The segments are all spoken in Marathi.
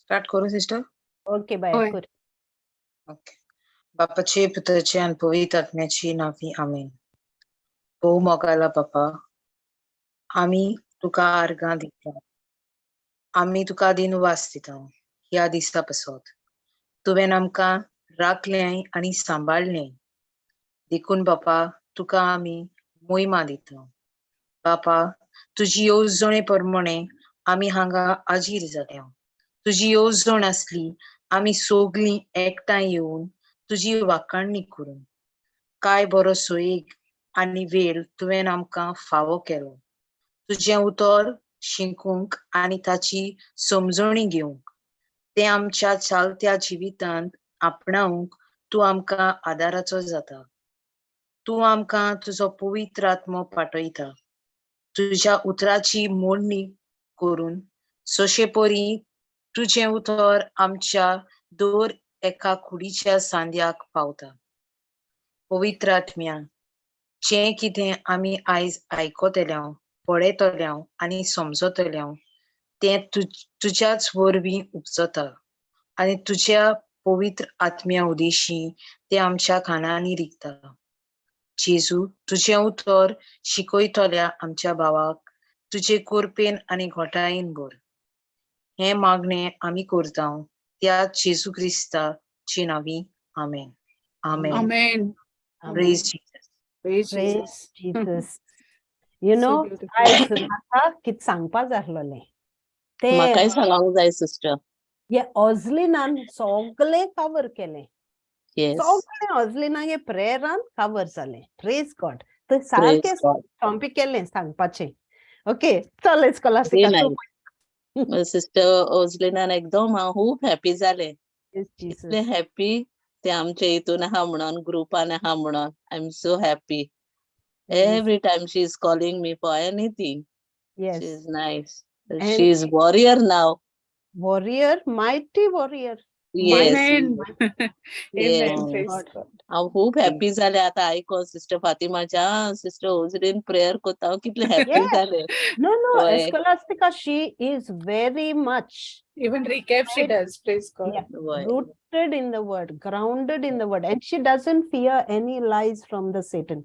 स्टार्ट करू सिस्टर? Okay bye. होय. ओके. बापाचे, पुत्राचे आणि पवित्र आत्म्याची नावी आमेन. ओ मोगाला बापा, आम्ही तुका आर्गां दिता. आम्ही तुका दिनवास दिता ह्या दिसा पासत. तुवें आमकां राखलें आनी सांबाळलें. देखून बापा तुका आमी मोहिमा दिता. बापा, तुजी येवजणे प्रमाणे आमी हांगा हाजीर जाल्या. तुजी येवजण आसली आमी सोगलीं एकठांय येवन तुजी वाखाणणी करून. काय बरो सोयीक आनी वेळ तुवें आमकां फावो केलो. तुजें उतर शिकूंक आनी ताची समजणी घेवंक. तें आमच्या चालत्या जिवितांत आपणावंक तूं आमकां आदाराचो जाता. तूं आमकां तुजो पवित्र आत्मो पाठयता. तुज्या उतराची मोडणी करून सोशे परी तुजें उतर आमच्या दर एका कुडीच्या सांद्याक पावता. पवित्र आत्म्या, जें कितें आमी आयज आयकतल्या, पळयतल्या आनी समजतल्या तें तुज्याच वरवीं उपजता आनी तुज्या पवित्र आत्म्या उदेशी तें आमच्या कानांनी रिगता. जेजू, तुजें उतर शिकयतल्या आमच्या भावाक तुजे कोरपेन आनी घोटायेन भर. हें मागणें आमी करता त्या जेजू क्रिस्ताची नावी आमेन. आमेन. Amen. Praise Jesus. Praise Praise Jesus. Jesus. You So know, beautiful. आयज म्हाका कितें सांगपाक जाय आसलोलें ते म्हाकाय सांगूंक जाय सिस्टर. हे ऑझलिनान सगळे कवर केले. येस, सगळे ऑझलिनागे प्रेयरान कवर जाले. Praise God. तर Praise सारकें God. थंपी केलें सांगपाचें. ओके, चल स्कॉलास्टिका Very सिस्टर ओजलिनान एकदम हांव खूब हॅपी जालें. इतलें हॅपी ते आमच्या हितून आहा म्हणून, ग्रुपान आहा म्हणून. I am so happy. Every time she is calling me for anything. Yes. She is nice. And- She is warrior now. Warrior, mighty warrior. Yes. Amen. Yes. Amen. Praise God. God. हांव खूब हॅपी जालें आतां आयकोन सिस्टर फातिमाच्या सिस्टर ओजरीन प्रेयर कोता हांव कितलें हॅपी Yes. जालें. No, Why? Scholastica, she is very much Even recap she Right. does. Praise God. Why? rooted in the word, grounded in the word, and she doesn't fear any lies from the Satan.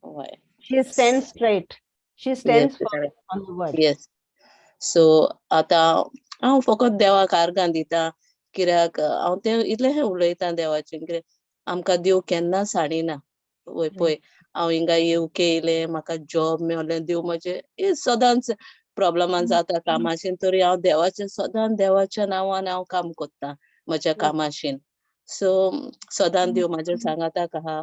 Why? She stands straight. She stands Yes. firm on the word. Yes. So आतां हांव फकत देवाक आर्गां दिता कित्याक हांव तें इतलें उलयतां देवाचें कित्याक आमकां देव केन्ना साडिना. वय पळय हांव हिंगा UK येयलें, म्हाका जॉब मेळ्ळें, देव म्हजें सदांच प्रॉब्लमान जाता कामाशीन, तरी हांव सदां देवाच्या नांवान हांव काम कोत्तां म्हज्या कामाशीन. सो सदां देव म्हाजें सांगाताक आहा.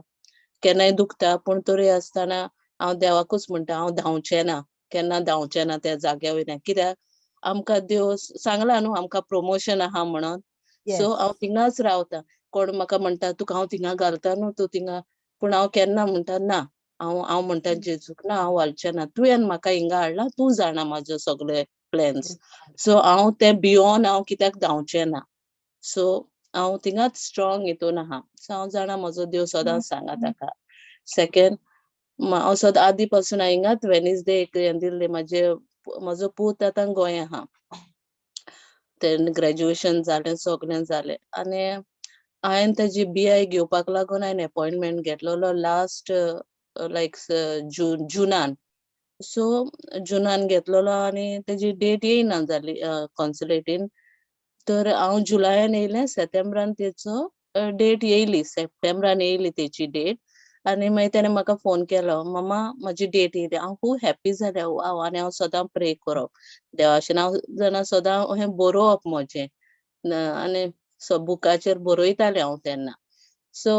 केन्नाय दुखता पूण तरी आसतना हांव देवाकूच म्हणटा हांव धांवचें ना, केन्ना धांवचें ना त्या जाग्या वयल्यान. कित्याक आमकां देव सांगला न्हू आमकां प्रमोशन आहा म्हणून. सो हांव थिंगाच रावतां. कोण म्हाका म्हणटा तुका हांव थिंगा घालता न्हू, तूं थिंगा, पूण हांव केन्ना म्हणटा ना. हांव म्हणटा जेजूक ना, हांव घालचें ना. तुवें म्हाका हिंगा हाडला, तूं जाणा म्हाजो सगळे प्लॅन्स. सो हांव तें भियोन हांव कित्याक धांवचें ना. सो हांव थिंगाच स्ट्रॉंग हितून आहा. सो हांव जाणा म्हजो देव सदां सांगा ताका. सेकंड, हांव सदां आदी पासून हिंगाच वेनिसडे एक हें दिल्लें. म्हजो पूत आतां गोंय आहा. तें ग्रॅज्युएशन जालें, सगळें जालें. आनी हांवें तेजी BI घेवपाक लागून हांवें अपॉयंटमेंट घेतलोलो लास्ट लायक जुनान. सो जुनान घेतलोलो आनी तेजी डेट येयना जाली कॉन्सुलेटीन. तर हांव जुलायान येयलें, सेप्टेंबरान तेचो डेट येयली, सप्टेंबरान येयली तेची डेट. आनी मागीर तेणें म्हाका फोन केलो, मम्मा म्हजी डेट येयली. हांव खूब हॅपी जालें. वाव. आनी हांव सदां प्रे करप देवाशें. हांव जाणा सदां अहें बरोवप म्हजें आनी बुकाचेर बरयतालें हांव तेन्ना. सो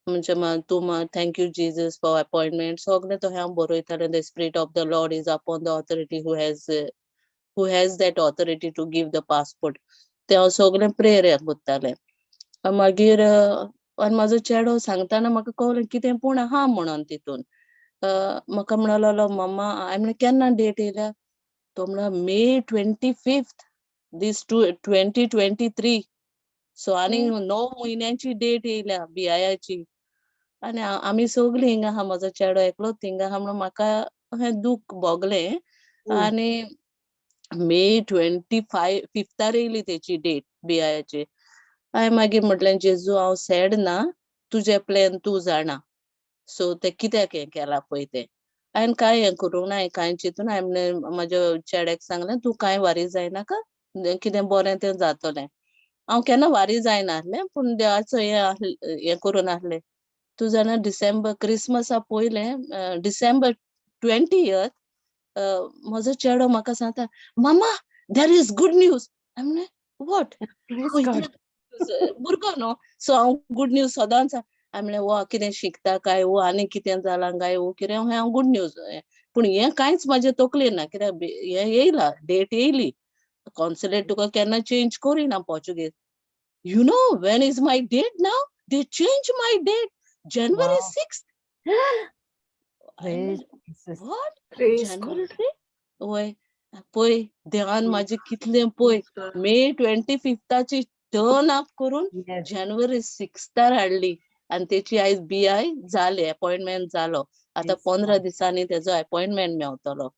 म्हणजे तूं thank you Jesus for appointment सगळें तहें हांव बरयतालें. The spirit of the Lord is upon the authority who has that authority to give the passport. तें हांव सगळें प्रेयर करतालें. मागीर आनी म्हाजो चेडो सांगताना म्हाका कळलें कितें पूण आहा म्हणून तितून. म्हाका म्हणलोलो मम्मा, हांवें म्हणलें केन्ना डेट येयल्या? तो म्हणलो May 25th दीस 2023. सो आनी 9 म्हयन्यांची डेट येयल्या BIची. आनी आमी सगळीं हिंगा आहा, म्हजो चेडो एकलोच थिंगा आहा म्हणून म्हाका अहें दूख भोगलें. आनी मे 25 येयली तेची डेट बियाची. हांवें मागीर म्हटलें जेजू हांव सॅड ना, तुजे प्लॅन तूं जाणा. सो ते कित्याक हें केलां पळय तें. हांवें कांय हें करूंक ना, कांय चिंतून हांवें म्हाज्या चेड्याक सांगलें तूं कांय वारी जायनाका, कितें बरें तें जातलें. हांव केन्ना वारी जायनासलें, पूण देवाचो हें करून आहलें. तूं जाणा डिसेंबर क्रिसमसा पयलें डिसेंबर 20th म्हजो चेडो म्हाका सांगता, मामा देर इज गुड न्यूज. हांवें म्हणलें वॉट? Praise God. भुरगो न्हू, सो हांव गुड न्यूज सदांच हांवें म्हणलें वो कितें शिकता काय, वो आनी कितें जालां काय, वो कितें हांव गुड न्यूज. पूण हें कांयच म्हाजे तकलेन ना, कित्याक हें येयला, डेट येयली. कॉन्सुलेट तुका केन्ना चेंज करिना Portuguese. You know when is my date now? They changed my date. January Wow. 6th. Praise Jesus. What? Praise January God. 6th? वय पळय देवान म्हाजे कितलें पळय मे 25th टर्न अप करून Yes. जानेवारी 6th हाडली आनी तेची आयज बियाय जाली, अपॉइंटमेंट जालो. आतां Praise 15 God. दिसांनी तेजो अपॉइंटमेंट मेवतलो.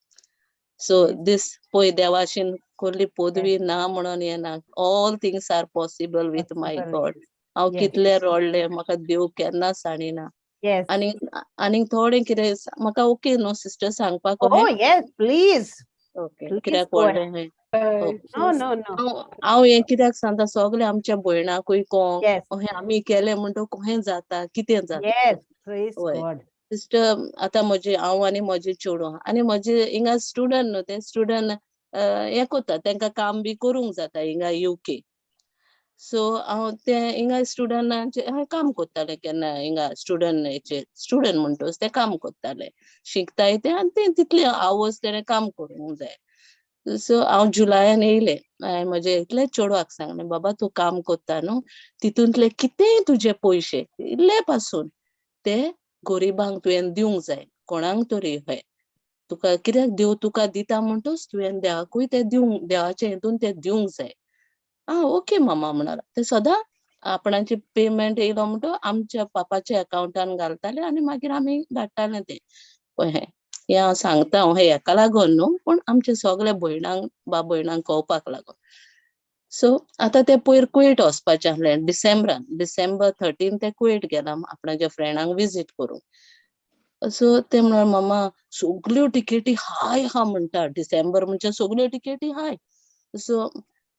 सो Praise दिस पळय देवाशीन कोरली पदवी Yes. ना म्हणून येना. All things are possible with my Possible. God. हांव Yes. कितले रडले, म्हाका देव केन्नाच साणिना. Yes. आनी थोडें कितें म्हाका ओके न्हू सिस्टर सांगपाक Oh, yes, please. Okay Please कित्याक go व्हडलें ahead. हें No, no, no. हांव हें कित्याक सांगता सगळे आमच्या भयणाकूय कोंक Yes. हें आमी केलें म्हणटो हें जाता कितें जाता. Yes. Praise वय God. सिस्टर आतां हांव आनी म्हजें चेडूं आनी म्हजे हिंगा स्टुडंट न्हू ते स्टुडंट हें कोत्ता तेंकां काम बी करूंक जाता हिंगा UK. सो हांव ते हिंगा स्टुडंटांचे काम कोत्तालें केन्ना हिंगा स्टुडंट म्हणटोच ते काम कोत्ताले शिकताय ते आनी ते तितले आवर्स तेणें काम करूंक जाय. सो हांव जुलायान येयलें. हांवें म्हजे इतलेच चेडवाक सांगलें बाबा तूं काम कोत्ता न्हू तितूंतले कितेंय तुजे पयशे इल्ले पासून ते गरिबांक तुवें दिवंक जाय कोणाक तरी हय तुका कित्याक देव तुका दिता म्हणटच तुवें देवाकूय ते दिवंक देवाचे हितून ते दिवंक जाय. ओके मामा म्हणाला ते सदां आपणाची पेमेंट येयलो म्हणटो आमच्या पापाच्या अकाउंटान घालताले आनी मागीर आमी धाडटाले ते हें हांव सांगता हें हेका लागोन न्हू पूण आमच्या सगळ्या भयणांक कळपाक लागोन. सो आतां ते पयर कुवेट वचपाचें आहलें डिसेंबर 13 ते कुवेट गेलां आपणाच्या फ्रेंडांक विजीट करूंक. सो ते म्हणल्यार मामा सगल्यो टिकेटी हाय आहा म्हणटा डिसेंबर म्हणजे सगल्यो टिकेटी हाय. सो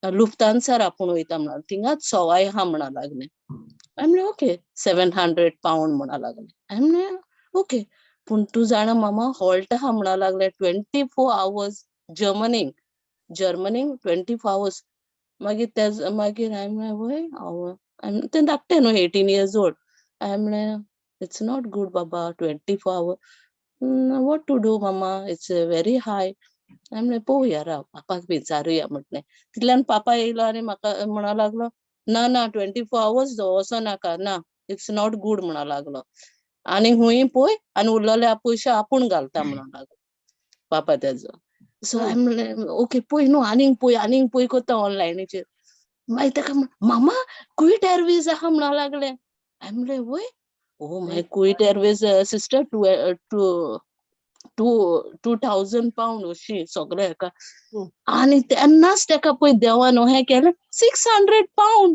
लुफ्तांसार आपूण वयता म्हणून थिंगाच सवाय आहा म्हणा लागलें. हांवें म्हणलें ओके £700 म्हणा लागलें. हांवें म्हणलें ओके पूण तूं जाणा मामा हॉल्ट आहा म्हणा लागलें 24 hours जर्मनीक 24 hours. मागीर हांवें म्हणलें वय तें धाकटें न्हू 18 years old. हांवें म्हणलें इट्स नॉट गूड बाबा 24 hours. वॉट टू डू मामा इट्स व्हेरी हाय. हांवें म्हणलें पळोवया राव पापाक विचारुया म्हटलें. तितल्यान पापा येयलो आनी म्हाका म्हणा लागलो ना 24 hours वचो नाका ना इट्स नॉट गूड म्हणा लागलो आनी हुंय पळय आनी उरलेले पयशे आपूण घालता म्हणा लागलो पापा तेजो. सो हांवें म्हणलें ओके पळय न्हू आनीक पळय कोत्ता ऑनलायनीचेर. मागीर ताका मामा क्विट एअरवेज आहा म्हणा लागलें. हांवें म्हणलें वय मागीर क्विट एअरवेज सिस्टर £2,000 अशी सगळे हेका आनी तेन्नाच ताका पळय देवान हें केलें £600.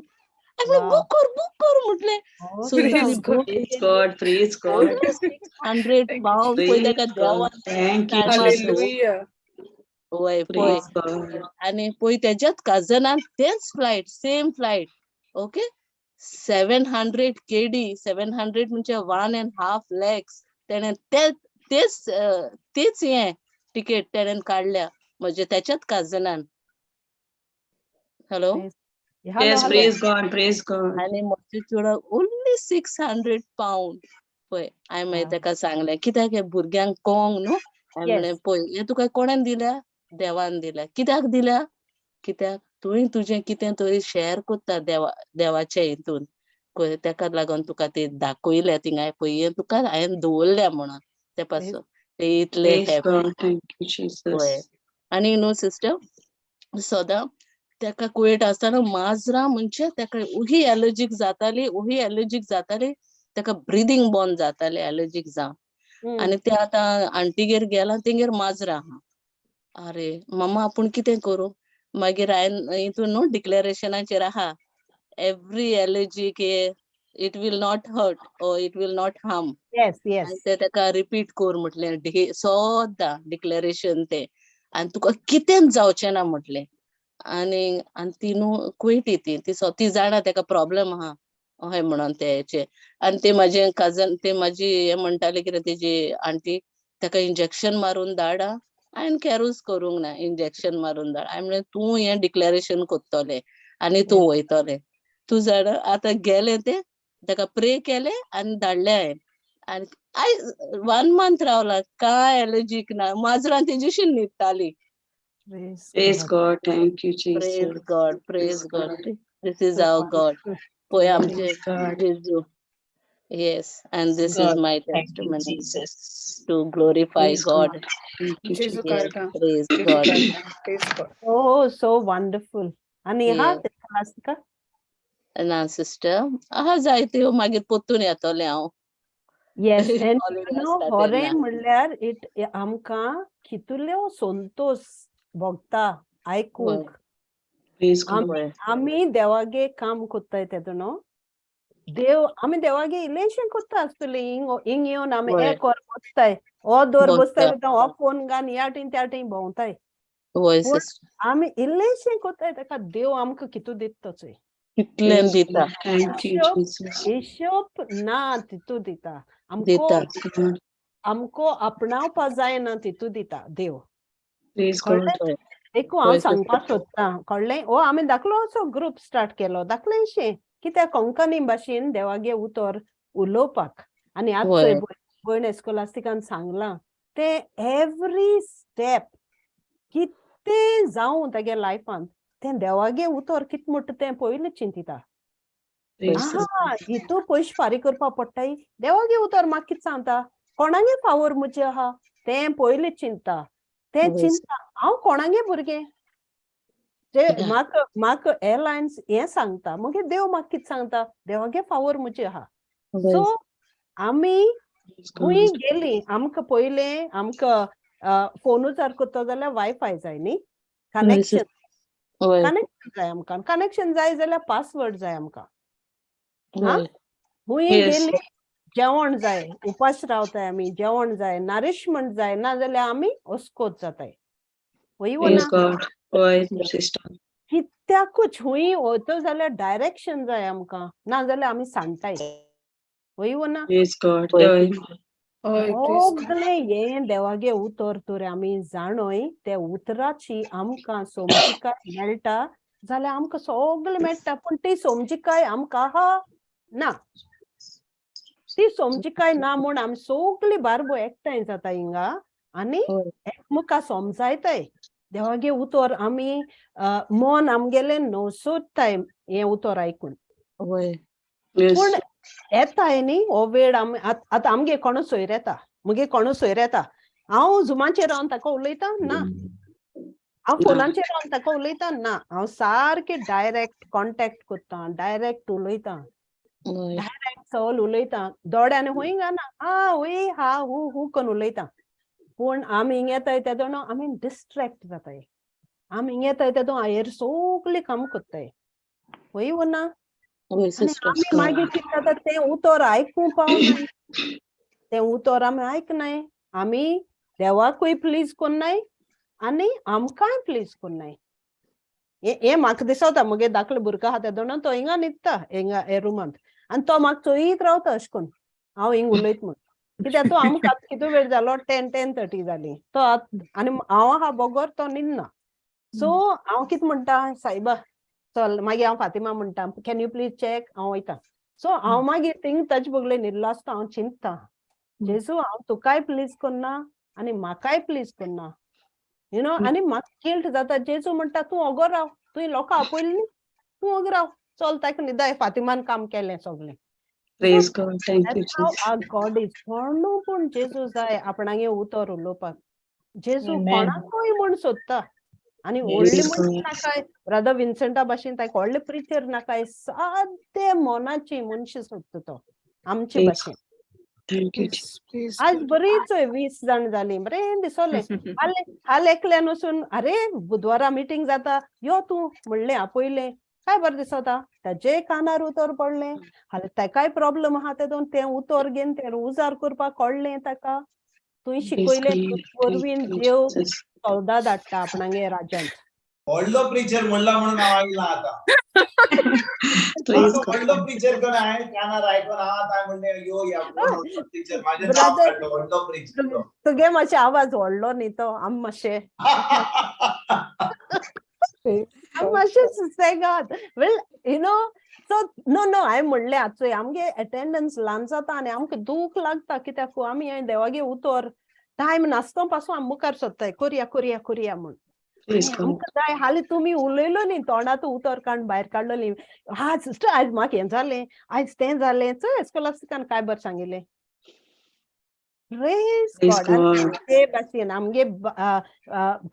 Wow. बूक कर म्हटलें. Oh, सो Praise ताणी God. बूक Praise केली. God, praise God, ओनली £600 पळय ताका praise God. देवान Thank you, टायमार Jesus. Hallelujah. वय पळय Praise God. आनी पळय तेच्याच कजनान तेच flight same flight okay 700 KD 700 म्हणजे 1.5 lakhs तेणें तेच हें टिकेट तेणें काडल्या म्हणजे त्याच्यात कजनान. Hello praise. Hello, Yes, hello. praise God, praise God. आनी म्हजे चेडवाक ओनली £600 पळय. हांवें मागीर Wow. ताका सांगलें कित्याक हे भुरग्यांक कळोंक न्हू. हांवें म्हणलें Yes. पळय हें तुका कोणें दिल्या देवान दिल्या. कित्याक दिल्या कित्याक तुवें तुजें कितें तरी शेअर कोत्ता देवाच्या हितून तेका लागोन तुका ते दाखयल्या थिंगा पळय हें तुका हांवें दवरल्या म्हणून ते Praise. पासून ते इतले Praise happy. God. Thank you, वय Jesus. आनी न्हू सिस्टर सदां तेका कुवेट आसतना माजरां म्हणजे तेका उही एलर्जीक जाताली तेका ब्रिदींग बंद जातालें एलर्जीक जावन. आनी ते आतां आंटीगेर गेला तेंगेर माजरां आहा अरे मम्मा आपण कितें करू? मागीर हांवें हितून न्हू डिक्लेरेशनाचेर आहा एवरी एलर्जी के it will not hurt or it will not harm. Yes आनी येस ते ताका रिपीट कर म्हटलें सद्दां डिक्लेरेशन तें. आनी तुका कितेंच जावचें ना म्हटलें. आनी ती न्हू कुयटी ती जाणा ताका प्रॉब्लेम आहा अहें म्हणोन ते हेचे. आनी ते म्हाजे कजन ते म्हाजी हे म्हणटाले कितें तेजी आंटी ताका इंजेक्शन मारून धाड आं. हांवें कॅरूच करूंक ना इंजेक्शन मारून धाड. हांवें म्हणलें तूं हें डिक्लेरेशन कोत्तोलें आनी तूं वयतलें. तूं जाणा आतां गेलें तें ताका प्रे केलें आनी धाडलें हांवें. आनी 1 मंथ रावला कांय एलर्जीक ना. माजरां तेजीशी न्हिदतालीं. Praise God. Thank you, Praise Jesus. God, praise God. This is So our God. पळय आमचे Praise God. जेजू. Yes, and this is God. my Thank you, testimony Jesus. to glorify Praise God. God. Thank you, जेजू Jesus. Yes, कारगा praise जेजू God. कारगा प्रेज गॉड so wonderful. आणि हा Yes. Astika? ना sister, आहा जायते मागीर पोत्तून येतोलें हांव. Yes, and Holiday होरे तेन्ना. म्हणल्यार आमकां कितल्यो संतोष भोगता आयकूंक. Praise God. पळय. आमी देवागे काम कोत्ताय तेदो न्हू. देव आमी देवागे इलेशें कोत्ता आसतलीं हिंग येवन आमी वय. एक वर बसताय हो दोर बसताय बसता. हो फोन घान ह्या टीन त्या टीन भोंवताय. वय पूण sister. आमी इल्लेशें कोत्ताय ताका देव आमकां कितू दिता चोय. कितलें Praise दिता. God. Thank you, Jesus. हिशोब ना तितू दिता. दिता. God. आमको आपणावपा जायना तितू दिता देव. Praise God. कळ्ळें? पळय. देखून हांव वय सांगपाक sister. सोदतां कळ्ळें. आमी धाकलो असो ग्रूप स्टार्ट केलो धाकलेशें कित्याक कोंकणी भाशेन देवागे उतर उलोवपाक. आनी आतां चोय वय. भयण एस्कोलास्टिकान सांगलां ते एवरी स्टेप कितें जावं तेगे लायफान तें देवागे उतर कित म्हणटा तें पयलीं चिंतिता. Praise God. आहा हितू पयशे फारीक करपा पडटाय देवागे उतर म्हाका कितें सांगता कोणागे फावोर मुजे आहा तें पयलीं चिंता. तें वय. चिंता हांव कोणागे भुरगें ते Yeah. म्हाका एअरलायन्स हें सांगता मगे देव म्हाका कितें सांगता देवागे फावोर मुजे आहा. वय. सो आमी Praise हुंय God. गेलीं आमकां पयलें आमकां फोनूच करता जाल्यार वायफाय जाय न्ही कनेक्शन वय. कनेक्शन जाय आमकां. कनेक्शन जाय जाल्यार पासवर्ड जाय आमकां. हा वय. हुंय Yes. गेलीं जेवण जाय उपास रावताय आमी जेवण जाय नरिशमेंट जाय ना जाल्यार आमी अस्कोत जाताय. वयवो Praise ना God. Why, sister? कित्याकूच हुंय वयता जाल्यार डायरेक्शन जाय आमकां ना जाल्यार आमी सांगताय. वयवो ना Praise God. वय. Why? हय प्रेज गॉड सगळे हें देवागे उतर तर आमी जाणोय त्या उतराची आमकां समजिकाय मेळटा जाल्यार आमकां सगळें मेळटा. पूण ती समजिकाय आमकां आहा ना. ती समजिकाय ना म्हूण आमी सगळीं बारबो एकठांय जाता हिंगा आनी वय. एकमुका समजायताय. देवागे उतर आमी मन आमगेलें नवसोदताय हें उतर आयकून. वय. Yes. पूण येताय न्ही हो वेळ आमी आतां आमगे कोणो सोयर येता मुगे कोणो सोयर येता हांव झुमाचेर रावन ताका उलयता ना. हांव फोनाचेर रावन ताका उलयता ना. हांव सारकें डायरेक्ट कॉन्टेक्ट कोत्ता डायरेक्ट उलयता वय. डायरेक्ट सगळ उलयता दोळ्यान हूंय घाना हूंय हा हू करून उलयता. पूण आमी हिंग येताय तेदो न्हू आमी डिस्ट्रॅक्ट जाताय. आमी हिंग येताय तेदो हायर सगळीं काम कोत्ताय. वयवो ना. वय आनी sister. आमी मागीर कितें जाता तें उतर आयकूं पावनाय. तें उतर आमी आयकनाय. आमी देवाकूय प्लीज कोन्नाय आनी आमकांय प्लीज कोन्नाय. हें म्हाका दिसता मुगे धाकलो भुरगो आहा तेदो न्हू तो हिंगा न्हिदता हिंगा हे रुमांत आनी तो म्हाका चोयत रावता अशें करून हांव हिंग उलयता म्हूण. कित्याक तो आमकां कितू वेळ जालो 10:30 जाली तो आनी हांव आहा बोगोर तो न्हिदना. सो हांव कितें म्हणटा सायबा चल मागीर हांव फातिमा म्हणटा कॅन यू प्लीज चॅक हांव वयता. सो हांव मागीर थिंग ताचे बोगले न्हिदलो आसता हांव चिंतता जेजू हांव तुकाय प्लीज कोन्ना आनी म्हाकाय प्लीज कोन्ना यू नो. आनी म्हाका गिल्ट जाता जेजू म्हणटा तूं ओगो राव तुवें लोकां आपयलें न्ही तूं ओगो राव चल ताका न्हिदाय फातिमान काम केलें सगळें. Praise God. Thank you, That's how Jesus. our God is. कोणू पूण जेजू जाय आपणागे उतर उलोवपाक. जेजू Amen. कोणाकूय म्हूण सोदता आनी व्हडली मनीस नाकाय ब्रदर विन्संटा भाशेन ताका व्हडले प्रिचर नाकाय सादे मोनाची मनशी सोदता तो आमचे Praise भाशेन. Thank you. आज बरीच 20 जण जाली बरे दिसले हाल एकल्यान वचून अरे बुधवारा मिटिंग जाता यो तू म्हणले आपयले काय बरें दिसता ताजे कानार उतर पडले हाल ताकाय प्रॉब्लेम आहा तेतून ते उतर घेवन ते उजार करपाक कळ्ळें ताका तुवें शिकयले वरवीं देव सौदा धाडटा आपणागे राज्यांत व्हडलो प्रिचर म्हणला म्हणून हांव आयला आता Praise God. व्हडलो प्रिचर कोण आहे कानार आयकून हांव आता म्हणले यो या प्रिचर माझे नाव Brother, काडलो व्हडलो प्रिचर तुगे मातशे आवाज व्हडलो न्ही तो आम मातशे मातशे सुसेगाद वेल यू नो सो नो हांवें म्हणलें आजचो आमगे अटेंडन्स ल्हान जाता आनी आमकां दूख लागता कित्याक आमी देवागे उतर टायम नासतो पासून आमी मुखार सोदताय करया म्हूण Praise God. आमकां जाय हालीं तुमी उलयलो न्ही तोंडात उतर काडून भायर काडलो न्ही हा सिस्टर आयज म्हाका हें जालें आयज तें जालें चल इस्कोलास्तिकान काय बरें सांगिल्लें Praise Praise God. आनी God. ते भाशेन आमगे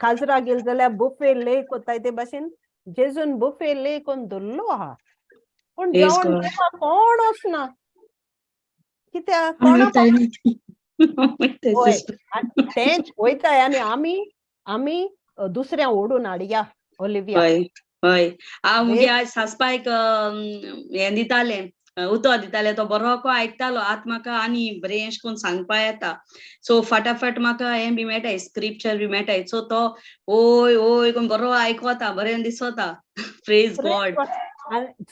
काजरा गेल जाल्यार बुफे ले कोत्ताय ते भाशेन जेजून बुफे ले कोन्न दवरलो आहा पूण Praise जेवण God. दिवपाक कोण वचना कित्याक आमी कोणाक वयताय न्ही. होय Sister. तेंच वयताय आनी आमी दुसऱ्या ओडून हाडया ओलिव्या हय हय हांव मुगे Praise आज सासपायक हें दितालें उतर दितालें तो बरोको आयकतालो आतां म्हाका आनी बरें एशें कोन्न सांगपा येता सो फटाफट म्हाका हें बी मेळटाय स्क्रिप्चर बी मेळटाय सो तो ओय ओय कोन्न बरो आयकोता बरें दिसता प्रेज गॉड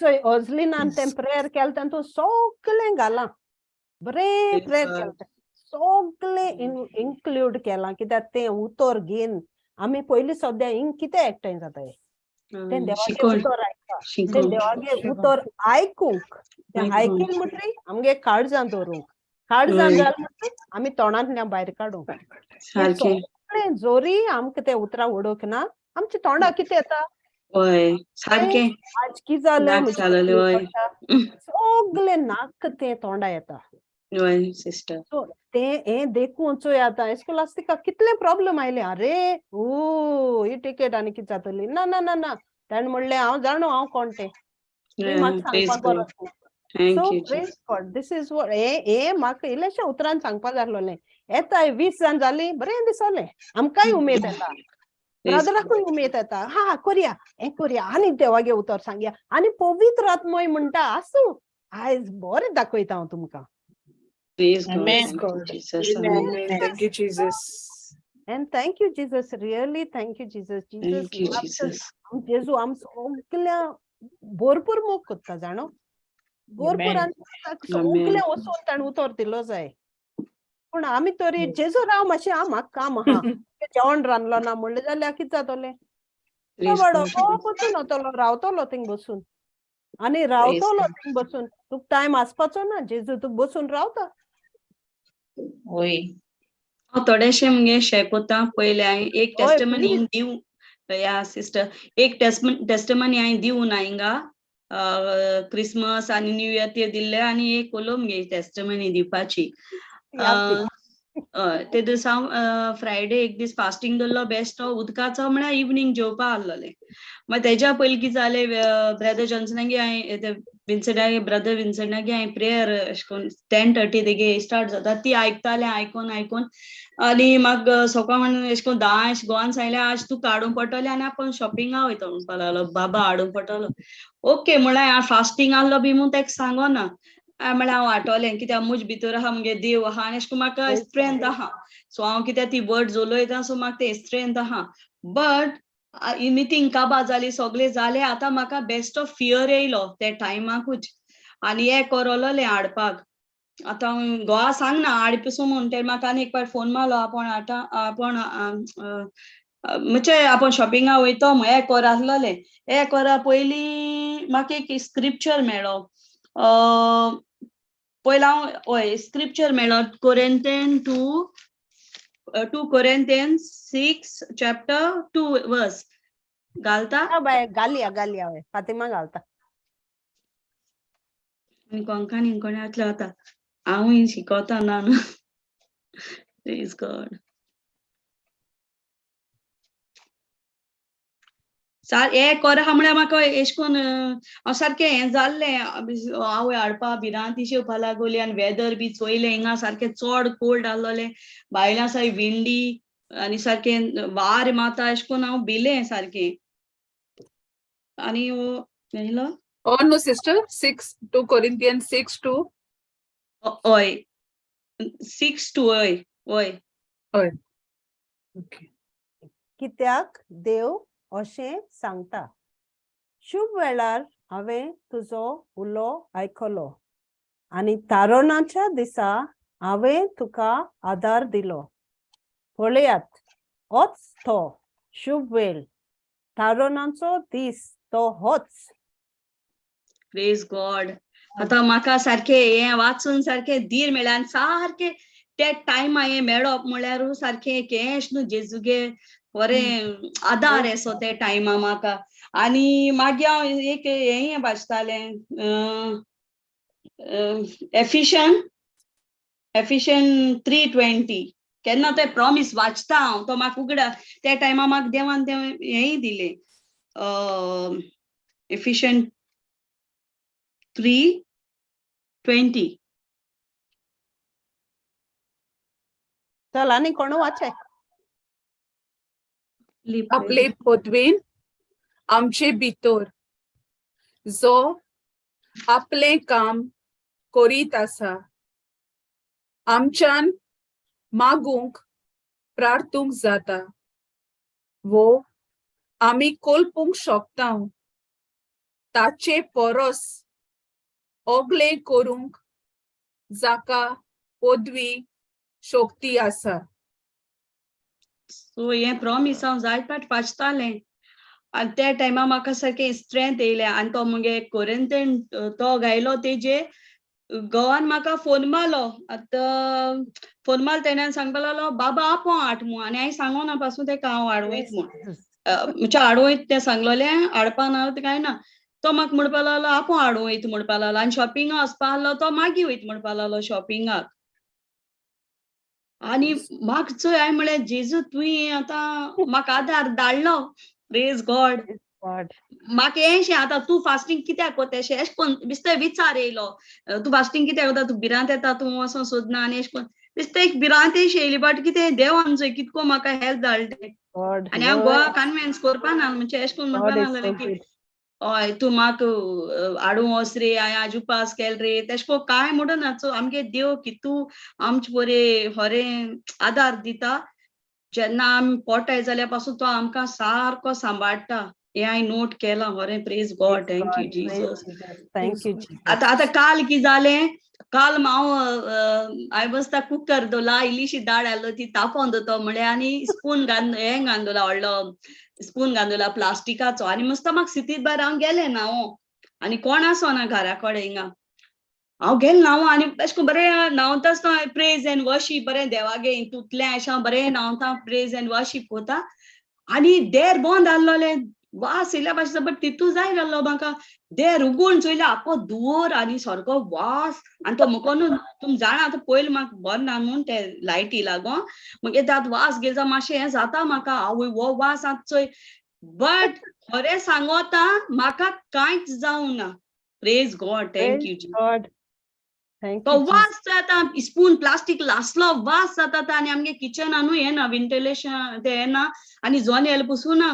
चोय ओजलिनान तें प्रेयर केलें तेतून सगळें घालां बरें Praise प्रेयर God. केलें सगळें इन्क्लूड केलां कित्याक तें उतर घेवन आमी पयलीं सद्या हिंग कितें एकठांय जाताय तें देवागे शिकोन उतर आयकता तें शिकोन देवागे उतर आयकूंक तें आयकूंक. आयकील म्हणटरी आमगे काळजां दवरूंक काळजां हय. जालें म्हणटरी आमी तोंडांतल्यान भायर काडूंक हें सारकें सगळें जोरी आमकां तें उतरां उडोवंक ना आमच्या तोंडां कितें येता हय सारकें आज कितें जालें नाक म्हजी जालोलें तकली हय पडटा. सगळें नाक तें तोंडा येता हय सिस्टर सो तें हें देखून चोय आतां इस्कोलास्तिका कितले प्रॉब्लेम आयले अरे ही टिकेट आनी कितें जातली ना ना ना ना ताणें म्हणलें हांव जाणो हांव कोण तें तुवें म्हाका प्रेज सांगपाक गॉड गरज ना thank so you praise God this is what हे म्हाका इल्लेशें उतरान सांगपाक जाय आसलोलें येताय 20 जाण जालीं बरें दिसोलें आमकांय उमेद येता ब्रदराकूय उमेद येता हा करया हें करया आनी देवागे उतर सांगया आनी पवित्र आत्मोय म्हणटा आसूं आयज बरें दाखयता हांव तुमकां praise Amen. God Jesus amen Thank you, Jesus. And thank you, Jesus. Really, thank you, Jesus. Jesus thank you loves us. Jesus जेजू आम सगळ्या भरपूर मोग करता जाणो भरपूर Amen. आनी सगळ्या वचून ताणें उतर दिलो जाय पूण आमी तरी जेजू राव मातशें म्हाका काम आहा जेवण रांदलो ना म्हणलें जाल्यार कितें जातलें तो प्रेज बाबडो गॉड बसून वतलो रावतलो थिंग बसून आनी रावतलो थिंग बसून तुका टायम आसपाचो ना जेजू तुका बसून रावता होय हांव थोडेशें मुगे शेअर कोत्ता पयलें हांवें एक होय, टेस्टमनी please. दिवं या सिस्टर एक टेस्टमनी हांवें दिवं ना हिंगा क्रिसमस आनी न्यू इयर ते दिल्ले आनी एक उलो मुगे टेस्टमनी दिवपाची याद ते दिसा हांव फ्रायडे एक दीस फास्टींग दवरलो बेस्ट उदकाचो म्हळ्यार इवनिंग जेवपा आहलोलें मागीर तेज्या पयलीं कितें जालें ब्रदर जॉन्सनागे हांवें विन्संटागे ब्रदर विन्संटागे हांवें प्रेयर अशें करून 10:30 तेगे स्टार्ट जाता ती आयकतालें आयकोन आनी म्हाका सकाळ म्हणून अशें करून 10 गोवान सांगलें आज तूं काडूंक पडटलें आनी आपूण शॉपिंगा वयता म्हणपा लागलो बाबा हाडूंक पडटलो ओके म्हळ्यार हांव फास्टींग आहलो बी म्हूण तेका सांगोना म्हळ्यार हांव वाटोलें कित्याक म्हजे भितर आहा मुगे देव आहा आनी अशें करून म्हाका स्ट्रेंथ आहा सो हांव कित्याक ती वर्ड्स उलयता सो म्हाका तें स्ट्रेंथ आहा बट मिटींग काबार जाली सगळें जालें आतां म्हाका बेस्ट ऑफ फियर येयलो त्या टायमाकूच आनी हें कोरोलोलें हाडपाक आतां घोवा सांगना हाडपासून म्हूण ते म्हाका आनी एक फावट फोन मारलो आपूण म्हणजे आपूण शॉपिंगा वयतो हें कोर आहलोलें हें कोरा पयलीं म्हाका एक स्क्रिप्चर मेळ्ळो पयलीं हांव हय स्क्रिप्चर मेळ्ळो कोरिंथियन 2 Corinthians 6 chapter 2 verse घालता बाय घालया हय फातिमा घालता आनी कोंकणी कोणातलो आतां हांवूय शिकोता ना न्हू प्रेज गॉड हे कर म्हळ्यार म्हाका एश कोन हांव सारकें हें जाल्लें हांव हाडपा भिरांती शेवपा लागोली आनी वेदर बी चोयलें हिंगा सारकें चड कोल्ड आहलोलें भायल्यान सारकें विंडी आनी सारकें वार माता एश कोन हांव भिलें सारकें आनी मेळलो Oh no, sister. 2 Corinthians 6:2. हय 6:2 हय Okay. कित्याक देव अशें सांगता, शुभ वेळार हांवें तुजो उलो आयकलो आनी तारुणाच्या दिसा हांवें तुका आदार दिलो. पळयात, होच तो शुभ वेळ, तारुणाचो दीस तो होच. Praise God. आतां म्हाका सारकें हें वाचून सारकें धीर मेळ्ळें आनी सारकें त्या टायमा हें मेळप म्हळ्यार सारकें केश न्हू जेजूगे बरें आदार येसो त्या टायमा म्हाका. आनी मागीर हांव एक हें वाचतालें एफिशियन 3:20 केन्ना तें प्रॉमिस वाचता हांव तो म्हाका उगडा त्या टायमा म्हाका देवान तें हेंय दिलें एफिशियन 3:20. चल आनी कोण वाचे. आपले पदवेन आमचे भितर जो आपले काम करीत आसा आमच्यान मागूंक प्रार्थूंक जाता वो आमी कोलपूंक शकता ताचे परस ओगले करूंक जाका पदवी शक्ती आसा. सो हें प्रॉमिस हांव जायत फाट वाचतालें आनी त्या टायमा म्हाका सारकें स्ट्रेंथ येयलें आनी तो मुगे कोरिंथीन तो गायलो तेजे घोवान म्हाका फोन मारलो. आतां फोन मारलो तेणें सांगपा लागलो बाबा आपों हाड म्हूण आनी हांवें सांगोना पासून तेका हांव हाडूंक म्हूण म्हणजे हाडूं तें सांगलोलें हाडपा ना तें कांय ना. तो म्हाका म्हणपा लागलो आपों हाडूं वयता म्हणपा लागलो आनी शॉपिंगा वचपा आहलो तो मागीर वयता म्हणपा लागलो शॉपिंगाक. आनी म्हाका चोय हांवें म्हळें जेजू तुवें आतां म्हाका आदार धाडलो. Praise God. म्हाका हेंशें आतां तूं फास्टींग कित्याक कोता अशें एश कोन्न बेश्टें विचार येयलो तूं फास्टींग कित्याक कोता तूं भिरांत येता तूं वचोन सोदना आनी एश कोन्न बेश्टें एक भिरांतेश येयली बट कितें देवान चोय कितको म्हाका हेल्प धाडलें आनी हांव गोवा कन्विन्स कोरपा ना म्हणजे एश कोन्न म्हणपा लागलें की हय तूं म्हाका हाडूं वच रे हांवें आज उपास केल रे तेश को कांय म्हणना. चो आमगे देव कितू आमचे बरें खरें आदार दिता. जेन्ना आमी पोटाय जाल्या पासून तो आमकां सारको सांबाळटा हें हांवें नोट केलां खरें. Praise God. Thank you Jesus. आतां काल कितें जालें काल हांवें बसता कुकर दवरला इल्लीशी दाळ आहलो ती तापोवन दवरतो म्हळें आनी स्पून हें घालून दवरला व्हडलो स्पून घालून दवरला प्लास्टिकाचो आनी मस्त म्हाका सिटींत भायर हांव गेलें न्हांवोंक आनी कोण आसोना घरा कडेन हिंगा. हांव गेलें न्हांवोंक आनी अशें करून बरें न्हांवता आसतना प्रेज एंड वर्शीप बरें देवागे हितूंतलें अशें हांव बरें न्हांवता प्रेज एंड वर्शीप कोता आनी देर बंद आहलोलें वास येयल्या भाशेन बट तितू जाय आहलो म्हाका देर उगडून चोयल्यार आख्खो धुंवर आनी सारको वास आनी तो मुको न्हू तुमी जाणा आतां पयलीं म्हाका बरो ना म्हूण ते लायटी लागोन मागीर आतां वास गेलो जाल्यार मातशें हें जाता म्हाका आवय हो वास आतां चोय बट खरें सांगोता म्हाका कांयच जावं ना. Praise God. Thank you God. तो वास जाता स्पून प्लास्टीक लासलो वास जाता आनी आमगे किचनानू हें ना वेंटिलेशन तें हें ना आनी जोन येयला पसून ना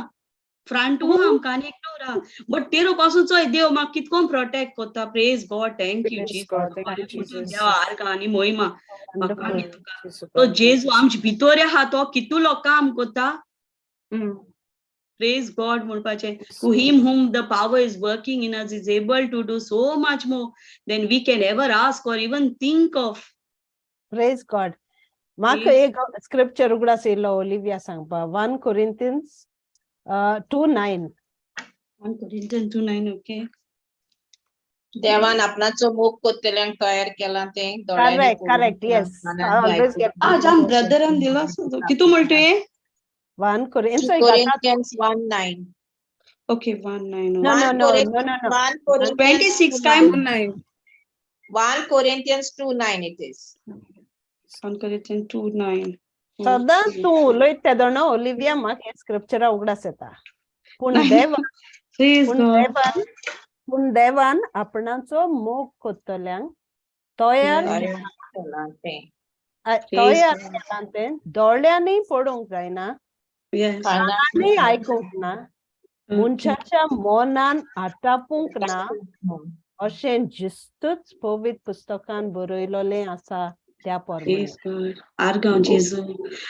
फ्रंट आमकां आनी इग्नोर आहा बट तेरू पासून चोय देव म्हाका कितकोन प्रोटेक्ट कोता. Praise God. Thank you Jesus. देवा आर्गा आनी मोहिमा म्हाका आनी तुका. तो जेजू आमचे भितर आहा तो कितूलो काम कोता. Praise God म्हणपाचें. To him whom the power is working in us is able to do so much more than we can ever ask or even think of. Praise God. म्हाका एक स्क्रिप्चर उगडास येयलो ओलिविया सांगपा 1 Corinthians 2:9. 1 Corinthians 2:9. ओके. देवान आपणाचो मोग कोत्तेल्यांक तयार केला तें करेक्ट येस ऑलवेज गेट आज आम ब्रदरान दिला कितू म्हणटा हे 1 Corinthians 1:9. ओके 1:9. No. 1 Corinthians 26 काय 1 Corinthians 2:9 it is. 1 Corinthians 2:9. सदां तूं उलयत तेदोना ओलिविया म्हाका हे स्क्रिप्चरा उगडास येता. पूण नाही. देवान Praise पूण God. देवान पूण देवान आपणाचो मोग कोत्तल्यांक तयार Yeah. तयार केलां तें दोळ्यांनी पडोवंक जायना, Yes. कानांनी आयकूंक ना, मनशाच्या मनान आटापूंक ना अशें जिस्तूच पवित्र पुस्तकान बरयलोलें आसा त्या पोरमाणे. Praise God. आर्गांव जेजू.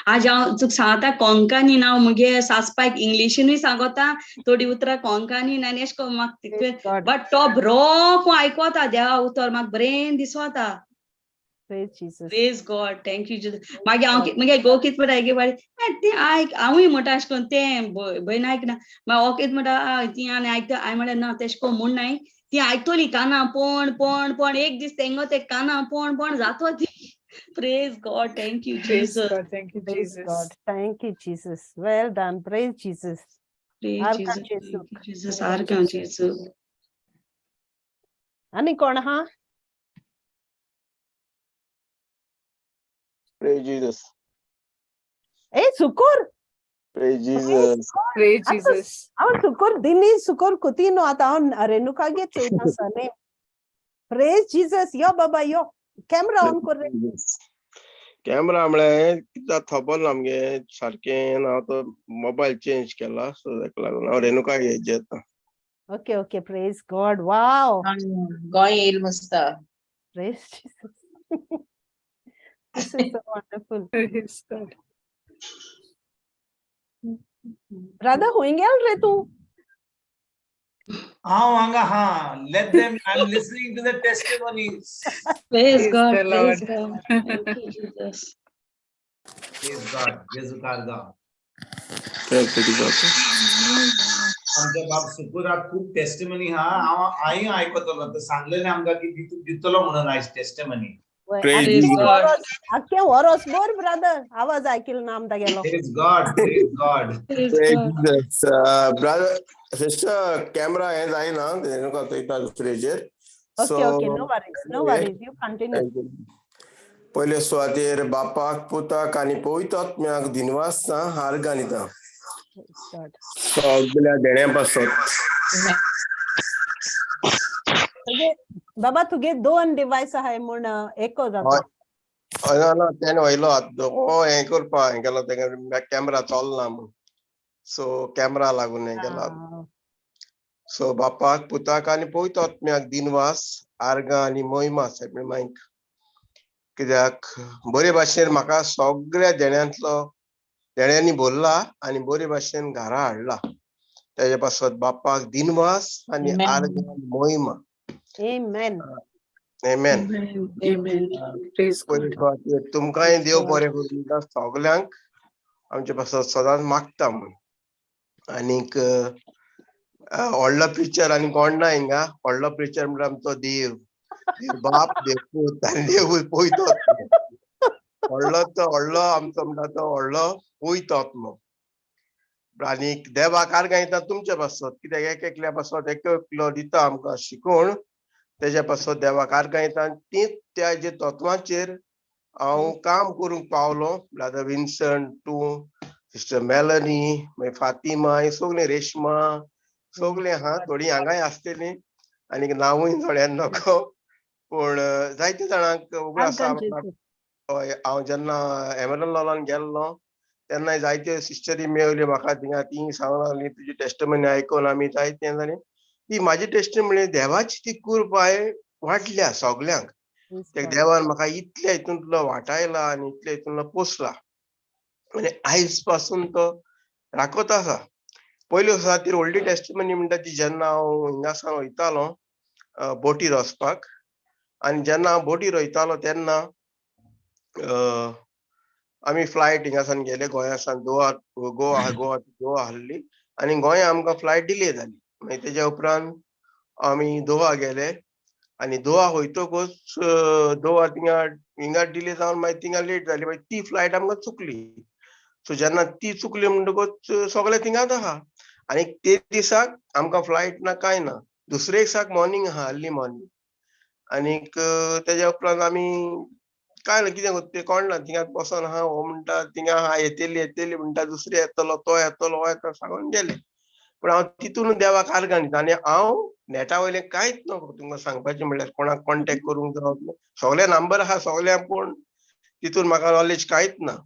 आज हांव तुका सांगता कोंकणी नांव मुगे सासपाक इंग्लिशीनूय सांगता, थोडी उतरां कोंकणी आनी एशें कोन्न म्हाका Praise God. बट तो बरो आयकोता देवा उतर म्हाका बरें दिसोता. Praise Jesus. Praise God. Thank you, Jesus. मागीर हांव मुगे घोव कितें म्हणटा गे बारी तें आयक हांवूय म्हणटा अशें करून तें भयण आयकना मागीर हो कितें म्हणटा ती आनी आयकता हांवें म्हणलें ना तेशें कोन्न म्हूण नाय ती आयकतली काना पण एक दीस तेंगो ते काना पण जातो ती. Praise God. Thank you, Praise Jesus. God. Thank you, Praise Jesus. God. Thank you, Jesus. Well done. Praise Jesus. Praise Argan Jesus. Jesu. Thank you, Jesus. Argan Jesu. Ani कोण आहा? Praise Jesus. ए Sukkur. Praise Jesus. Praise Jesus. हांव सुकूर दिनी सुकूर कुती न्हू आतां हांव रेणुकागे चोयता सने. Praise Jesus. यो बाबा यो. कॅमेरा ऑन कर रे. कॅमेरा म्हळ्यार कितें खबर आमगे सारकें हांव तो मोबायल चेंज केला सो ताका लागून हांव रेणुका हेजे येता. Okay okay. Praise God. Wow. Goa येईल मस्त. Praise Jesus. This is so wonderful. Praise God. Brother, हुंय गेल रे तूं? Let them. I'm listening to the testimonies. Praise Praise God. the Praise Lord. God. Thank you, Jesus. Praise God. Jesu कारगा. आमच्या बाप सुकुराक खूप टेस्टिमनी हा हांव आयकतलो तर सांगलेलें आमकां की दितलो म्हणून आयज टेस्टिमनी. Praise God. आख्खें वरोस बोर ब्रदर आवाज आयकिल ना आमदा गेलो. Praise God. Praise God. Praise Praise God. Jesus. Brother, sister, camera हे जायना Renuka Choyta दुसरेचेर. Okay, okay. No worries. No worries. You continue. पयले सुवातेर बापाक पुताक आनी पवित्र आत्म्याक दिनवास आर्गां दिता. Praise God. सगल्या देण्या पासत. बाबा तुगे 2 डिवाइस आहाय म्हूण एको जाता. ना तेणे वयलो हो हें करपा हें केलो तेका कॅमेरा चलना म्हूण सो कॅमेरा लागून हें केला. सो बापाक पुताक आनी पवित्र आत्म्याक दिनवास आर्गां आनी महिमा मायक कित्याक बरे भाशेन म्हाका सगळ्या देण्यांनी भरला आनी बरे भाशेन घरा हाडला. तेजे पासत बापाक दिनवास आनी आर्गां महिमा. Amen. आमेन. Amen. Praise God. तुमकांय देव बरें करूं म्हणटा सगल्यांक आमचे पासत सदांच मागता म्हूण. आनीक व्हडलो प्रिचर आनी कोण ना हिंगा व्हडलो प्रिचर म्हणटा आमचो देव बाप देव पूत आनी देव पवित्र आत्मा. व्हडलो आमचो म्हणटा तो व्हडलो पवित्र आत्मा. आनीक देवाक आर्गां दिता तुमचे पासत कित्याक एक एकल्या पासत एकलो दिता आमकां शिकोवन तेज्या पासत देवाक आर्गां दिता आनी तीच त्या जे तत्वाचेर हांव काम करूंक पावलो. ब्रदर विन्संट तूं सिस्टर मेलनी मागीर फातिमा ही सगळीं रेशमा सगळीं आहा थोडीं हांगाय आसतलीं आनीक नांवूय थोड्यांक नको पूण जायत्या जाणांक उगड आसा. हय हांव जेन्ना एमरल्ड लॉलान गेल्लो तेन्ना जायत्यो सिस्टरी मेळल्यो म्हाका थिंगा ती सांगूंक लागली तुजी टेस्टिमनी आयकून आमी जायतें जालें. ती म्हाजी टेस्टिमनी देवाची ती कृपाय वाटल्या सगल्यांक. देवान म्हाका इतल्या हितूंतलो वाटायला आनी इतल्या हितूंतलो पोसला आनी आयज पासून तो राखत आसा. पयले सुवातेर व्हडली टेस्टिमनी म्हणटा ती जेन्ना हांव हिंगासान वयतालो बोटीर वचपाक आनी जेन्ना हांव बोटीर वयतालो तेन्ना आमी फ्लायट हिंगासान गेले गोंयासान गोवा आहली आनी गोंया आमकां फ्लायट डिले जाली. मागीर तेज्या उपरांत आमी दोहा गेले आनी दोहा वयतकूच दोहा हिंगा डिले जावन मागीर थिंगा लेट जाली मागीर ती फ्लायट आमकां चुकली. सो जेन्ना ती चुकली म्हणटकूच सगळे थिंगाच आहा आनी ते दिसाक आमकां फ्लायट ना कांय ना. दुसरे दिसाक मॉर्निंग आहा अर्ली मॉर्निंग आनीक तेज्या उपरांत आमी काय ना कितें ते कोण ना थिंगा बसोन आहा हो म्हणटा थिंगा आहा येतेली म्हणटा दुसरे येतलो तो येतलो हो येता सांगून गेले पूण हांव तितून देवाक आर्गां दिता आनी हांव नेटा वयलें कांयच नको तुमकां सांगपाचें म्हणल्यार कोणाक कॉन्टॅक्ट करूंक जावं सगळे नंबर आहा सगळ्या पूण तितून म्हाका नॉलेज कांयच ना.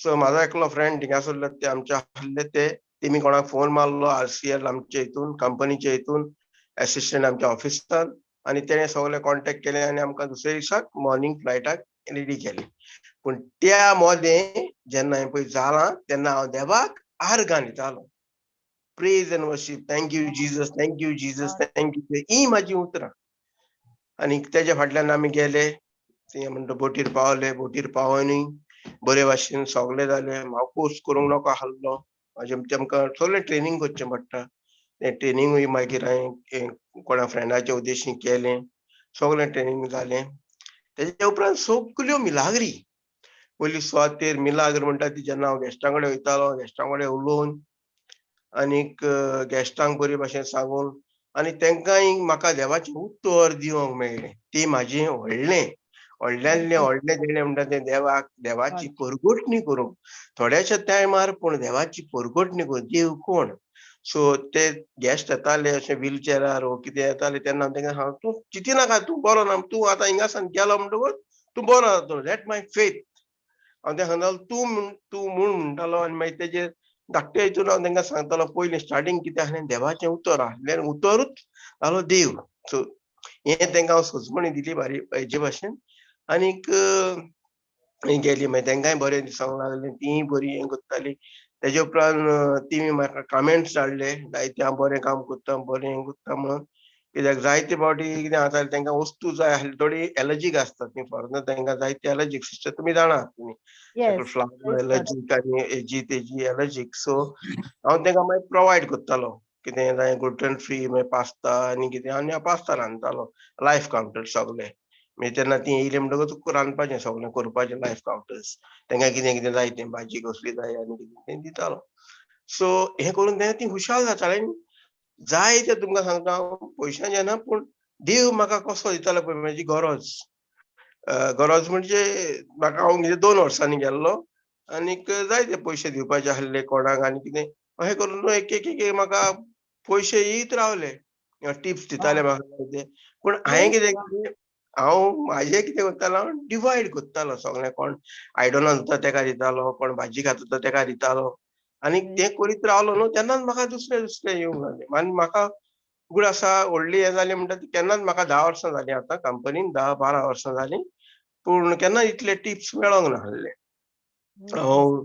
सो म्हाजो एकलो फ्रेंड थिंगा आसलो ते आमचे आहले तेमी कोणाक फोन मारलो RCL आमचे हितून कंपनीचे हितून एसिस्टंट आमच्या ऑफिसांत आनी तेणें सगळे कॉन्टॅक्ट केले आनी आमकां दुसऱ्या दिसाक मॉर्निंग फ्लायटाक रेडी केली. पूण त्या मोदें जेन्ना हांवें पळय जालां तेन्ना हांव देवाक आर्गां दितालो. Praise and worship, thank you Jesus, thank you Jesus, thank you. ही म्हाजी उतरां. आनी तेजे फाटल्यान आमी गेले, ते म्हणटा बोटीर पावले, बोटीर पावोनूय बरे भाशेन सगळे जाले. हांव कोर्स करूंक नाका आहलो, आमकां सगळें ट्रेनींग करचें पडटा. तें ट्रेनींगूय मागीर हांवें कोणा फ्रेंडाच्या उद्देशीं केलें, सगळें ट्रेनींग जालें. तेजे उपरांत सगल्यो मिलाग्री. पयलीं सुवातेर मिलाग्र म्हणटा ती जेन्ना हांव गॅस्टां कडेन वयतालो, गॅस्टां कडेन उलोवन आनीक गॅस्टांक बरे भाशेन सांगून आनी तेंकांय म्हाका देवाचें उतर दिवंक मेळ्ळें. ती म्हाजें व्हडल्यांतलें व्हडलें जेणें म्हणटा तें देवाची परगोटणी करूंक. थोड्याशा टायमार पूण देवाची परगोटणी करूंक. देव कोण? सो ते गॅस्ट येताले अशे व्हीलचॅरार वो कितें येताले तेन्ना हांव तेंकां सांग तूं चिंती नाका, तूं बरो ना, तूं आतां हिंगासान गेलो म्हणटकूच तूं बरो जातलो. That my faith. हांव तें सांगतालो तूं म्हूण म्हणटालो आनी मागीर तेजेर धाकटे हितून हांव तेंकां सांगतालो पयलीं स्टार्टींग कितें आहलें देवाचें उतर आहलें, उतरूच जालो देव. सो हें तेंकां हांव सोजमणी दिली हेजे भाशेन. आनीक गेलीं मागीर तेंकांय बरें दिसोंक लागलें, तींय बरीं हें करतालीं. तेजे उपरांत तेमी म्हाका कमेंट्स धाडले, जायते हांव बरें काम करता, बरें हें करता म्हणून. कित्याक जायते फावटी कितें जातालें तेंकां वस्तू जाय आहली, थोडी एलर्जीक आसतात न्ही फॉरनर, तेंकां जायते एलर्जीक सिस्टर तुमी जाणात तुमी फ्लावर एलर्जीक आनी हेजी तेजी एलर्जीक. सो हांव तेंकां मागीर प्रोवायड करतालो कितें जाय ग्लुटेन फ्री मागीर पास्ता आनी कितें आनी हांव पास्ता रांदतालो लायफ कावंटर सगळे. मागीर तेन्ना ती येयली म्हणटकूच रांदपाचें सगळें करपाचें लायफ कावंटर्स. तेंकां कितें कितें जाय तें भाजी कसली जाय आनी कितें तें दितालो. सो हें करून तें ती खुशाल जातालीं. जाय तें तुमकां सांगता हांव पयशांचें ना पूण देव म्हाका कसो दितालो पळय म्हाजी गरज म्हणजे म्हाका हांव 2 वर्सांनी गेल्लो आनीक जायते पयशे दिवपाचे आहले कोणाक आनी कितें अशें करून एक एक म्हाका पयशे येयत रावले. टिप्स दिताले म्हाका ते. पूण हांवें कितें केलें, हांव म्हाजें कितें करतालो हांव डिवायड करतालो सगळें. कोण आयदनां धुता तेका दितालो, कोण भाजी घालता तेका दितालो. आनी तें करीत रावलो न्हू तेन्नाच म्हाका दुसरें येवंक लागलें. आनी म्हाका उगड आसा व्हडली हें जाली म्हणटा ती केन्नाच म्हाका 10 वर्सां जालीं आतां कंपनीन 10-12 वर्सां जालीं. पूण केन्ना इतले टिप्स मेळोंक नाहले. हांव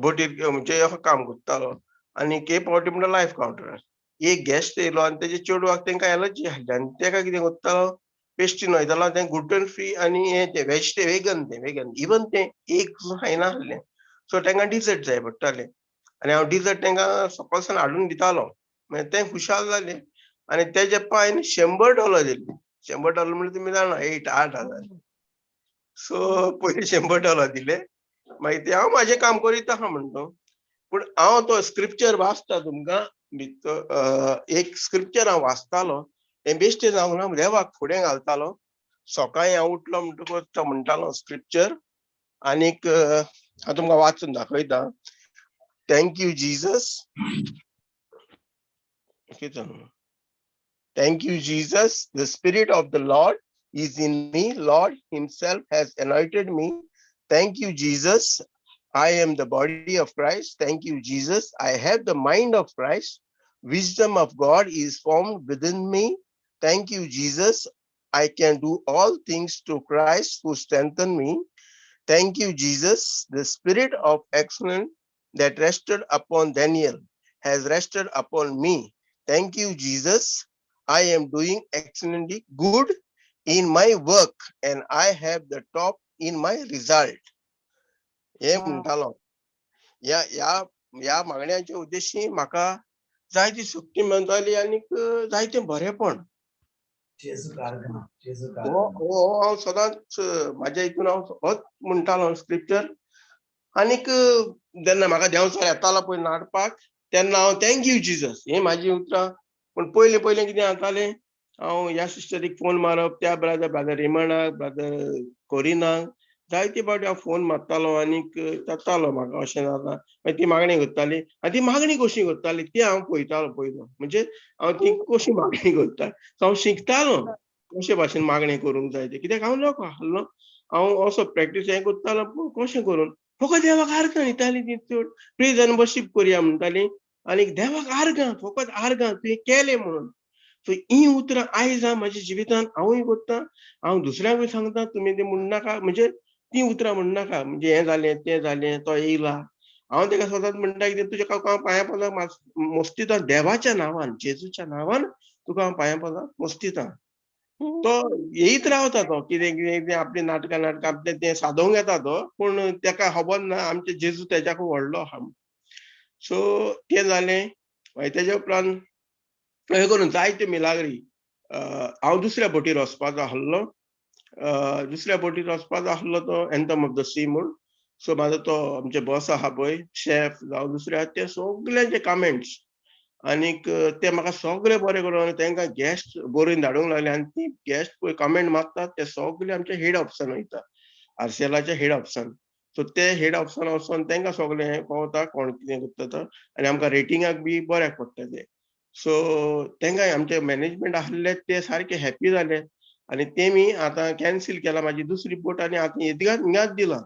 बोटीर म्हणजे काम करतालो आनीक एक फावटी म्हणटा लायफ कावंटरार एक गेस्ट येयलो आनी तेजे चेडवाक तेंकां एलर्जी आहली आनी तेका कितें करतालो पेस्ट्रीन वयतालो तें ग्लुटेन फ्री आनी हें तें वेगन इवन तें एक खायनाहलें. सो तेंकां डिजर्ट जाय पडटालें आनी हांव डिजर्ट तेंकां सकाळसान हाडून दितालो. मागीर ते खुशाल जाले आनी तेजे पायन $100 दिले. $100 म्हणजे तुमी जाणा 8,000. सो पयलीं $100 दिले. मागीर ते हांव म्हाजें काम करीत आहा म्हणटो. पूण हांव तो स्क्रिप्चर वाचता तुमकां एक स्क्रिप्चर हांव वाचतालो हें बेश्टें जावंक ना देवाक फुडें घालतालो. सकाळीं हांव उठलो म्हणटकूच तो म्हणटालो स्क्रिप्चर आनीक हांव तुमकां वाचून दाखयता. Thank you Jesus. Thank you, Jesus. The Spirit of the Lord is in me. Lord Himself has anointed me. Thank you, Jesus. I am the body of Christ. Thank you, Jesus. I have the mind of Christ. Wisdom of God is formed within me. Thank you, Jesus. I can do all things through Christ who strengthens me. Thank you, Jesus. The Spirit of excellence that rested upon Daniel has rested upon me. Thank you, Jesus. I am doing excellently good in my work and I have the top in my result. हे म्हणटालो ह्या मागण्यांच्या उद्देशी म्हाका जायती शक्ती मेळटाली आनीक जायतें बरेंपण. हांव सदांच म्हाज्या हितून हांव होच म्हणटालो स्क्रिप्चर. आनीक जेन्ना म्हाका देंवचार येतालो पळय नाटपाक तेन्ना हांव थँक यू जीसस हें म्हाजी उतरां. पूण पयलें कितें जातालें हांव ह्या सिस्टरीक फोन मारप त्या ब्रादर रेमंडाक ब्रादर कोरिनाक जायते फावटी हांव फोन मारतालो आनीक जातालो म्हाका अशें जाता मागीर ती मागणी करताली आनी ती मागणी कशी करताली ती हांव पळयतालो पयलो म्हणजे हांव ती कशी मागणी करता सो हांव शिकतालो कशे भाशेन मागणी करूंक जाय ते कित्याक हांव लोक आहलो हांव असो प्रॅक्टीस हें करतालो पूण कशें करून फकत देवाक आर्गां दिताली ती चड प्रेज आनी वर्शीप करया म्हणटाली आनीक देवाक आर्गां फकत आर्गां तुवें केलें म्हणून सो ही उतरां आयज हांव म्हाज्या जिवितांत हांवूय करता हांव दुसऱ्यांकूय सांगता तुमी ती म्हणनाका म्हणजे ती उतरां म्हणनाका म्हणजे हें जालें तें जालें तो येयला हांव ताका सदांच म्हणटा कितें तुज्या हांव पांयां पडलां मस्तिता देवाच्या नांवान जेजूच्या नांवान तुका हांव पांयां पडलां मस्तिता तो येयत रावता तो कितें कितें आपली नाटकां आपलें तें सादोवंक येता तो पूण ताका खबर ना आमचे जेजू तेज्याकूय व्हडलो आहा सो तें जालें मागीर तेज्या उपरांत हे करून जायत्यो मिलाग्री हांव दुसऱ्या बोटीर वचपाचो आहलो दुसऱ्या बोटीर वचपाचो आहलो तो एंथम ऑफ द सी म्हूण सो म्हाजो तो आमचे बॉस आहा पळय शेफ जावं दुसऱ्या ते सगळ्यांचे कमेंट्स आनीक ते म्हाका सगळे बरें करून तांकां गेस्ट बरोवन धाडूंक लागले आनी ती गेस्ट पळय कमेंट मारतात ते सगळे आमचे हेड ऑफिसान वयता आरसीएलाचे हेड ऑफिसान सो ते हेड ऑफिसान वचून तांकां सगळें हें कळटा कोण कितें करता तो आनी आमकां रेटिंगाक बी बऱ्याक पडटा ते सो तांकां आमचे मॅनेजमेंट आसले ते सारके हॅपी जाले आनी तेमी आतां कॅन्सील केला म्हाजी दुसरी बोट आनी आतां हिंगाच दिला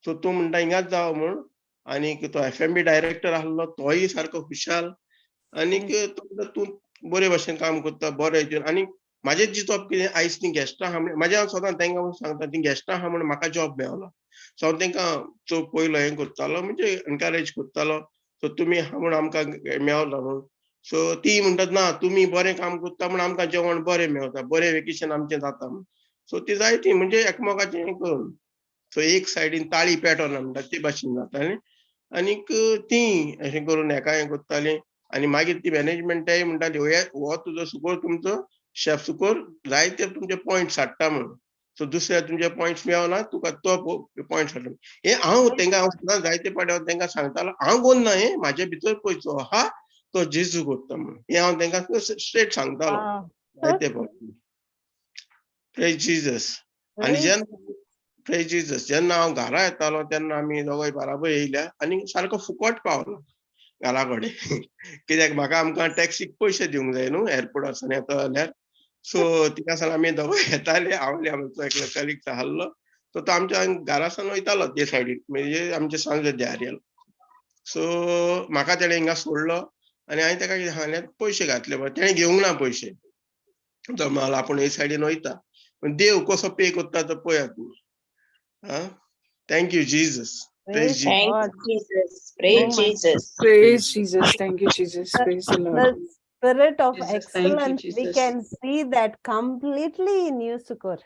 सो तूं म्हणटा हिंगाच जावं म्हूण आनीक तो FMB डायरेक्टर आहलो तोय सारको खुशाल आनीक तूं बरे भशेन काम करता बरें हेजेर आनी म्हाजें चिंतप कितें आयज ती गेस्टां आहा म्हाजें हांव सदां तांकां सांगता ती गेस्टां आहा म्हूण म्हाका जॉब मेळलो सो हांव तांकां पयलो हें करतालो म्हणजे एनकरेज करतालो सो तुमी आहा म्हूण आमकां मेळलो म्हूण सो ती म्हणटात ना तुमी बरें काम करता म्हूण आमकां जेवण बरें मेळटा बरें वेकेशन आमचें जाता म्हूण सो ती जायती म्हणजे एकामेकाचें हें करून सो एक सायडीन ताळी पेटोना म्हणटा ते भाशेन जातालें आनीक ती अशें करून हेका हें करतालीं आनी मागीर ती मॅनेजमेंटाय म्हणटाली हो तुजो सुकोर तुमचो शेफ सुकोर जायते तुमचे पॉयंट्स हाडटा म्हणून सो दुसऱ्या तुमचे पॉयंट्स मेळना तुका तो पॉयंट्स हाडटा हे हांव तांकां हांव सदां जायते पाटी हांव तांकां सांगतालो हांव कोन्ना हे म्हाजे भितर पळय आहा तो जेजू करता म्हणून हे हांव तांकां स्ट्रेट सांगतालो जायते फावटी प्रेज जीजस आनी प्रेज जीजस जेन्ना हांव घरा येतालो तेन्ना आमी दोगांय बाराबर येयल्या आनी सारको फुकट पावलो घरा कडेन कित्याक म्हाका आमकां टॅक्सीक पयशे दिवंक जाय न्हू एअरपोर्टासान येता जाल्यार सो तिका सावन आमी दोगांय येताले हांव आमचो एकलो कलीग आहलो सो तो आमच्या घरासान वयतालो ते सायडीन म्हणजे आमचे सांजे देयार सो म्हाका तेणें हिंगा सोडलो आनी हांवें ताका कितें सांगलें पयशे घातले तेणें घेवंक ना पयशे तो म्हणलो आपूण हे सायडीन वयता पूण देव कसो पे करता तो पळयात तुमी thank you Jesus Praise Thank God. you, Jesus. Praise Oh my Jesus. Praise Jesus. Thank you, Jesus. Praise the The Lord. spirit of Jesus, thank you, excellence, we Jesus. can see that completely in you, Sukur.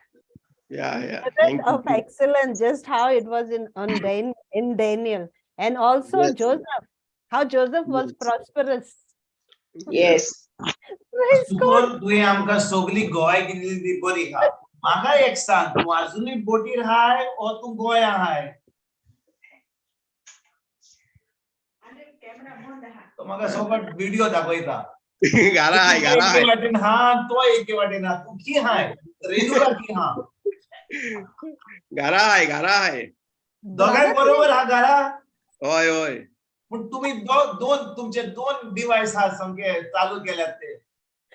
yeah Spirit thank of you excellence, just how it was in Daniel, and also Yes. Joseph, how Joseph was Yes. prosperous. Yes. Praise सुकोर God. तुवें आमकां सगळी गोंय केल्ली ती बरी हा म्हाका एक सांग तूं अजुनूय बोटीर हाय ओ तूं गोंया हाय तो म्हाका सगळो व्हिडिओ दाखयता घरा हाय एके वाटेन हा तो एके वाटेन हा तूं की हाय रेनुका की हा घरा हाय दोगांय बरोबर हा घरा हय हय पण तुम्ही तुमचे दोन डिव्हाइस हा सामके चालू केल्यात ते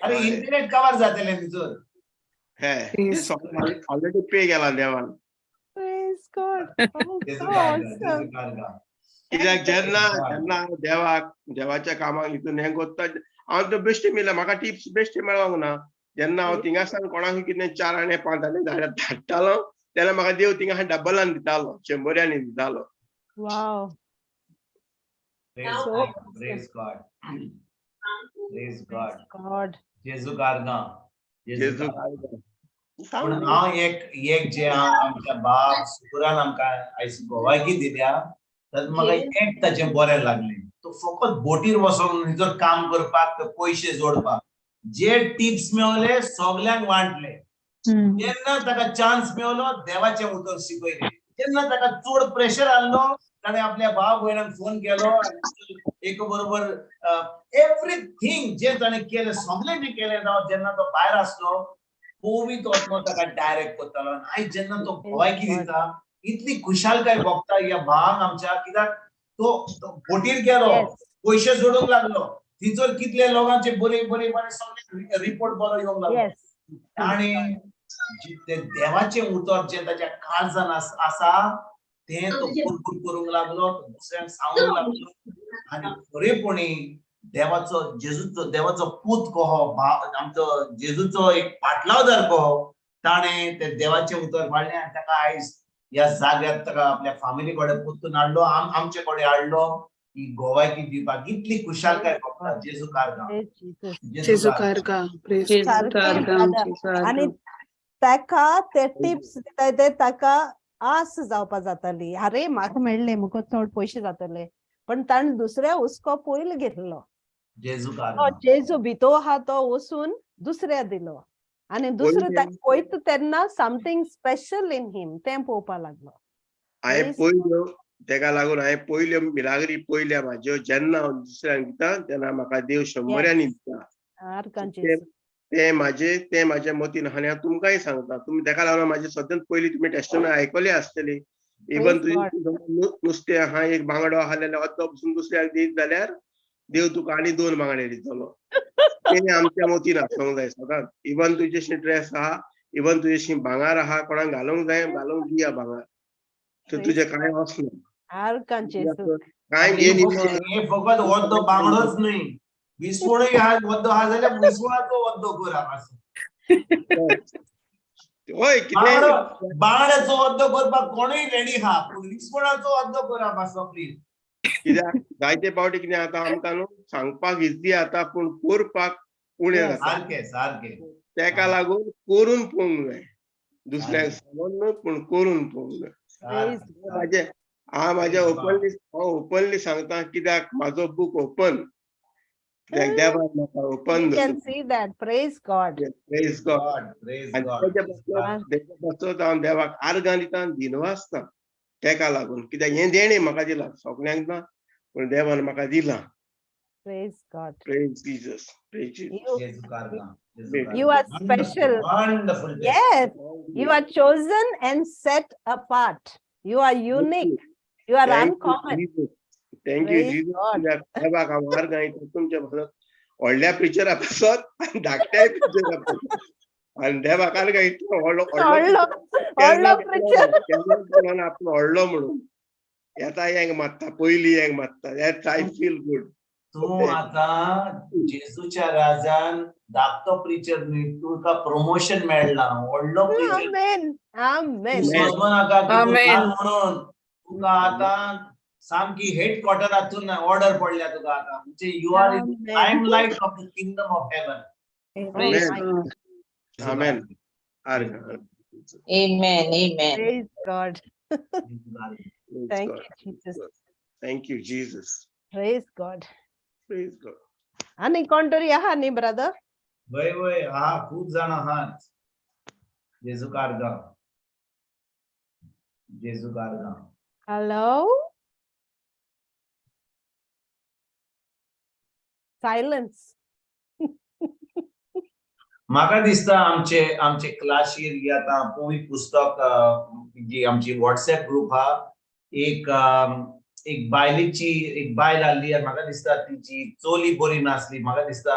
अरे हय. इंटरनेट कवर जातले तिचून Yes. ऑलरेडी पे केला देवान Praise God. Oh, जेजू so कारगा awesome. जेजू कारगा कित्याक जेन्ना देवाच्या कामाक हितून हें करता हांव तो बेश्टे मेळ्ळा म्हाका टिप्स बेश्टे मेळोंक ना जेन्ना हांव थिंगासान कोणाक कितें 4 आणे 5 आणे धाडटालो तेन्ना म्हाका देव थिंगा डबलान दितालो 100 दितालो Wow. So praise God praise God God. जेजू कारगा जेजू पण हांव एक जे आमच्या बाप सुकुरान आमकां आयज गोवायकी दिल्या तर म्हाका एक ताचें बरें लागलें तो फकत बोटीर वचोन निजो काम करपाक पयशे जोडपाक जे टिप्स मेळले सगल्यांक वांटले जेन्ना ताका चान्स मेळलो देवाचें उतर शिकयलें जेन्ना ताका चड प्रेशर आहलो ताणें आपल्या भाव भयणांक फोन केलो एक बरोबर एवरीथिंग जे ताणें केलें सगळें जे केलें जेन्ना तो भायर आसलो पवित्र आत्मा ताका डायरेक्ट करतालो आयज जेन्ना तो भवायकी दिता इतली खुशालकाय भोगता ह्या भावांक आमच्या, कित्याक तो बोटीर गेलो, Yes. पयशे सोडूंक लागलो, थंयसर कितले लोकांचे बरे बरे बरे सगळे रिपोर्ट बरो येवंक लागलो. Yes. आणि ते देवाचे उतर जे ताच्या काळजान आसा ते तो कुरकुर करूंक लागलो, दुसऱ्यांक सांगूंक लागलो. आणि खरेपणी देवाचो पूत कहो, आमचो जेजूचो एक पाटलावदार कहो, ताणे ते देवाचे उतर पाळले आनी ताका आयज ह्या जाग्यार ताका आपल्या फॅमिली कडेन पोत्तून हाडलो, आमचे कडेन हाडलो, ही गोवायकी दिवपाक इतली खुशालकाय भोगता. जेजू कारगा, जेजू कारगा, प्रेज सारकें brother. आणि ताका ते टिप्स दिताय ते ताका आस जावपा जाताली, अरे म्हाका मेळ्ळे, मुको चड पयशे जातले, पण ताणें दुसऱ्या हुस्को पयलीं घेतलो. जेजू तो कारगा. जेजू भितो आहा तो वचून दुसऱ्या दिलो, आणि दुसरें ताका पळयता तेन्ना समथींग स्पेशल इन हिम तें पळोवपा लागलो. हांवें पयल्यो तेका लागून हांवें पयल्यो मिरागरी पयल्या म्हाज्यो, जेन्ना हांव दुसऱ्यांक दिता तेन्ना म्हाका देव 100 दिता. ते म्हाजे मतीन आहा आनी हांव तुमकांय सांगता. तुमी तेका लागून म्हाजे सदांच पयलीं तुमी टेस्टमेंट आयकले आसतली. इवन तुजी नुस्तें आहा, एक बांगडो आहा जाल्यार अर्दो पसून दुसऱ्याक दीत जाल्यार देव तुका आनी 2 बांगडे दितलो. तें आमच्या मतीन आसूंक जाय सदांच. इवन तुजेशी ड्रेस आहा, इवन तुजेशी भांगार आहा, कोणाक घालूंक जाय घालूंक दिया भांगार, तर तुजें कांय वचना. कांय घेयन हे फकत वद्दो बांगडोच न्हय, विसवणूय वद्दो आहा जाल्यार विसवणाचो वद्दो कर मातसो. होय, बांगड्याचो वद्दो करपाक कोणूय रेडी आहा, पूण विसवणाचो वद्दो कर मातसो प्लीज. कित्याक जायते फावटी कितें जाता, आमकां न्हू सांगपाक इजी जाता पूण करपाक उणें जाता. सारकें सारकें. तेका लागून करून पळोवंक जाय, दुसऱ्यांक सांगून न्हू पूण करून पळोवंक जाय. हांव म्हाज्या ओपनली सांगता, कित्याक म्हाजो बूक ओपन, देवान म्हाका ओपन प्रेज गॉड. हांव देवाक आर्गां दिता, दिनवासता. तेका लागून कित्याक हें देणें म्हाका दिलां, सगळ्यांक ना पूण देवान म्हाका दिलां. Praise God. Praise Jesus. Praise Jesus. You are special. Wonderful. Yes, you are chosen and set apart. You are unique. You are uncommon. Thank you, Jesus. देवाक हांव आर्गां दिता तुमच्या पासत व्हडल्या प्रिचरा पासत धाकट्या प्रिचरा पासत, आनी देवाक आर्गां दिता व्हडलो आपलो व्हडलो म्हणून. येता हेंग मात्ता, पयलीं हेंग मात्ता. That I feel good. तू आता जेजूच्या राजान धाकटो प्रिचर न्हय, तुका प्रमोशन मेळ्ळां, व्हडलो प्रिचर. Amen. Amen. नाका की तूं ल्हान म्हणून, तुका आतां सामकी हेडक्वार्टरांतून ऑर्डर पडल्या तुका आतां, म्हणजे you are in the limelight of the kingdom of heaven. Amen. Amen. Amen. Praise God. Thank you, Jesus. Thank you, Jesus. Praise God. Praise God. आणि कोण तरी आहा न्ही ब्रदर? वय वय आहा, खूब जाण आहात. जेजू कारगा, जेजू कारगा. Hello? Silence. म्हाका दिसता आमचे क्लासीर ही आतां पळोवंक पुस्तक जी आमची व्हॉट्सएप ग्रुप आहा, एक बायल आसली, आनी म्हाका दिसता तिची चोली बरी नासली. म्हाका दिसता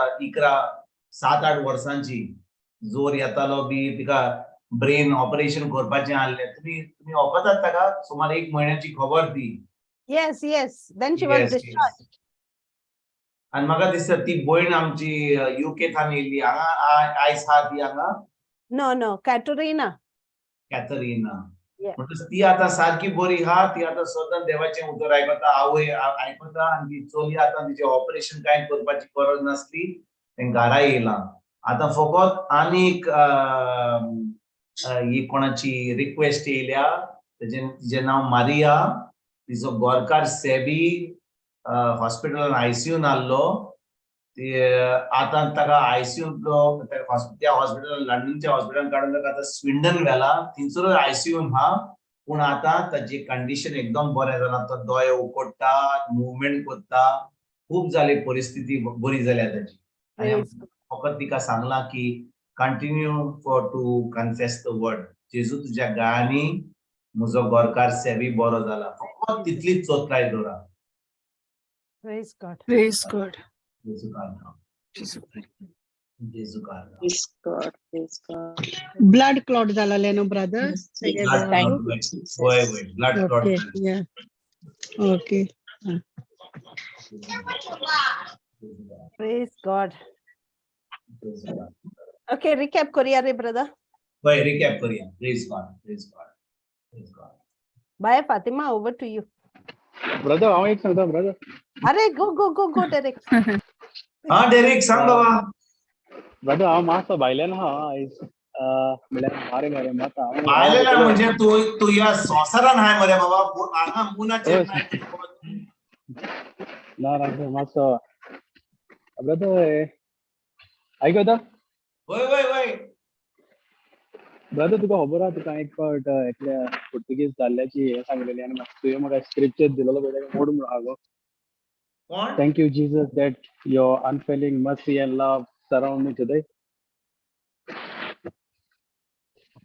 7-8 वर्सांची, जोर येतालो बी, तिका ब्रेन ऑपरेशन करपाचें आसलें. तुमी वळखतात ताका? सुमार 1 म्हयन्याची खबर ती. Yes, yes. Then she was discharged. आनी म्हाका दिसता ती भयण आमची युकेंतल्यान येयल्ली, हांगा आयज आहा ती हांगा. No, Katerina. कॅथरीना. Yeah. म्हणटच ती आतां सारकी बरी आहा. ती आतां सदां देवाचें उतर आयकता, आवय आयकता, आनी ती चली आतां तिचें ऑपरेशन कांय करपाची गरज नासली, तें घरा येयलां. आतां फकत आनीक ही कोणाची रिक्वेस्ट येयल्या, तिचें नांव मारिया. तिचो गोरकार सेबी हॉस्पिटलान आयसीयून आहलो. आतां ताका आयसीयूंतलो त्या हॉस्पिटलान, लंडनच्या हॉस्पिटलान काडून ताका आतां स्विंडन व्हेला, थंयसरूय आयसीयून आहा. पूण आतां ताची कंडिशन एकदम बरें जालां. तो दोळे उगडटा, मुवमेंट करता, खूब जाली, परिस्थिती बरी जाल्या ताची. आनी फकत तिका सांगलां की continue to confess the word. जेजू तुज्या गायांनी म्हजो गोरकार सेवी बरो जाला फकत तितलीच चोतराय दवरा. Praise God. Praise God. जेजू कारणा. Jesus. जेजू कारणा. Praise God, praise God. Blood clot झालेले नो ब्रदर सगळे Blood Thank clot, you, wait. Jesus. Wait, wait. Blood clot. Okay या ओके Praise God. जेजू कारणा. Okay, recap Korea रे brother. Wait, recap करूया. Praise God. Praise God. Praise God. Bye Fatima, over to you. Brother हांव एक सांगता ब्रदर. अरे go Derek. हा डेरेक सांग बाबा. ब्रदर हांव मातसो भायल्यान आहा आयज म्हळ्यार मारे मारे माता भायलेला म्हणजे तू या संसारान हाय मरे बाबा. हांगा मुनाचेर नाही. ना ना मातसो ब्रदर आयकता वय वय वय. ब्रदर तुका खबर आहा तुका एक फावट एकल्या पुर्तुगीज दादल्याची हे सांगलेली आनी तुवें म्हाका स्क्रिप्चर दिलेलो पळय तेका मोड म्हणून आहा गो. कोण? Thank you, Jesus, that your unfailing mercy and love surround me today.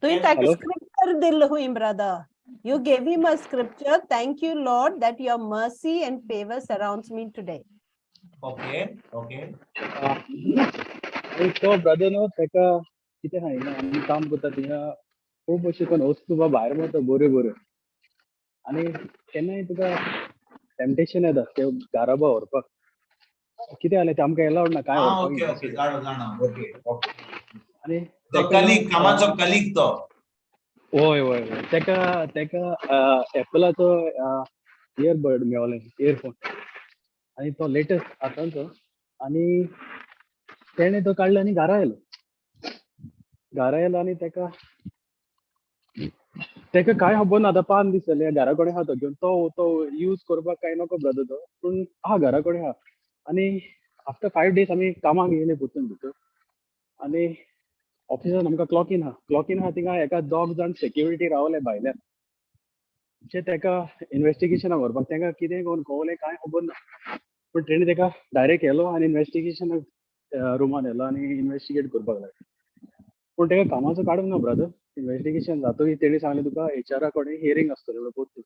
तुई ताका Hello? scripture दिल हुई brother. You gave him a scripture. Thank you Lord that your mercy and favor surrounds me today. Okay okay. आणि तो ब्रदर न्हू तेका कितें सांगितलें आमी काम करता थिंगा खूब अशें करून वस्तू भायर मेळटा बऱ्यो बऱ्यो आनी केन्नाय तुका टेम्पटेशन येता त्यो घाराबा व्हरपाक. कितें जालें तें आमकां एलावड ना कांय हा व्हरपाक ओके ओके जाणा जाणा ओके ओके. आनी तो कलीग कामाचो कलीग तो. हय हय हय तेका एप्पलाचो इयरबड मेळ्ळें इयरफोन आनी तो लेटस्ट आतांचो आनी तेणें तो काडलो आनी घरा येयलो आनी तेका कांय खबर ना आतां 5 दीस जाले घरा कडेन आहा तो घेवन तो यूज करपाक कांय नको ब्रदर तो पूण आहा घरा कडेन आहा आनी आफ्टर 5 days आमी कामाक येयले भितर आनी ऑफिसान आमकां क्लॉक इन आहा थिंगा एका 2 जाण सेक्युरिटी रावले भायल्यान जे तेका इन्व्हेस्टिगेशनाक व्हरपाक तेंका कितें करून कळवलें कांय खबर ना पूण तेणी तेका डायरेक्ट व्हेलो आनी इन्व्हेस्टिगेशनाक रुमान व्हेलो आनी इन्व्हेस्टिगेट करपाक लागले पूण तेका कामाचो काडूंक ना ब्रदर. इन्व्हेस्टिगेशन जातकीर तेणी सांगलें तुका HR कडेन हियरींग आसतलें पोत्तू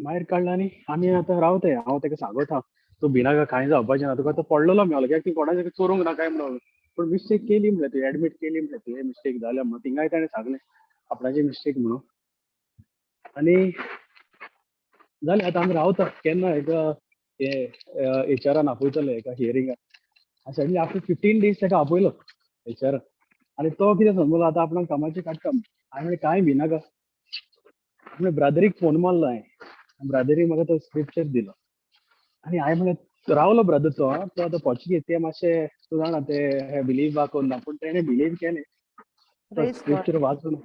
भायर काडला आनी आमी आतां रावताय. हांव तेका सांगता तूं भिनाका कांय जावपाचें ना तुका तो पडलेलो मेळलो कित्याक ती कोणाचें चोरूंक ना काय म्हणून पूण मिस्टेक केली म्हणलें तुवें एडमीट केली म्हणलें तुवें मिस्टेक जाल्या म्हणून थिंगाय ताणें सांगलें आपणाची मिस्टेक म्हणून आनी जालें आतां आमी रावता केन्ना हेका हे HRन आपयतले हेका हियरिंगाक सडनली आफ्टर 15 days तेका आपयलो HR आनी तो कितें समजलो आतां आपणाक कामाचें काडटा हांवें म्हणलें कांय भिनाका म्हणलें ब्रादरीक फोन मारलो हांवें ब्रादरीक म्हाका तो स्क्रिप्चर दिलो आनी हांवें म्हणलें रावलो ब्रदर तो आतां पोर्चुगीज ते मातशें तूं जाणा ते बिलीव कोन्ना पूण तेणें बिलीव केलें तो Praise God. स्क्रिप्चर वाचून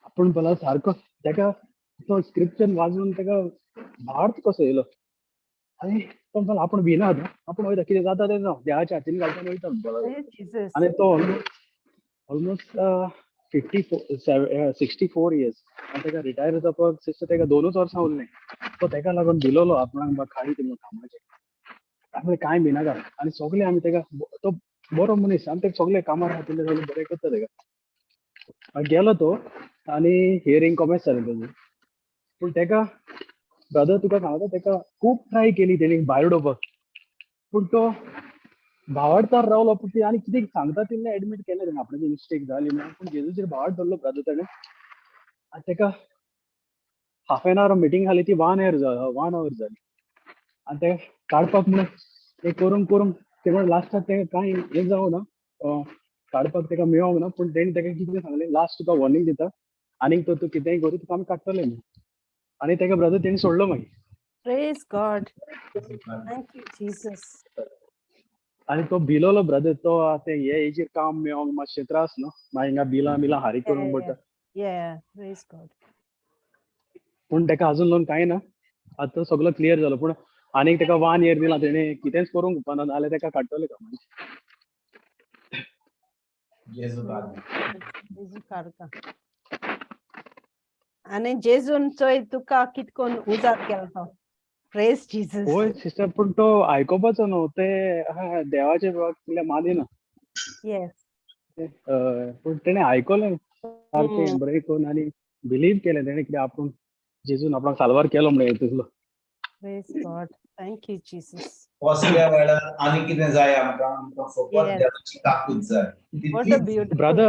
आपूण पळय सारको तेका तो स्क्रिप्चर वाचून तेका भार्थ कसो येयलो आनी तो म्हणपाक आपूण भिना आपूण वयता कितें जाता तें जावं देवाच्या हातीन घालता वयता म्हणपाक Praise Jesus. आनी तो ऑलमोस्ट 64 years आनी तेका रिटायर जावपाक तेका 2 वर्सां उरलीं तो तेका लागून दिलोलो आपणाक म्हाका खाडी तिंगा कामाचें आमी कांय भिनाका आनी सगळे आमी तेका तो बरो मनीस आमी तेका सगळे कामार खातीर सगळे बरें करता तेका गेलो तो आनी हियरींग कॉमेस जालें तेजें पूण तेका ब्रदर तुका सांगता तेका खूब ट्राय केली तेणी भायर उडोवपाक पूण तो भावार्थार रावलो पूण ती आनी कितें सांगता तितलें एडमीट केलें तेणें आपणाची मिस्टेक जाली म्हणून पूण जेजूचेर भावार्थ धरलो ब्रदर तेणें आनी तेका हाफ एन आवर मिटींग जाली ती 1 hour जाली आनी तेका काडपाक म्हणून ते करूंक ते म्हणून लास्टाक तेका कांय हें जावं ना काडपाक तेका मेळोंक ना पूण तेणी तेका कितें सांगलें लास्ट तुका वॉर्निंग दिता आनीक तो तूं कितेंय करूं तुका आमी काडटले म्हणून आनी तेका ब्रदर तेणी सोडलो मागीर. Praise God. Thank you Jesus. आनी तो भिलोलो ब्रदर तो आतां हे हेजेर काम मेळोंक मातशें त्रास न्हू मागीर हिंगा बिलां हारी करूंक पडटा Yeah. Praise God. पूण तेका अजून लोन कांय ना आतां सगळो क्लियर जालो पूण आनीक तेका 1 year दिलां तेणें कितेंच करूंक उपना नाल्यार तेका काडटले कामाचें. जेजू कारणा. जेजू काडटा आनी जेजून चोय तुका कित कोन्न उजार केलो प्रेज जीसस. होय सिस्टर पूण तो आयकोपाचो न्हू ते देवाचे कितले मानिना येस पूण तेणें आयकलें सारकें बरें करून आनी बिलीव केलें तेणें कितें आपूण जेजून आपणाक साल्वार केलो म्हणून हेतूंतलो. Praise God. Thank you, Jesus. कसल्या वेळार आनी कितें जाय आमकां फकत Yes. देवाची ताकूद जाय. What a तितलीच beautiful. ब्रदर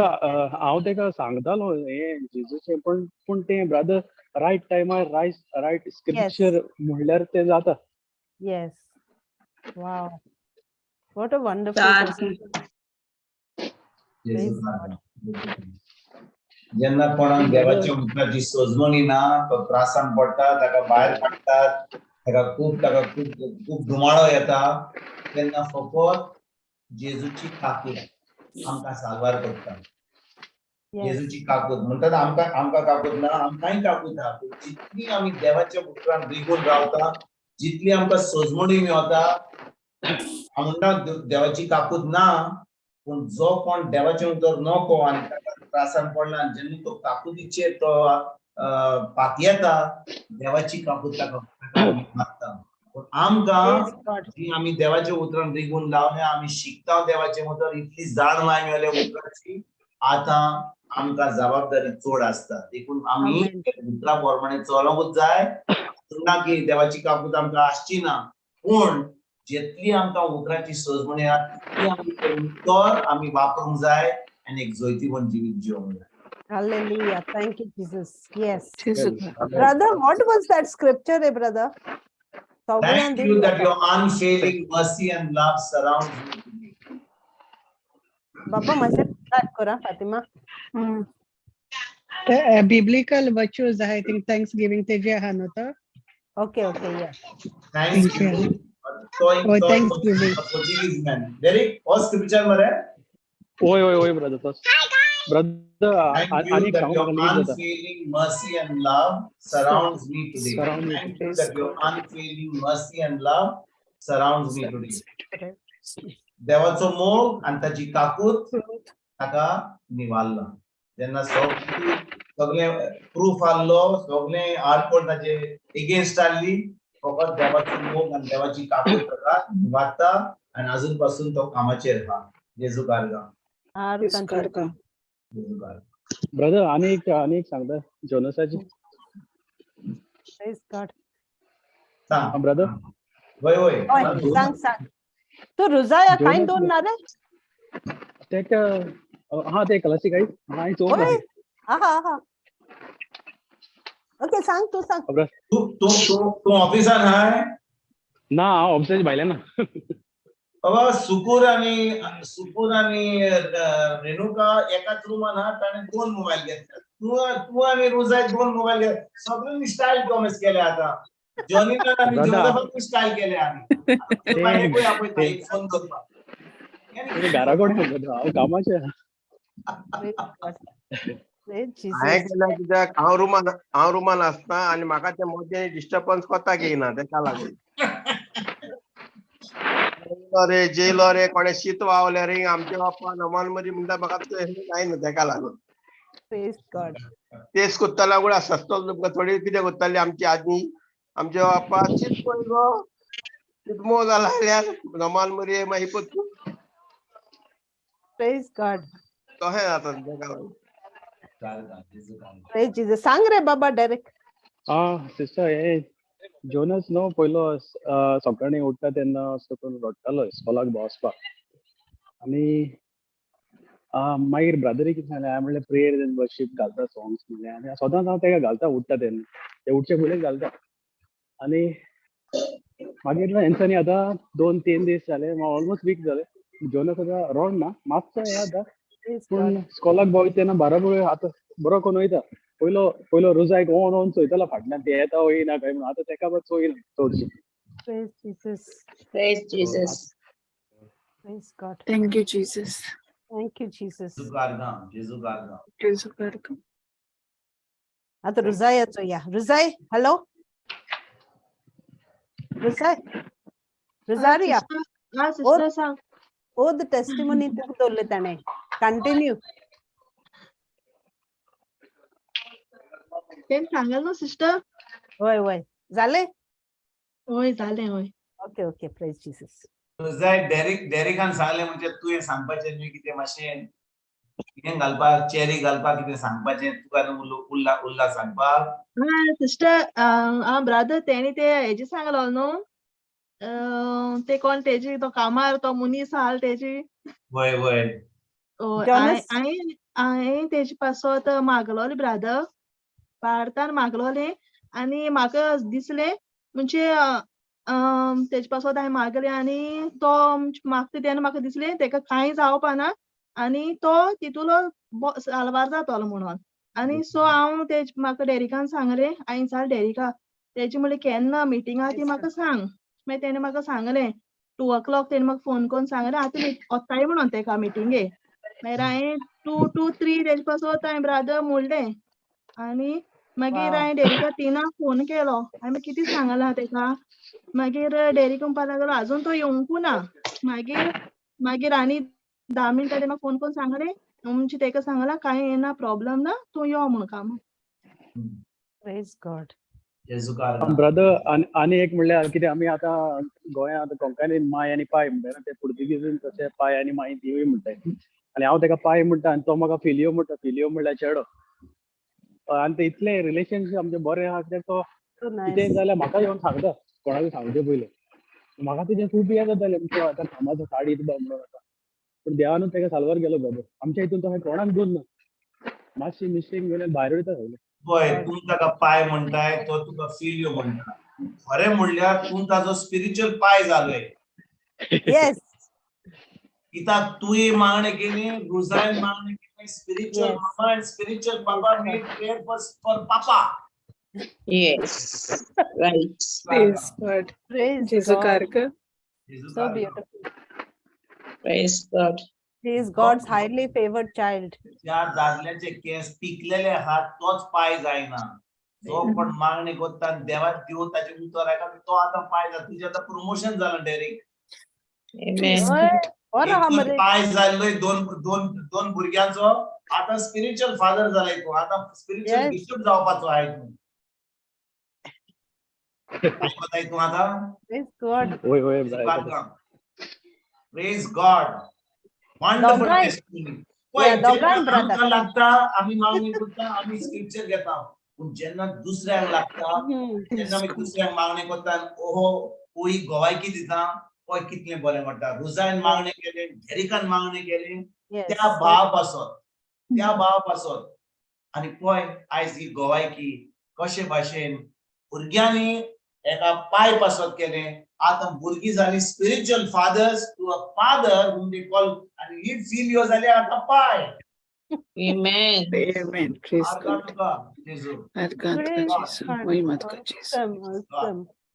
हांव तेका सांगतालो हे जेजूचे पूण तें ब्रदर रायट टायमार रायट स्क्रिप्चर म्हणल्यार तें जाता. Yes. Wow. What a wonderful सारकी. person. जेजू Praise God. जेन्ना कोणाक देवाच्या उतराची सोजमणी ना तो त्रासान पडटा ताका भायर काडटात ताका खूब धुमाळो येता तेन्ना फकत जेजूची ताकूद आमकां साल्वार करता. Yes. जेजूची ताकूद म्हणटात आमकां ताकूद ना आमकांय ताकूद आहा पूण जितली आमी देवाच्या उतरान रिगून रावता जितली आमकां सोजमणी मेळटा हांव म्हणटा देवाची ताकूद ना पूण जो कोण देवाचें उतर नको आनी ताका त्रासान पडला आनी जेन्ना तो ताकूदीचेर तो पात येता देवाची ताकूद ताका मागता. पूण आमकां Praise God. जी आमी देवाच्या उतरान रिगून रावल्या आमी शिकता देवाचें उतर इतली जाण माय मेळ्ळ्या उतराची आतां आमकां जबाबदारी चड आसता देखून आमी Amen. उतरा प्रमाणे चलोंकूच जाय. ना की देवाची ताकूद आमकां आसची ना पूण जितली आमकां उतराची सोजमणी आसा तितली आमी तें उतर आमी वापरूंक जाय आनी एक जोयतीवंत जिवीत जिवंक जाय. Hallelujah. Thank you, Jesus. Yes. Jesus. Brother, what was that scripture, brother? Thank you that your unfailing mercy and love surrounds me. Baba, माझ्या start करा Fatima. Biblical virtues, I think Thanksgiving तेजे आहा न्हू तो. Okay, yeah. Thank you. Thanksgiving. Forgiveness. Derek, what scripture mare? ओय brother first brother Thank you आणि that सांगू your म्हाका लीव जाता. unfailing mercy and love surrounds me today. Surround me. Thank you that your unfailing mercy and love surrounds me today. देवाचो मोग आनी ताची ताकूद ताका निवारला. जेन्ना सगळे प्रूफ आसलो सगळे आडकोड ताचे एगेन्स्ट आसली फकत देवाचो मोग आनी देवाची ताकूद ताका निवारता आनी अजून पासून तो कामाचेर आहा. जेजू कारगा. ब्रदर आणि एक सांगता जोनसाची. Praise God. सांग ब्रदर होय सांग. तू रुजाया काय दोन ना रे? ते क्लासिक आहे हाय तो होय. आहा. ओके सांग तू सांग. तू ऑफिसान हाय ना हांव ऑफिसाची भायले ना. बाबा सुकूर आणि रेणुका एकाच रूमान आहात ताणे 2 मोबाईल घेतले. तू आणि रुजाय 2 मोबाईल घेतले. सगळ्यांनी स्टाईल कॉमेंट्स केले आता. जॉनीला आणि जोनाथननी स्टाईल केले आम्ही. एक फोन करता. घराकडे हांव कामाचे. हांवें केल्यार कित्याक हांव रुमान आसता आनी म्हाका ते मदे डिस्टर्बन्स कोताक येयना तेका लागून. जेलो रे कोणे शीत वावले रे आमचे बाप्पा नमान मरी म्हणटा म्हाका जाय न्हू तेका लागून. तेच कोत्ता लागून आसता थोडी कितें कोत्ताली आमची आजी आमचे बाप्पा शीत पळय गो शिगमो जाला जाल्यार नमान मरी मागीर पत्तू. Praise God. तशें जाता तेका लागून. Praise Jesus. सांग रे बाबा डायरेक्ट. सिस्टर हे जोनस न्हू पयलो सकाळीं उठता तेन्ना असो करून रडटालो इस्कॉलाक वचपाक आनी मागीर ब्रदरी कितें सांगलें हांवें म्हणलें प्रेयर एंड वर्शीप घालता सॉंग्स म्हणलें आनी सदांच हांव तेका घालता उठता तेन्ना ते उठचे पयलीं घालता आनी मागीर हेंच्यांनी आतां 2-3 दीस जाले ऑलमोस्ट वीक जाले जोनस आतां रडना मातसो हें जाता पूण इस्कॉलाक भोंवता तेन्ना बाराबर आतां बरो करून वयता. पयलो रुजायक ओन चोयतालो फाटल्यान ते येता वयना काय म्हणून आतां तेका चोयना चडशी. Praise Jesus. Praise Jesus. Praise God. Thank you, Jesus. Thank you, Jesus. जेजू कारगा. आता रुजायाचो या. रुजाय हॅलो. रुजारिया. सिस्टर सांग. Oh, the testimony तूं दवरलें ताणें. Continue. तें सांगल न्हू सिस्टर. होय जालें. होय जालें होय. Okay praise Jesus. तुझा डेरिकान सांगलें म्हणजे तू हे सांगपाचें न्ही कितें मातशें कितें घालपाक चेरी घालपाक कितें सांगपाचें तुका उरला सांगपाक सिस्टर ब्रदर तेणी ते हेजी सांगलो न्हू ते कोण तेजी तो कामार तो मुनीस आहा तेजी वय वय जॉनस? हांवें तेजे पासत मागलोलें ब्रदर भारतान मागलोलें आनी म्हाका दिसलें म्हणजे तेजे पासत हांवें मागलें आनी तो मागता तेन्ना म्हाका दिसलें तेका कांय जावपाना आनी तो तितूलो साल्वार जातलो म्हणोन आनी सो हांव म्हाका डेरिकान सांगलें हांवें विचारलें डेरिका तेजी म्हणलें केन्ना मिटींग आहा ती म्हाका सांग मागीर तेणें म्हाका सांगलें 2 o'clock तेणें म्हाका फोन करून सांगलें आतां वोत्ताय म्हणोन तेका मिटिंगेक मागीर हांवें 2 to 3 तेजे पासत हांवें ब्रदर म्हणलें आनी मागीर हांवें डेरिका 3 फोन केलो हांवें कितें सांगलां तेका मागीर डेरिका म्हणपा लागलो आजून तो येवंकू ना मागीर आनी 10 मिनटां तेणें म्हाका फोन करून सांगलें म्हणजे तेका सांगलां कांय येना प्रॉब्लेम ना तूं यो म्हूण कामाक प्रेज गॉड ब्रदर आनी एक म्हणल्यार कितें आमी आतां गोंयांत आतां कोंकणी माय आनी पाय म्हणटा ना ते पुर्तुगीजीन तशें पाय आनी माय दिवय म्हणटाय आनी हांव तेका पाय म्हणटा आनी तो म्हाका फिलियो म्हणटा फिलियो म्हणल्यार चेडो आनी ते इतलें रिलेशनशीप आमचें बरें आहा कित्याक तो कितें जाल्यार म्हाका येवन सांगता कोणाकूय सांगचे पयलें म्हाका तेजें खूब हें जातालें म्हणजे आतां कामाचो साडी तुका म्हणून आतां पूण देवानूच तेका साल्वार गेलो ब्रदर आमच्या हितून तशें कोणाक दोन ना मातशी मिस्टेक घेवन भायर वयता सगळें पळय तूं ताका पाय म्हणटाय तो तुका फिलियो म्हणटा खरें म्हणल्यार तूं ताजो स्पिरिच्युअल पाय जालोय येस कित्याक तुवें मागणें केलें रुजान मागणें केलें स्पिरिच्युअल मामा आनी spiritual papa made prayer for papa Yes. Right. Praise God. Praise Jesu God. Karka. So beautiful. Praise God. He is God's highly favored child. ज्या दादल्याचे केस पिकलेले आहात तोच पाय जायना जो पण मागणी करता देवाक दिव ताचे उतर आयका तो आतां पाय जाता तुजें आतां प्रमोशन जालां डायरेक्ट Amen. पाय जाल्लोय दोन भुरग्यांचो आतां स्पिरिच्युअल फादर जालाय तूं आतां स्पिरिच्युअल बिशप जावपाचो आहाय तूं काय तूं आतां Praise God. Praise God wonderful testimony आमकां लागता आमी मागणी करता आमी स्क्रिप्चर घेता पूण जेन्ना दुसऱ्याक लागता जेन्ना आमी दुसऱ्याक मागणी करता ओहो ओई गोवायकी दिता पळय कितलें बरें म्हणटा रुजान मागणें केलें घेरिकान मागणें केलें त्या भाव पासत आनी पळय आयज ही गोवायकी कशे भाशेन भुरग्यांनी एका पाय पासत केलें आतां भुरगीं जालीं spiritual fathers to a father whom they call and he feel जाले आतां पाय Amen. Amen. Praise God. जेजू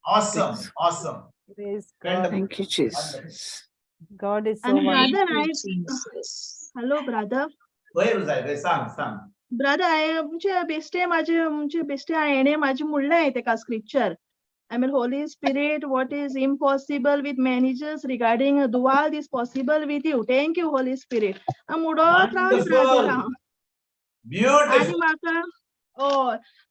Awesome. awesome Praise God. Thank you, Jesus. God is so brother hello brother वयर जाय सांग ब्रदर म्हणजे बेश्टे हांवें म्हाजी म्हणलें तेका scripture I mean, Holy Spirit, what is impossible with managers regarding dual is possible with you. Thank you, Holy Spirit. I'm beautiful.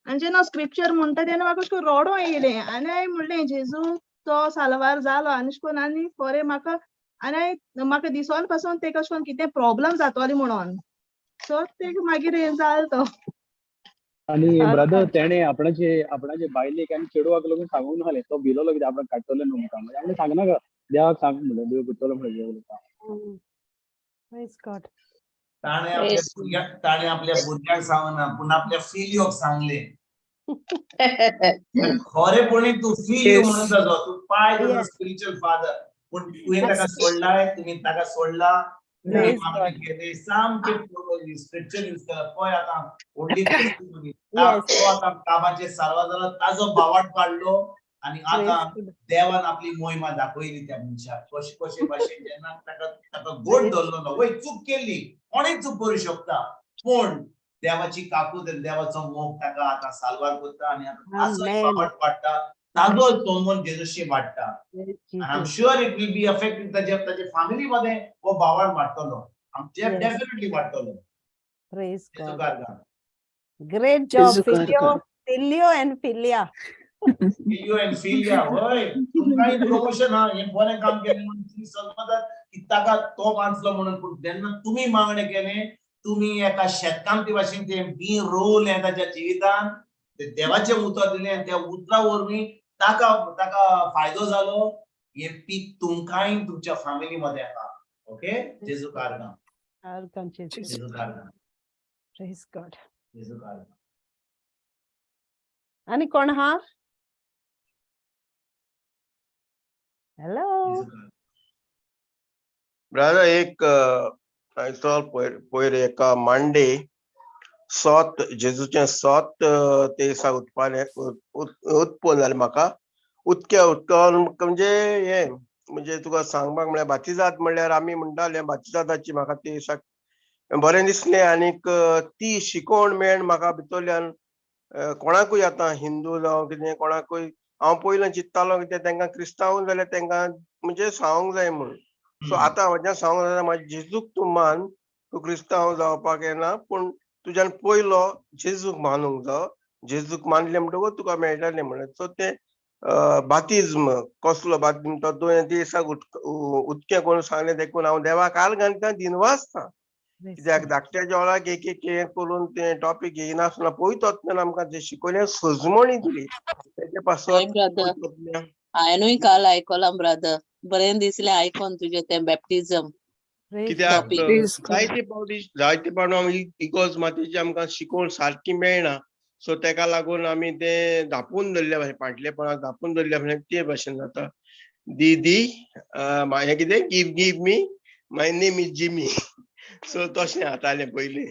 आणि जेन्ना स्क्रिप्चर म्हणटा तेन्ना म्हाका रोडो येयलें आनी हांवें म्हणलें जेजू तो साल्वार जालो आनी खरें म्हाका दिसोन पासून तेका अशें करून कितें प्रॉब्लम जातोली म्हणोन सो तेका मागीर हें जालो तो आणि ब्रदर तेणे आपणाचे बायलेक आनी चेडवाक लागून सांगूंक नाहलें तो भिलोलो कितें आपणाक काडटले न्हू म्हणून आपणें सांगना का देवाक सांग म्हणलें देव भितरलो म्हणलें ताणे आपल्या भुरग्यांक सांगना पूण आपल्या फिलियोक सांगलें खरेपणी तूं फिलियो म्हणून ताजो तूं पाय ताजो स्पिरिच्युअल फादर पूण तुवें ताका सोडलाय तुमी ताका सोडला सामकें स्क्रिप्चर यूज केला पळय आतां व्हडली तो आतां कामाचेर साल्वार जालो ताजो भावाट काडलो आनी आतां देवान आपली मोहिमा दाखयली त्या मनशाक कशे भाशेन जेन्ना ताका गोड धरलो ना वय चूक केल्ली कोणेय चूक करूं शकता पूण देवाची काकूट देवाचो मोग ताका आतां साल्वार करता आनी आतां ताजोय भावाट वाडटा ताजो तोंमन जेजूशी वाडटा आनी I am sure it will be affected ताजे फॅमिली मध्ये हो भावाट वाडटलो आमचे डेफिनेटली वाडटलो praise God great job Filio and Filia होय तुमकांय प्रमोशन हा हे बरें काम केलें म्हणून तुम्ही समजतात की ताका तो वाचलो म्हणून पूण जेन्ना तुमी मागणें केलें तुम्ही एका शेतकामती भाशेन ते बी रोल हे ताच्या जिवितान ते देवाचे उतर दिले आणि त्या उतरा वरवीं ताका फायदो जालो. हे पीक तुमकांय तुमच्या फॅमिली मध्ये आहा. ओके, जेजू कारगा. जेजू कारगा. Praise God. जेजू कारगा. आणि कोण हा? हॅलो ब्रदर, एक पयर एका मांडे सोत जेजूचे सोत ते दिसा उत्पन्न जालें म्हाका. उदकान म्हणजे हे म्हणजे तुका सांगपाक म्हळ्यार बातिजाद म्हणल्यार आमी म्हणटाले बातिजादाची म्हाका ती बरें दिसलें. आनीक ती शिकोवण मेळन म्हाका भितरल्यान कोणाकूय आतां हिंदू जावं कितें कोणाकूय हांव पयलीं चिंत्तालो कितें तांकां क्रिस्तांव जाल्यार तांकां म्हणजे सांगूंक जाय म्हणून. सो आतां म्हज्या सांगूंक जाय म्हाज्या जेजूक तूं मान, तूं क्रिस्तांव जावपाक येना, पूण तुज्यान पयलो जेजूक मानूंक जाय. जेजूक मानलें म्हणटकूच तुका मेळटलें म्हणून. सो ते बातिज्म कसलो बातिज्म तो 2 दिसाक उदकें कोण सांगलें देखून हांव देवाक आर्गां दिनवासता. कित्याक धाकट्याच्या वेळाक एक हें करून तें टॉपीक घेयनासतना पवित्र आत्म्यान आमकां जे शिकयलें सजमणी दिली तेजे पासून हांवेनूय काल आयकलां ब्रदर, बरें दिसलें आयकोन तुजें तें बॅप्टिझम. कित्याक जायते फावटी आमी इगोज मातयेची आमकां शिकोवण सारकी मेळना. सो तेका लागून आमी तें धापून दवरल्या भशेन, फाटलेपणाक धापून दवरल्या भशेन ते भशेन जाता. दी हें कितें give me my name is Jimmy. So तशें जातालें पयलीं.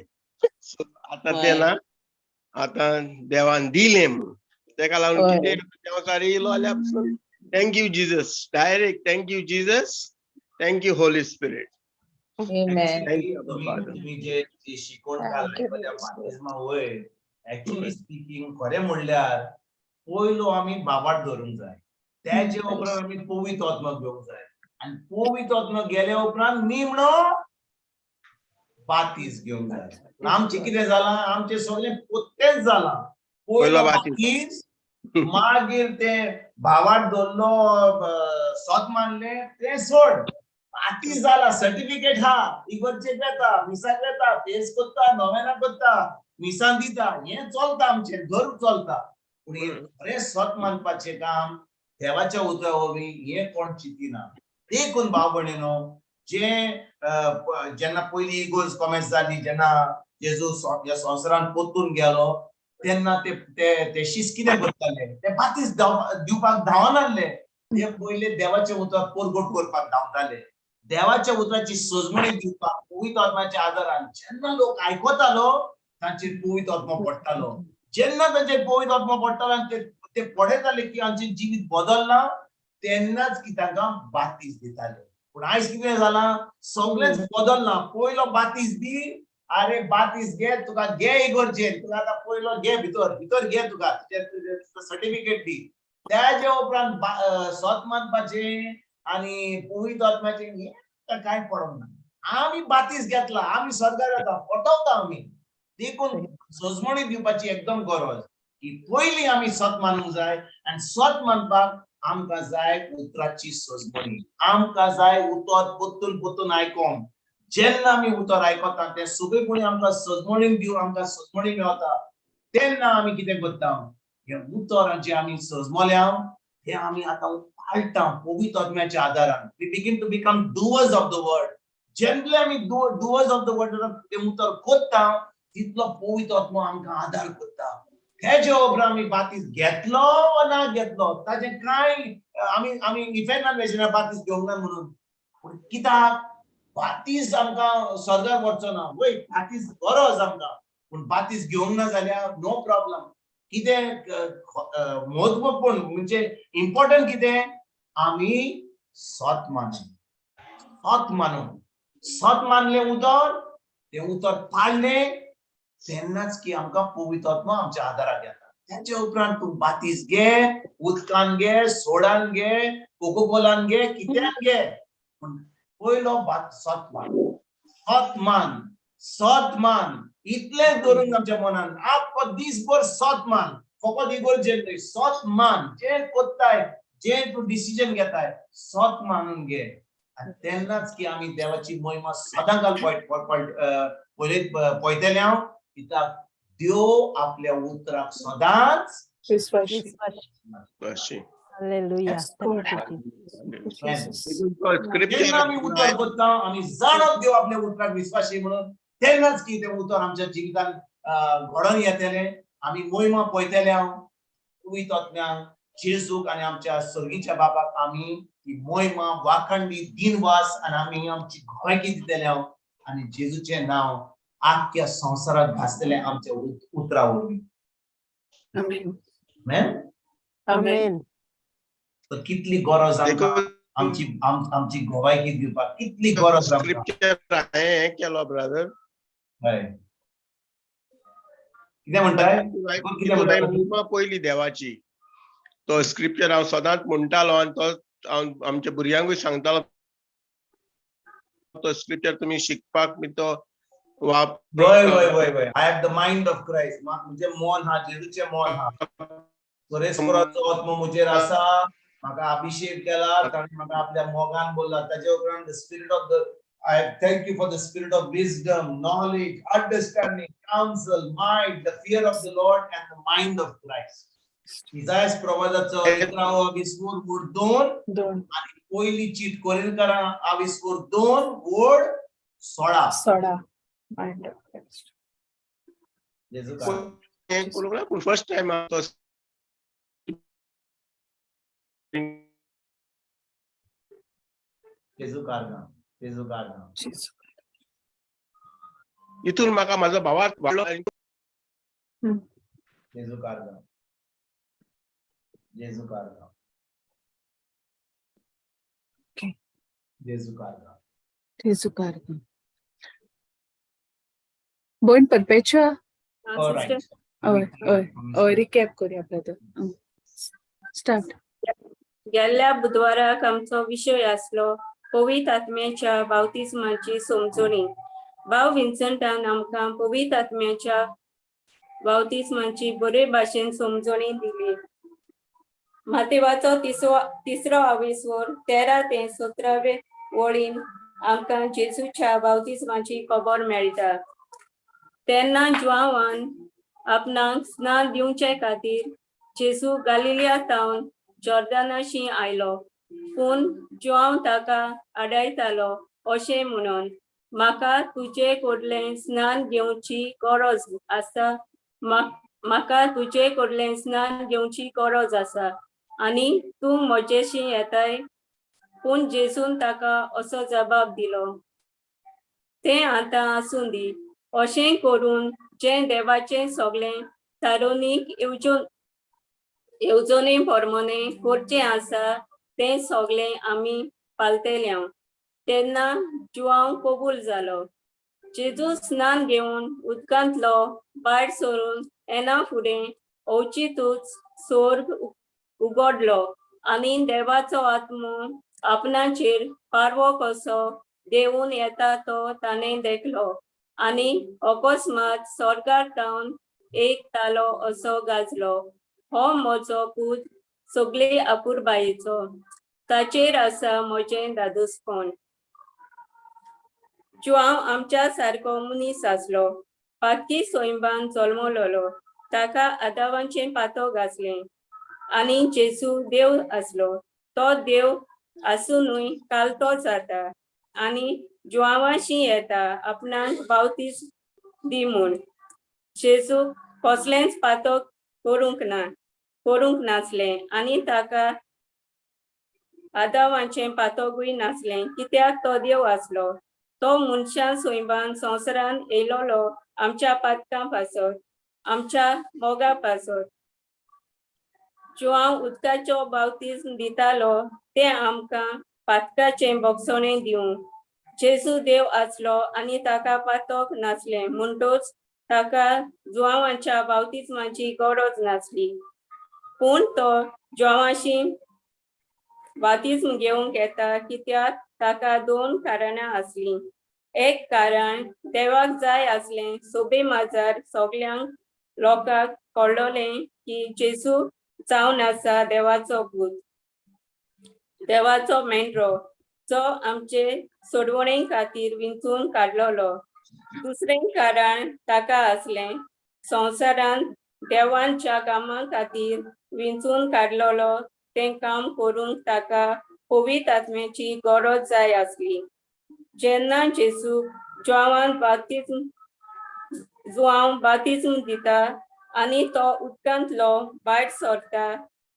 सो आतां तें ना, आतां देवान दिलें म्हणून. तेका लागून कितें देवकार येयलो जाल्यार पसून thank you Jesus, direct thank you Jesus, thank you Holy spirit. तुम्ही जे शिकोवण बाप्तिस्मा वयर एक्चुअली स्पीकिंग खरें म्हणल्यार पयलो आमी बाबाट धरूंक जाय. तेजे उपरांत आमी पवित्र आत्मा घेवंक जाय. आनी पवित्र आत्मा गेल्या उपरांत निमणो बातीस घेवंक जाय. आमचें कितें जालां, आमचें सगळें पोत्तेच जालां. पयलो बातीस, मागीर तें भावाट धरलो, सोत मानलें, तें सोड. बातीस जाला, सर्टिफिकेट हा, इगोर्जेक येता, मिसाक येता, फेस करता, नोवेना करता, मिसान दिता, हें चलता आमचें, धरून चलता. पूण खरें सोत मानपाचें काम देवाच्या उतरा वरवीं हें कोण चिंतिना. देखून भाव भयणीनो, जेन्ना पयली इगोर्ज कॉमेंट्स जाली, जेन्ना जेजू ह्या संवसारान पोत्तून गेलो, तेन्ना ते शिस कितें करताले, ते बातीस दिवपाक धांवनासले. ते पयले देवाच्या उतराक परगट करपाक धांवताले. देवाच्या उतराची सजमणी दिवपाक पवित्र आत्म्याच्या आदारान जेन्ना लोक आयकतालो तांचेर पवित्र आत्मा पडटालो. जेन्ना तांचेर पवित्र आत्मा पडटालो आनी ते पळयताले की आमचें जिवीत बदलना, तेन्नाच की तांकां बातीस दिताले. पूण आयज कितें जालां, सगळेंच बदलना. पयलो बातीस दी, अरे बातीस घे, तुका घे इगोर्जेन, तुका आतां पयलो घे भितर घे, तुका सर्टिफिकेट दी. तेजे उपरांत सोत मानपाचें आनी पवित्र आत्म्याचें कांय पडोंक ना. आमी बातीस घेतला, आमी स्वर्गाक येता, पटवता आमी. देखून सजमणी दिवपाची एकदम गरज की पयलीं आमी सोत मानूंक जाय. आनी सोत मानपाक आमकां जाय उतराची सजमणी. आमकां जाय उतर पोत्तून आयकोंक. जेन्ना आमी उतर आयकता तें सगळेपणी आमकां सजमणी दिवन आमकां सजमणी मेळटा, तेन्ना आमी कितें करता, हे उतर जें आमी सजमल्या तें आमी आतां पाळटा पवित्र आत्म्याच्या आदारान. We begin to become doers of the word. जेन्ना आमी डूअर्स ऑफ द वर्ड तें उतर करता, तितलो पवित्र आत्मा आमकां आदार करता. तेजे उपरांत आमी बातीस घेतलो वा ना घेतलो ताजें कांय आमी इफेक्टान वेचना बातीस घेवंक ना म्हणून. पूण कित्याक बातीस आमकां स्वर्गाक वचचो ना, वय बातीस गरज आमकां, पूण बातीस घेवंक ना जाल्यार नो प्रॉब्लम. कितें म्हत्वपूर्ण म्हणजे इम्पॉर्टंट कितें, आमी सोत मानूं. सोत मानलें उतर, तें उतर पाळलें, तेन्नाच की आमकां पवित्र आत्मा आमच्या आदाराक येता. तेजे उपरांत तूं बातीस घे, उदकान घे, सोडान घे, कोकोकोलान घे, कित्यान घे, पूण पयलो सोत मान. इतलें धरून आमच्या मनान आख्खो दिसभर सोत मान. फकत इगोर्जेन न्हय, सोत मान. जें कोत्ताय, जें तूं डिसिजन घेताय, सोत मानून घे. आनी तेन्नाच की आमी देवाची महिमा सदांकाल पळयतले हांव कित्याक देव आपल्या उतराक सदांच विश्वासी. अशी Hallelujah. जेन्ना आमी उतर करता आमी जाणत देव आपल्या उतराक विश्वासी म्हणून तेन्नाच की ते उतर आमच्या जिवितान घडोवन येतले आमी महिमा पळयतले हांव पवित्र आत्म्याक जेजूक आनी आमच्या सर्गीच्या बापाक आमी ती महिमा वाखणली दिनवास आनी आमी आमची घोळकी दितले हांव आनी जेजूचे नांव आख्या संवसाराक भासतले आमच्या उतरा वरवीं. आमेन. आमेन. Amen. तर कितली गरज आमची गोवायकी दिवपाक कितली गरज स्क्रिप्चर हांवें केलो ब्रदर. हय कितें म्हणटाय महिमा पयली देवाची तो स्क्रिप्चर हांव सदांच म्हणटालो आनी तो हांव आमच्या भुरग्यांकूय सांगतालो तो स्क्रिप्चर तुमी शिकपाक बी तो वय I have the mind of Christ म्हणजे मन हा जेजूचे मन हा परेस्पराचो आत्मा म्हजेर आसा म्हाका अभिषेक केला ताणें म्हाका आपल्या मोगान बोलला ताजे उपरांत the spirit of the I thank you for the spirit of wisdom, knowledge, understanding, counsel, might, the fear of the Lord and the mind of Christ. Isaiah प्रवादाचो 11 विस्वोर वोड 2 आणि पहिली चीट कोरिंथकरां 11 विस्वोर 2 वोड 16 Mind of Christ. First time इथून म्हाका माझा भावात वाडलो Born perpetua. Recap करूया ब्रदर. Start. गेल्ल्या बुधवाराक आमचो विशय आसलो पवित्र आत्म्याच्या बावतिस्माची समजणी. भाव विन्संटान आमकां पवित्र आत्म्याच्या बावतिस्माची बरे भाशेन समजणी दिली. मातेवाचो तिसरो आविस्वोर 13 ते 17 वळीन आमकां जेजूच्या बावतिस्माची खबर मेळटा. तेन्ना जुआवान आपणाक स्नान दिवचे खातीर जेजू गालिलिया तावन जॉर्दानाशी आयलो. पूण जुआव ताका आडायतालो अशें म्हणून म्हाका तुजे कडलें स्नान घेवची गरज आसा. म्हाका तुजे कडलें स्नान घेवची गरज आसा आनी तूं म्हजेशी येताय. पूण जेजून ताका असो जबाब दिलो, तें आतां आसूं दी. अशें करून जें देवाचें सगळें थारोनीक येवजणे प्रमाणे करचें आसा तें सगळें आमी पालतल्यांव. तेन्ना जुआव कबूल जालो. जेजू स्नान घेवन उदकांतलो भायर सरून येना फुडें अवचितूच स्वर्ग उगडलो आनी देवाचो आत्मो आपणाचेर पारवो कसो देंवून येता तो ताणें देखलो. आनी अकस्मात स्वर्गांतल्यान एक तालो असो गाजलो, हो म्हजो पूत सगळे आपुरबायेचो, ताचेर आसा म्हजें दादूसपण. जुआव आमच्या सारको मनीस आसलो. पातकी सोयंबान जल्मलोलो. ताका आदावाचें पातो घातलें आनी जेजू देव आसलो. तो देव आसूनय कालतो जाता आनी जुआवाशी येता आपणाक बावतिस्म दी म्हूण. जेजू कसलेंच पातो करूंक नासलें आनी ताका आदावाचें पातोकूय नासलें कित्याक तो देव आसलो. तो मनशां सोयंबान संवसारान येयलोलो आमच्या पातकां पासत, आमच्या मोगा पासत. जुआव उदकाचो बावतिस्म दितालो तें आमकां पातकाचें बोगसणें दिवंक. जेजू देव आसलो आनी ताका पातोक नासलें म्हणटूच ताका जुआवाच्या बावतिस्माची गरज नासली. पूण तो जुआवाशी बावतिस्म घेवंक येता कित्याक ताका 2 कारणां आसलीं. एक कारण देवाक जाय आसलें सोबे माजार सगळ्यांक लोकांक कळलोलें की जेजू जावन आसा देवाचो पूत, देवाचो मेंढरो, जो आमचे सोडवणे खातीर विंचून काडलोलो. दुसरें कारण ताका असलें संवसारांत देवांच्या कामा खातीर विंचून काडलोलो तें काम करूंक ताका पवित्र आत्म्याची गरज जाय आसली. जेन्ना जेजू जुआंवान बाप्तिस्म दिता आनी तो उदकांतलो भायर सरता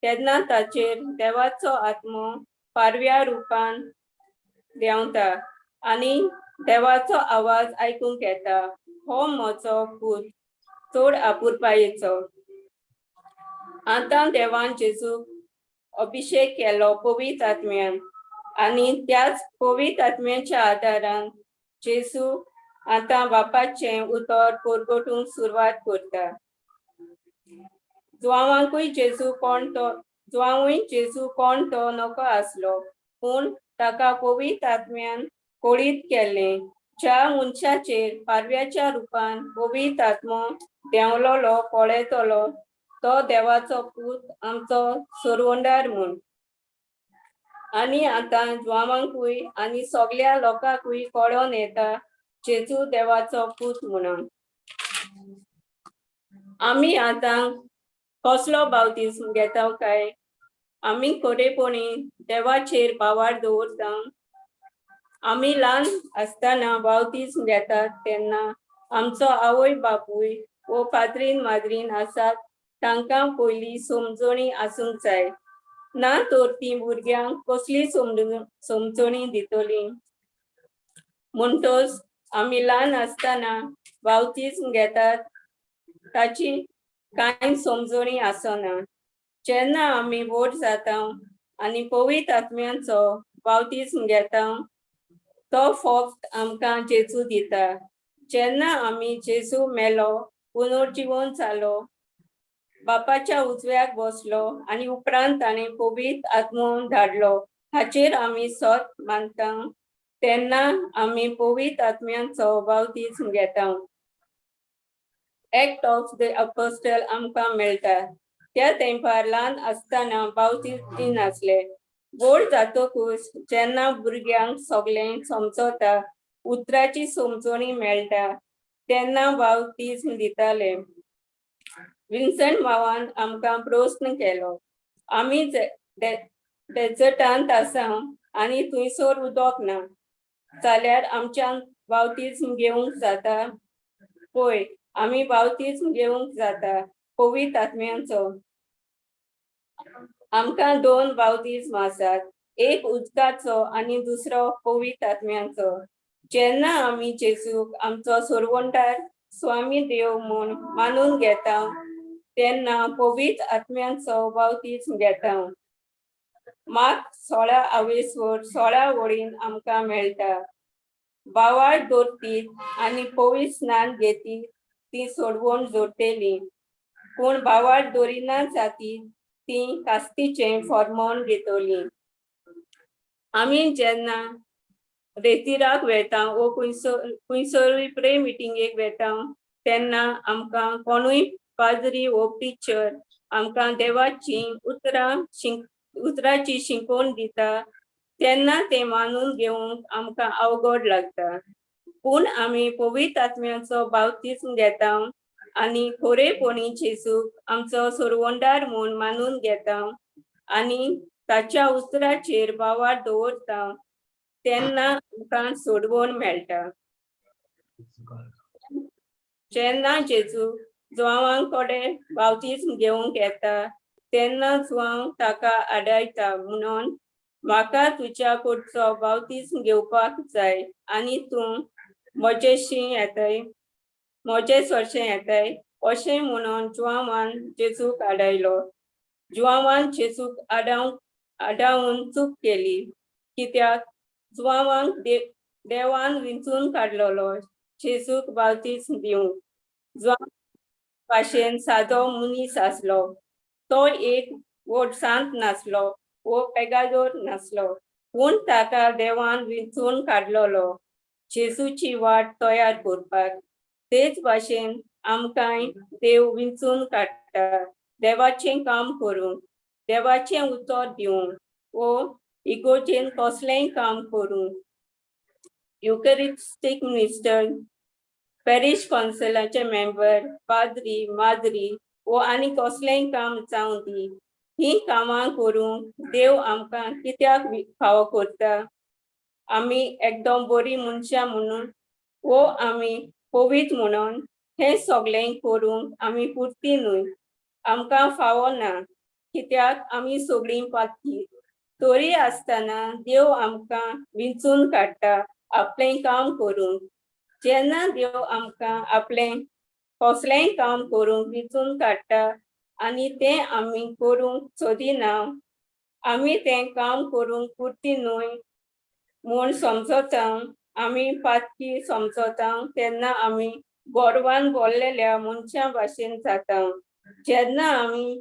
तेन्ना ताचेर देवाचो आत्मो पारव्या रुपान देंवता आनी देवाचो आवाज आयकूंक येता, हो म्हजो पूत चड आपुरबायेचो. आतां देवान जेजूक अभिषेक केलो पवित्र आत्म्यान आनी त्याच पवित्र आत्म्याच्या आदारान जेजू आतां बापाचें उतर परगटूंक सुरवात करता. जुआंवांकूय जेजू कोण तो नको आसलो, पूण ताका पवित्र आत्म्यान कोळीत केल्लें. ज्या मनशाचेर पारव्याच्या रुपान पवित्र आत्मो देंवलोलो पळयतलो तो देवाचो पूत आमचो सोरवंडार म्हूण. आनी आतां जुआंवांकूय आनी सगळ्या लोकांकूय कळोन येता जेजू देवाचो पूत म्हणून. आमी आतां कसलो बाप्तिस्म घेता काय? आमी खरेपणी देवाचेर बावार दवरता. आमी ल्हान आसतना बाप्तिस्म घेतात तेन्ना आमचो आवय बापूय वो फातरीन माद्रीन आसात तांकां पयलीं समजणी आसूंक जाय, ना तर तीं भुरग्यांक कसली समजणी दितलीं. म्हणटच आमी ल्हान आसतना बाप्तिस्म घेतात ताची कांय समजणी आसना. जेन्ना आमी व्हड जाता आनी पवित्र आत्म्याचो बाप्तिस्म घेता तो फक्त आमकां जेजू दिता. जेन्ना आमी जेजू मेलो, पुनर्जीवन जालो, बापाच्या उजव्याक बसलो आनी उपरांत ताणें पवित्र आत्मो धाडलो हाचेर आमी सत मानता, तेन्ना आमी पवित्र आत्म्याचो बाप्तिस्म घेता. एक्ट ऑफ द अपोस्टल आमकां मेळटा. त्या तेंपार ल्हान आसतना बाप्तिस्म दिनासले. व्हड जातकूच जेन्ना भुरग्यांक सगळें समजता, उतराची समजणी मेळटा, तेन्ना बाप्तिस्म दिताले. विन्संट भावान आमकां प्रश्न केलो, आमी डेजर्टांत आसा आनी थंयसर उदक ना, जाल्यार आमच्यान बाप्तिस्म घेवंक जाता? पळय, आमी बाप्तिस्म घेवंक जाता पवित्र आत्म्याचो. आमकां 2 बाप्तिस्म आसात, एक उदकाचो आनी दुसरो पवित्र आत्म्याचो. जेन्ना आमी जेजूक आमचो सोरवंडार स्वामी देव म्हूण मानून घेता तेन्ना पवित्र आत्म्याचो बाप्तिस्म घेता. मार्क 16:20 16 वळीन आमकां मेळटा, बावाळ धरतीत आनी पवित्र स्नान घेतीत ती सोडवण जोडटेली, पूण बावाळ धरिना जातीत ती कास्तीचें फर्मोण घेतली. आमी जेन्ना रेतीराक वेता वो खंयसरूय प्रे मिटिंगेक वेता तेन्ना आमकां कोणूय पाद्री वो टिचर आमकां देवाची उतराची शिकवण दिता तेन्ना तें मानून घेवंक आमकां अवघड लागता. पूण आमी पवित्र आत्म्याचो बाप्तिस्म घेता आनी खरेपणी जेजूक आमचो सोरवंडार म्हूण मानून घेता आनी ताच्या उतराचेर बावार दवरता तेन्ना आमकां सोडवण मेळटा. जेन्ना जेजू जुआंवां कडेन बाप्तिस्म घेवंक येता तेन्ना जुआंव ताका आडायता म्हणून, म्हाका तुज्या कडचो बाप्तिस्म घेवपाक जाय आनी तूं म्हजेशी येताय, म्हजे सरशें येताय अशें म्हणून जुआंवान जेजूक आडायलो. जुआंवान जेजूक आडावन चूक केली, कित्याक जुआंवांक देवान विंचून काडलोलो जेजूक बाप्तिस्म दिवंक. जुआंव भाशेन सादो मनीस आसलो, तो एक व्हड सांत नासलो वो पेगादोर नासलो, पूण ताका देवान विंचून काडलोलो जेजूची वाट तयार करपाक. तेच भाशेन आमकांय देव विंचून काडटा देवाचें काम करूंक, देवाचें उतर दिवंक वो इगोर्जेन कसलेंय काम करूंक. युकरिस्टीक मिनिस्टर पॅरिश काउन्सिलाचे मेंबर, पाद्री, माद्री वो आनी कसलेंय काम जावं दी, ही कामां करूंक देव आमकां कित्याक फावो करता? आमी एकदम बरी मनशां म्हणून वो आमी पवित्र म्हणून हे सगळें करूंक आमी पुरती न्हय, आमकां फावो ना, कित्याक आमी सगळीं पातकी. तरी आसतना देव आमकां विंचून काडटा आपलें काम करूंक. जेन्ना देव आमकां आपलें कसलेंय काम करूंक विंचून काडटा आनी तें आमी करूंक सोदिना, आमी तें काम करूंक पुरती न्हय म्हूण समजता, आमी पातकी समजता, तेन्ना आमी गोरवान भरलेल्या मनशां भाशेन जाता. जेन्ना आमी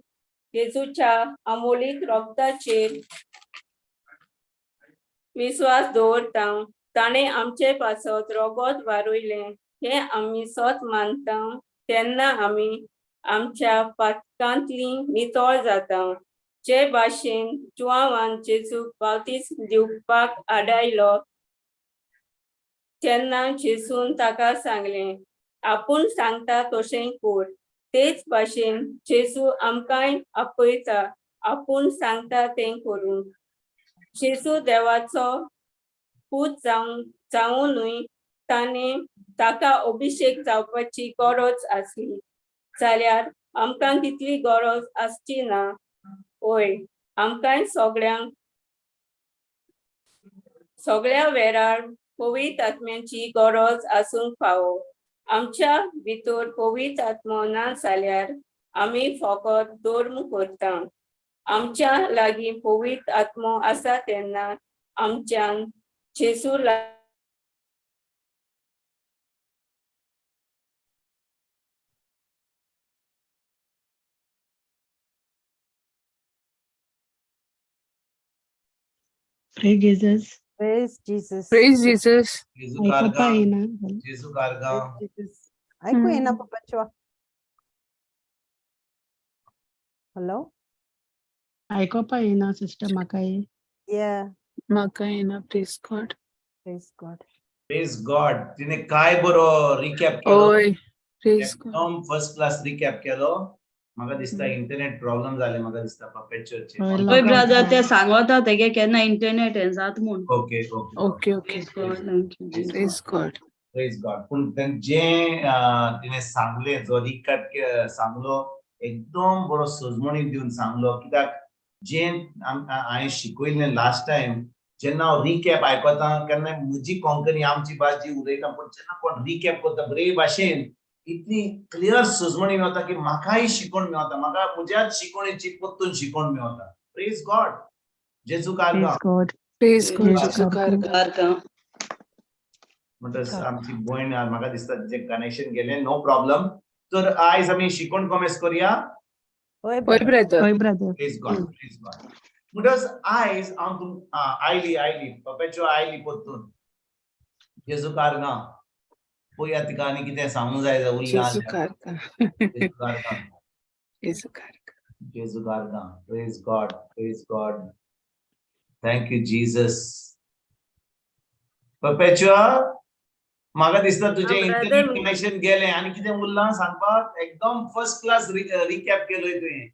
येजूच्या अमोलीक रोगताचेर विश्वास दवरता, ताणें आमचे पासत रोगत वारोयलें हें आमी सत मानता, तेन्ना आमी आमच्या पातकांतलीं नितळ जाता. जे भाशेन जुआवान जेजूक बावतिस्म दिवपाक आडायलो तेन्ना जेजून ताका सांगलें, आपूण सांगता तशें कर. तेच भाशेन जेजू आमकांय आपयता आपूण सांगता तें करूंक. जेजू देवाचो पूत जावूनय ताणें ताका अभिशेक जावपाची गरज आसली, जाल्यार आमकां तितली गरज आसची ना? ओय, आमकांय सगळ्या वेळार पवित्र आत्म्याची गरज आसूंक फावो. आमच्या भितर पवित्र आत्मो ना जाल्यार आमी फकत धर्म करता. आमच्या लागीं पवित्र आत्मो आसा तेन्ना आमच्यान जेजू Praise Jesus. Praise Jesus. Praise Jesus. ऐकपा येईना. जेजू कारगा. Praise Jesus. ऐकू येईना पप्पाचो. हॅलो. ऐकपा येईना सिस्टर म्हाका. Yeah. म्हाका येना. Praise God. Praise God. Praise God. तिने काय बरो रिकॅप केलो. ओय. Praise God. एकदम फर्स्ट क्लास रिकॅप केलो. म्हाका दिसता इंटरनेट प्रॉब्लेम जाले म्हाका दिसता पपेचरचे. ओय ब्रदर ते सांगता तेगे केन्ना इंटरनेट हे जात म्हूण. Okay okay Okay, okay. Praise God. Praise God. पूण जे तिने सांगले जो रिकॅप सांगलो एकदम बरो सजमणीक दिवन सांगलो, कित्याक जे हांवें शिकयलें लास्ट टायम जेन्ना हांव रिकॅप आयकता केन्ना म्हजी कोंकणी आमची भास जी उलयता पूण जेन्ना कोण रिकॅप करता बरे भाशेन इतली क्लियर सजमणी मेळटा की म्हाकाय शिकोवन मेळटा, म्हाका म्हज्याच शिकोवणेची परतून शिकोवन मेळटा. Praise God. जेजू कारगा. Praise God. जेजू कारगा. म्हणटच आमची भयण म्हाका दिसता जे कनेक्शन गेले नो प्रॉब्लेम. तर आयज आमी शिकोवन कमेस करुया. होय brother. Praise God. Praise God. म्हणटच आयज हांव आयली पपेचो आयली परतून. जेजू कारगा. पळया तिका आनी कितें सांगूंक जाय उरलां. जेजू कारगा. जेजू कारगा. जेजू कारगा. जेजू कारगा. Praise God. Praise God. Thank you Jesus. पपेचो म्हाका दिसता तुजें इंटरनेट कनेक्शन गेलें आनी कितें उरलां सांगपाक. एकदम फर्स्ट क्लास रिकॅप केलोय तुवें.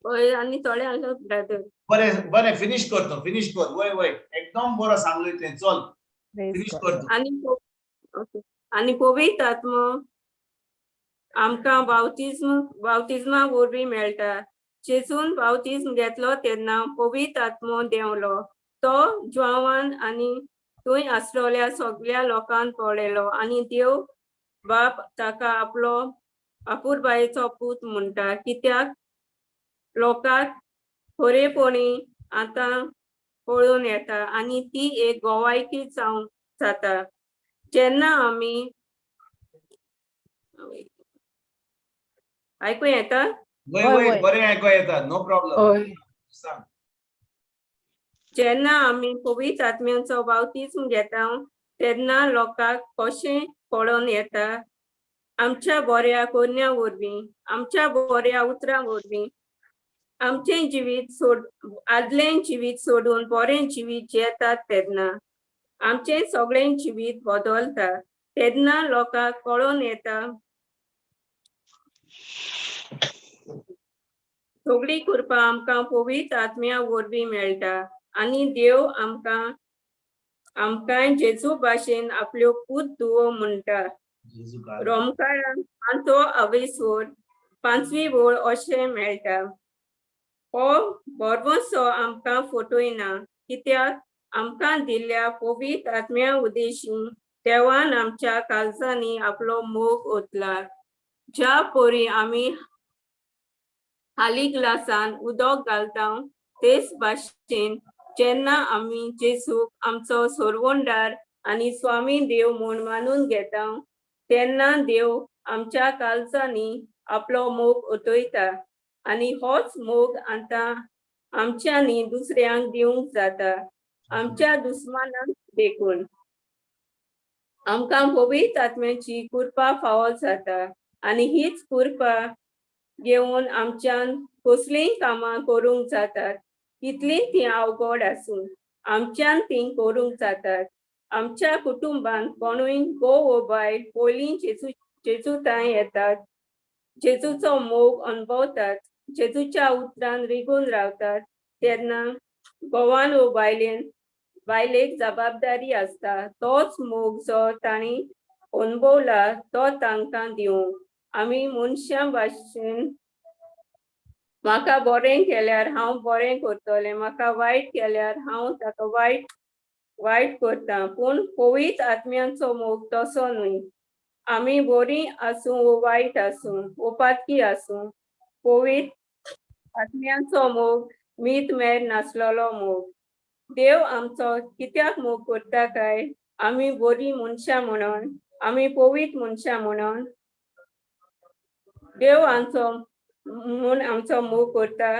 ओय आनी थोडे आसा ब्रदर. बरें बरें फिनिश कर तो. फिनिश कर. वय वय एकदम बरो सांगलोय तुवें. चल फिनिश कर तूं. आनी पवित्र आत्मो आमकां बावतिस्मा वरवीं मेळटा. जेजून बावतिस्म घेतलो तेन्ना पवित्र आत्मो देंवलो. तो जुआवान आनी थंय आसलेल्या सगळ्या लोकांक पळयलो आनी देव बाप ताका आपलो आपुरबायेचो पूत म्हणटा, कित्याक लोकांक खरेपणी आतां पळोवन येता आनी ती एक गोवायकी जावंक जाता. जेन्ना आमी आयकूं येता? वय वय बरें आयकूं येता. No problem. सांग. जेन्ना आमी पवित्र आत्म्याचो बावतिस्म घेता तेन्ना लोकांक कशें पळोवन येता, आमच्या बऱ्या कोन्या वरवीं, आमच्या बऱ्या उतरां वरवीं आमचें जिवीत आदलें जिवीत सोडून बरें जिवीत जियेतात तेन्ना आमचें सगळें जिवीत बदलता. तेन्ना लोकांक कळोन येता सगळी कृपा आमकां पवित्र आत्म्या वरवीं मेळटा आनी देव आमकां जेजू भाशेन आपल्यो पूत धुवो म्हणटा. रोमकारान 5 आवेसोर 5वी वळ अशें मेळटा. हो बरोसो आमकां फटयना कित्याक आमकां दिल्ल्या पवित्र आत्म्या उदेशी देवान आमच्या काळजांनी आपलो मोग ओतला. ज्या परी आमी हाली ग्लासान उदक घालता तेच भाशेन जेन्ना आमी जेजूक आमचो सोरवोंडार आनी स्वामी देव म्हूण मानून घेता तेन्ना देव आमच्या काळजांनी आपलो मोग ओतयता आनी होच मोग आतां आमच्यांनी दुसऱ्यांक दिवंक जाता आमच्या दुस्मानांक देखून. आमकां पवित्र आत्म्याची कृपा फावो जाता आनी हीच कृपा घेवन आमच्यान कसलीय कामां करूंक जातात कितली ती अवघड आसूं आमच्यान ती करूंक जातात. आमच्या कुटुंबान कोणूय घोव वो बायल पयलीं जेजू थंय येतात जेजूचो मोग अणभवतात जेजूच्या उतरान रिगून रावतात तेन्ना घोवान वो बायलेक जबाबदारी आसता तोच मोग जो तांणी अणभवला तो तांकां दिवंक. आमी मनशां भाशेन म्हाका बरें केल्यार हांव बरें करतलें म्हाका वायट केल्यार हांव ताका वायट करता पूण पवित्र आत्म्याचो मोग तसो न्हय. आमी बरीं आसूं वो वायट आसूं वो पातकी आसूं पवित्र आत्म्याचो मोग मीत मेर नासलोलो मोग. देव आमचो कित्याक मोग करता काय आमी बरीं मनशां म्हणून आमी पवित्र मनशां म्हणून देव आमचो मोग करता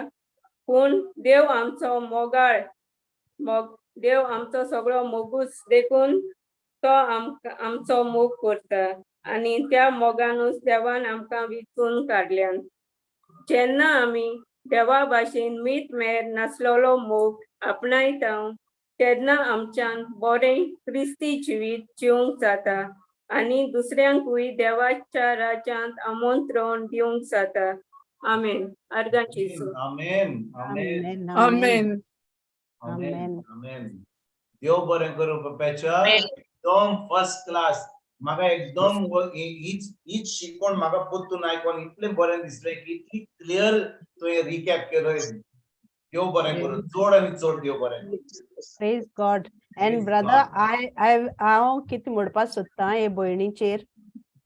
पूण देव आमचो मोगाळ देव आमचो सगळो मोगूच देखून तो आमचो मोग करता आनी त्या मोगानूच देवान आमकां विचून काडल्यान. जेन्ना आमी देवा भाशेन मीत मेर नासलोलो मोग आपणायता तेन्ना आमच्यान बरें क्रिस्ती जिवीत जिवंक जाता आनी दुसऱ्यांकूय देवाच्या राज्यांत आमंत्रण दिवंक जाता. आमेन. अर्गां जेजू. आमेन. आमेन. Amen. आमेन. आमेन. देव बरें करूं पप्याच्या एकदम फर्स्ट क्लास म्हाका एकदम हीच शिकवण म्हाका पोत्तून आयकोन इतलें बरें दिसलें की इतली क्लियर तुवें रिकॅप केलोय. देव बरें करूं चड आनी चड देव बरें करूं. Praise God. एंड ब्रदर हांव कितें म्हणपाक सोदतां हे भयणीचेर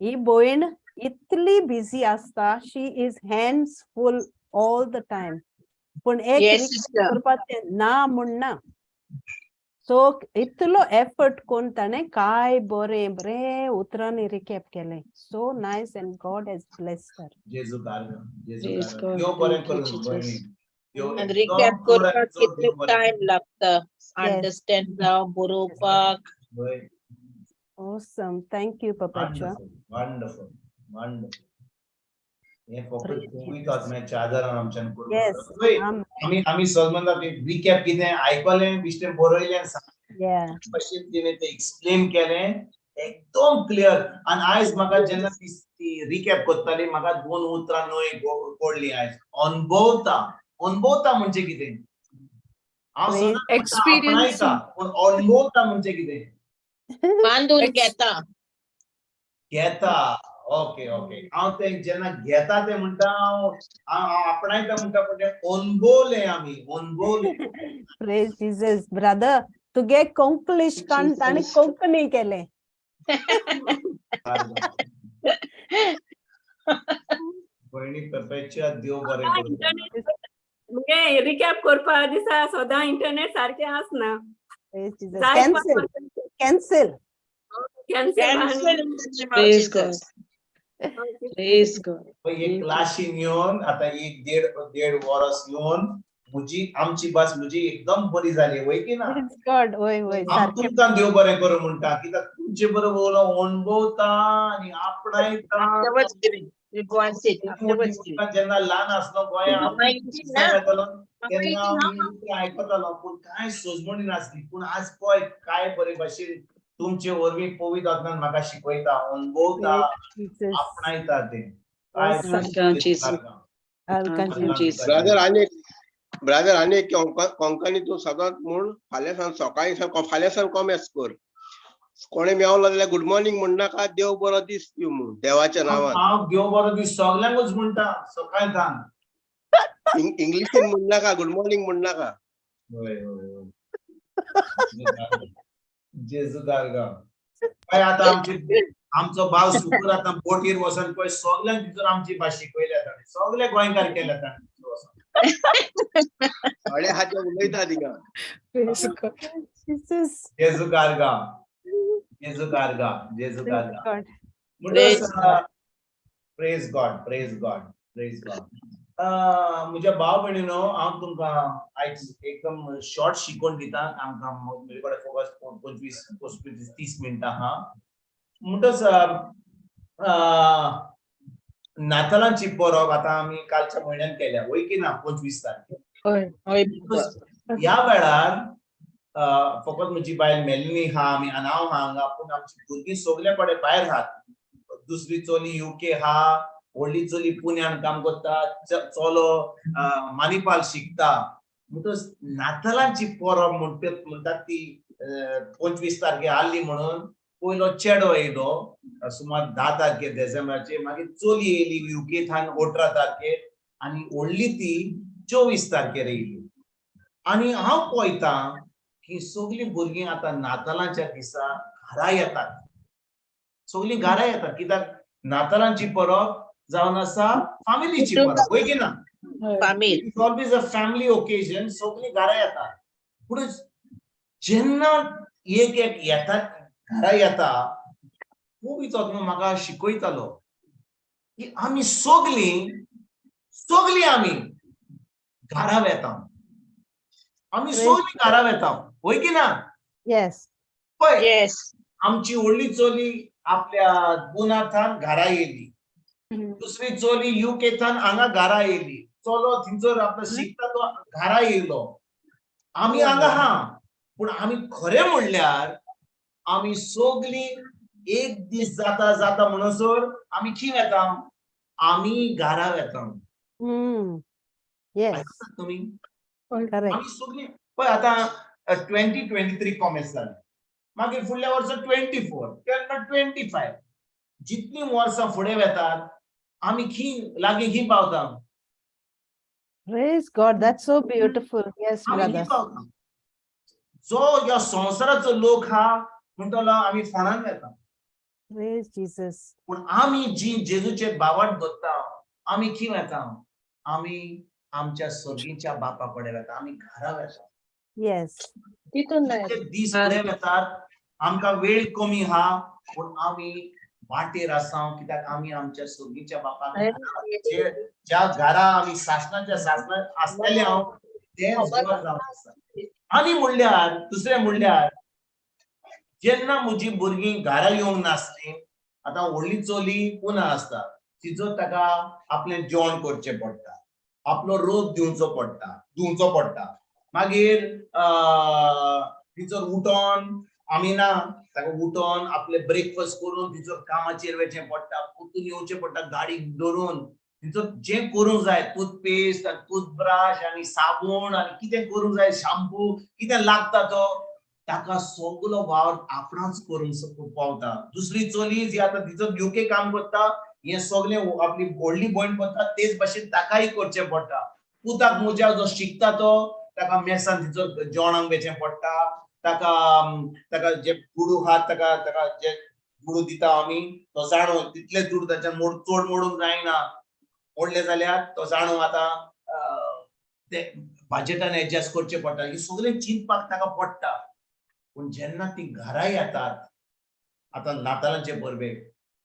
ही भयण इतली बिजी आसता she is hands full all the time पूण एक करपाक ना म्हणना सो इतलो एफर्ट कोन्न ताणें काय बरें बरें उतरांनी रिकॅप केलें so nice end God has blessed हर. जेजू कारगन देव बरें करूं भयणी. And recap करपाक कितले टाइम लागता अंडरस्टँड जावं बरोवपाक. Awesome. Thank you, Papacha. Wonderful. हे फक्त पवित्र आत्म्याच्या आदारान आमच्यान करूं. Yes. आमी सलमंदा रिकॅप कितें आयकलें बिश्टें बरयलें भाशेन तिणें तें एक्सप्लेन केलें एकदम क्लियर. आनी आयज म्हाका जेन्ना ती रिकॅप करताली म्हाका 2 उतरां नवी पडलीं आयज. अनुभवता म्हणजे कितें हांव सदांच एक्सपिरियन्स पूण अनुभवता म्हणजे कितें बांधून घेता. ओके हांव तें जेन्ना घेता तें म्हणटा हांव आपणायता म्हणटा पूण अनुभवलें आमी अनुभवलें. Praise Jesus. ब्रदर तुगे कोंकणीश कान ताणें कोंकणी केलें. भयणी पेपेच्या देव बरें करूं. म्हणजे रिकॅप करपा दिसा सदां इंटरनेट सारकें आसना. कॅन्सल. एक क्लासीन येवन आतां एक देड वर्स येवन आमची भास म्हजी एकदम बरी जाली वय की ना. तुमकां देव बरें करूं म्हणटा कित्याक तुमचे बरोबर अणभवता आनी आपणायता. जेन्ना ल्हान आसलो गोंयांत तेन्ना आयकतालो पूण कांय सोजमणी नासली पूण आज पळय काय बरे भाशेन तुमचे वरवीं पवित्र आत्म्यान म्हाका शिकयता, अनुभवता, आपणायता ते. काय ब्रादर आनी एक कोंकणी तूं सदांच म्हूण फाल्यां सकाळीं फाल्यां कॉमेंट्स कर. कोणी मेवलो जाल्यार गुड मॉर्निंग म्हणनाका, देव बरो दीस दिवं म्हूण देवाच्या नांवान. हांव देव बरो दीस सगल्यांकूच म्हणटा सकाळीं. इंग्लिशीन म्हणनाका, गुड मॉर्निंग म्हणनाका. जेजू गारगांव. काय आतां आमचो भाव सुपर आतां बोटीर वचोन पळय सगल्यांक भितर आमची भास शिकयल्या ताणें. सगळे गोंयकार केल्या ताणें. थोडे हाचे उलयता थिंगा. जेजू गारगांव. जेजू गारगांव. जेजू गारगांव. Praise God. Praise God. Praise God. म्हज्या भाव भयणीनो, हांव तुमकां आयज एकदम शॉर्ट शिकोवन दिता. आमकां म्हजे कडेन फोकस 25-30 मिनटां आहा. म्हणटच नातालांची परब आतां आमी कालच्या म्हयन्यान केल्या, वय की ना, 25 तारखेक. ह्या वेळार फकत म्हजी बायल मेलिनी आहा, आमी हांव आहा हांगा, पूण आमची भुरगीं सगळे कडेन भायर आहात. दुसरी चली UK आहा, व्हडली चली पुण्यान काम करता, चलो मानिपाल शिकता. म्हणटच नातालांची परब म्हणटात ती 25 तारखेक आसली म्हणून पयलो चेडो येयलो सुमार 10 तारखेक डिसेंबराचेर, मागीर चली येयली UKंतल्यान 18 तारखेक, आनी व्हडली ती 24 तारखेर येयली. आनी हांव पळयता की सगळीं भुरगीं आतां नातालांच्या दिसा घरा येतात. सगळीं घरा येतात कित्याक नातालांची परब जावन आसा फॅमिलीची परब, वय की ना. It's always a family occasion. सगळीं घरा येतात. पूण जेन्ना एक येतात घरा येता, खूब म्हाका शिकयतालो की आमी सगळीं आमी घरा वेता. आमी सगळीं घरा वेता, वय की ना. पळय, आमची व्हडली चली आपल्या पुनाथान घरा येयली, दुसरी चली UKंतल्यान हांगा घरा येयली, चलो थिंचर आपलो शिकता तो घरा येयलो. आमी हांगा आहा, पूण आमी खरें म्हणल्यार आमी सगळीं एक दीस जाता म्हणसर आमी खंय वेता? आमी घरा वेता. तुमी आमी सगळीं पळय आतां 2023 कॉमेर्स जालें, मागीर फुडल्या वर्सा 24, तेन्ना 25. जितलीं वर्सां फुडें वेतात आमी खंय लागीं खंय पावता? Praise God, that's so beautiful. Yes, brother. जो ह्या संवसाराचो लोक आहा म्हणटलो आमी फोंडान वेता. Praise Jesus. पूण आमी जी जेजूचे भावार्थ धरता, आमी खंय वेता? आमी आमच्या सर्गीच्या बापा कडेन वेता. आमी घरा वेता. Yes. दीस फुडें वेतात, आमकां वेळ कमी आहा, पूण आमी वाटेर आसा कित्याक आमी आमच्या सर्गीच्या बापाक ज्या घरा आमी सासणाच्या आसलेले हांव तेच घर जावन आसा. आनी म्हणल्यार दुसरें म्हणल्यार जेन्ना म्हजी भुरगीं घरा येवंक नासलीं, आतां व्हडली चली पुना आसता, तिचो ताका आपलें जेवण करचें पडटा, आपलो रोप धुवचो पडटा. मागीर तिचो उठोन आमी ना, ताका उठोन आपले ब्रेकफास्ट करून तिचो कामाचेर वचचें पडटा, परतून येवचें पडटा गाडी धरून, तिचो जें करूंक जाय टूथपेस्ट आनी टूथब्रश आनी साबण आनी कितें करूंक जाय, शॅम्पू कितें लागता तो ताका सगळो वावर आपणाच करूंक पावता. दुसरी चली जी आतां तिचो UK काम करता, हें सगळें आपली व्हडली भयण करता तेच भाशेन ताकाय करचें पडटा. पुताक म्हज्या जो शिकता तो ताका मेसान तिचो जेवणाक वेचें पडटा, ताका जे गुडू आहा ताका जे गुडू दिता आमी तो जाणो तितलेच दूड ताच्यान चड मोडूंक जायना. मोडले जाल्यार तो जाणो आतां ते बाजेटान एडजस्ट करचें पडटा. ही सगळें चिंतपाक ताका पडटा. पूण जेन्ना ती घरा येतात आतां नातालांचे परबेक,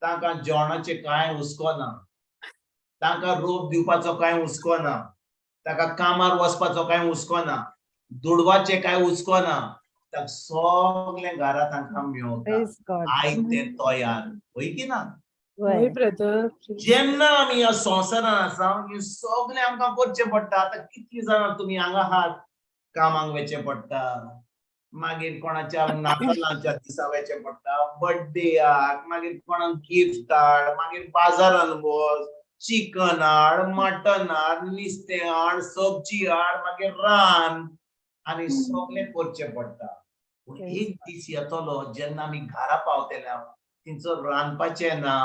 तांकां जेवणाचें कांय हुस्को ना, तांकां रोप दिवपाचो कांय हुस्को ना, ताका कामार वचपाचो कांय हुस्को ना, दुडवाचें कांय हुस्को ना, ताका सगळें घरा तांकां मेवता. आयतें तयार, वय की ना. जेन्ना आमी ह्या संवसारान आसा हें सगळें आमकां करचें पडटा. आतां कितलीं जाणां तुमी हांगा आहात, कामाक वचचें पडटा, मागीर कोणाच्या नातलांच्या दिसा वयचें पडटा, बर्थडेयाक, मागीर कोणाक गिफ्ट हाड, मागीर बाजारान वच, चिकन हाड, मटन हाड, नुस्तें हाड, सब्जी हाड, मागीर रान आनी सगळें करचें पडटा. पूण एक दीस येतलो जेन्ना आमी घरा पावतले, तिंचो रांदपाचें ना,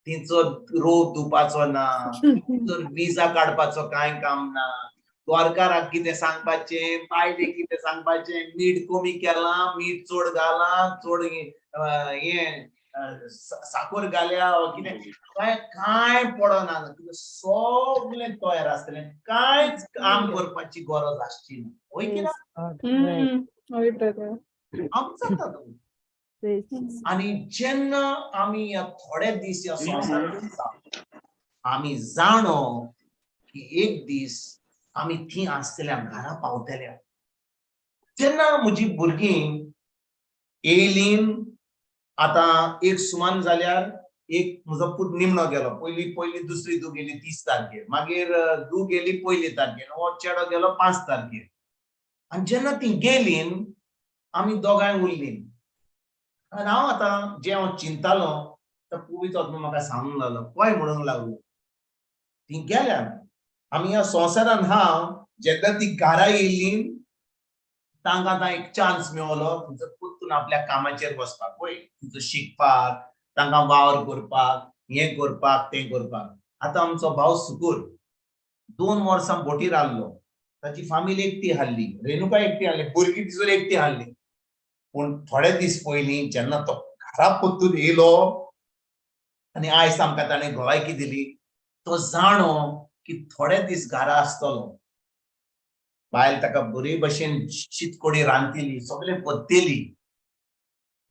तिंचो रोप धुवपाचो ना, तिंचो विजा काडपाचो कांय काम ना, गोरकाराक कितें सांगपाचें, बायलेक कितें सांगपाचें, मीठ कमी केलां, मीठ चड घालां, चड साखर घाल्या कितें कांय पडना, सगळें तयार आसतलें, कांयच काम करपाची गरज आसची ना. वय की ना? आणि जेन्ना आमी ह्या थोडे दीस ह्या संवसारांत आसा, आमी जाणो की एक दीस आमी थी आसतल्या, घरा पावतल्या. जेन्ना म्हजी भुरगीं येयलीं, आतां एक सुमान जाल्यार एक म्हजो पूत निमणो गेलो, पयली दुसरी धूव गेली 30 तारखेर, मागीर धूव गेली 1 तारखेर, हो चेडो गेलो 5 तारखेर. आनी जेन्ना ती गेलीं, आमी दोगांय उरलीं. आनी हांव आतां जे हांव चिंतालो तो पवित्र आत्मो म्हाका सांगूंक लागलो, पळय म्हणूंक लागलो, ती गेल्या. आमी ह्या संवसारान हांव जेन्ना ती घरा येयली, तांकां आतां एक चान्स मेळलो तिचो पुतून आपल्या कामाचेर वचपाक, पळय तिचो शिकपाक, तांकां वावर करपाक, हें करपाक, तें करपाक. आतां आमचो भाव सुकूर 2 वर्सां बोटीर आहलो, ताची फामील एकटी हाडली, रेणुका एकटी हाडली, भुरगीं तिचो एकटी हाडली. पूण थोडे दीस पयलीं जेन्ना तो घरा परतून येयलो आनी आयज आमकां ताणें गोवायकी दिली, तो जाणो की थोडे दीस घरा आसतलो. बायल ताका बरे भशेन शीतकोडी रांदतली, सगळें करतली,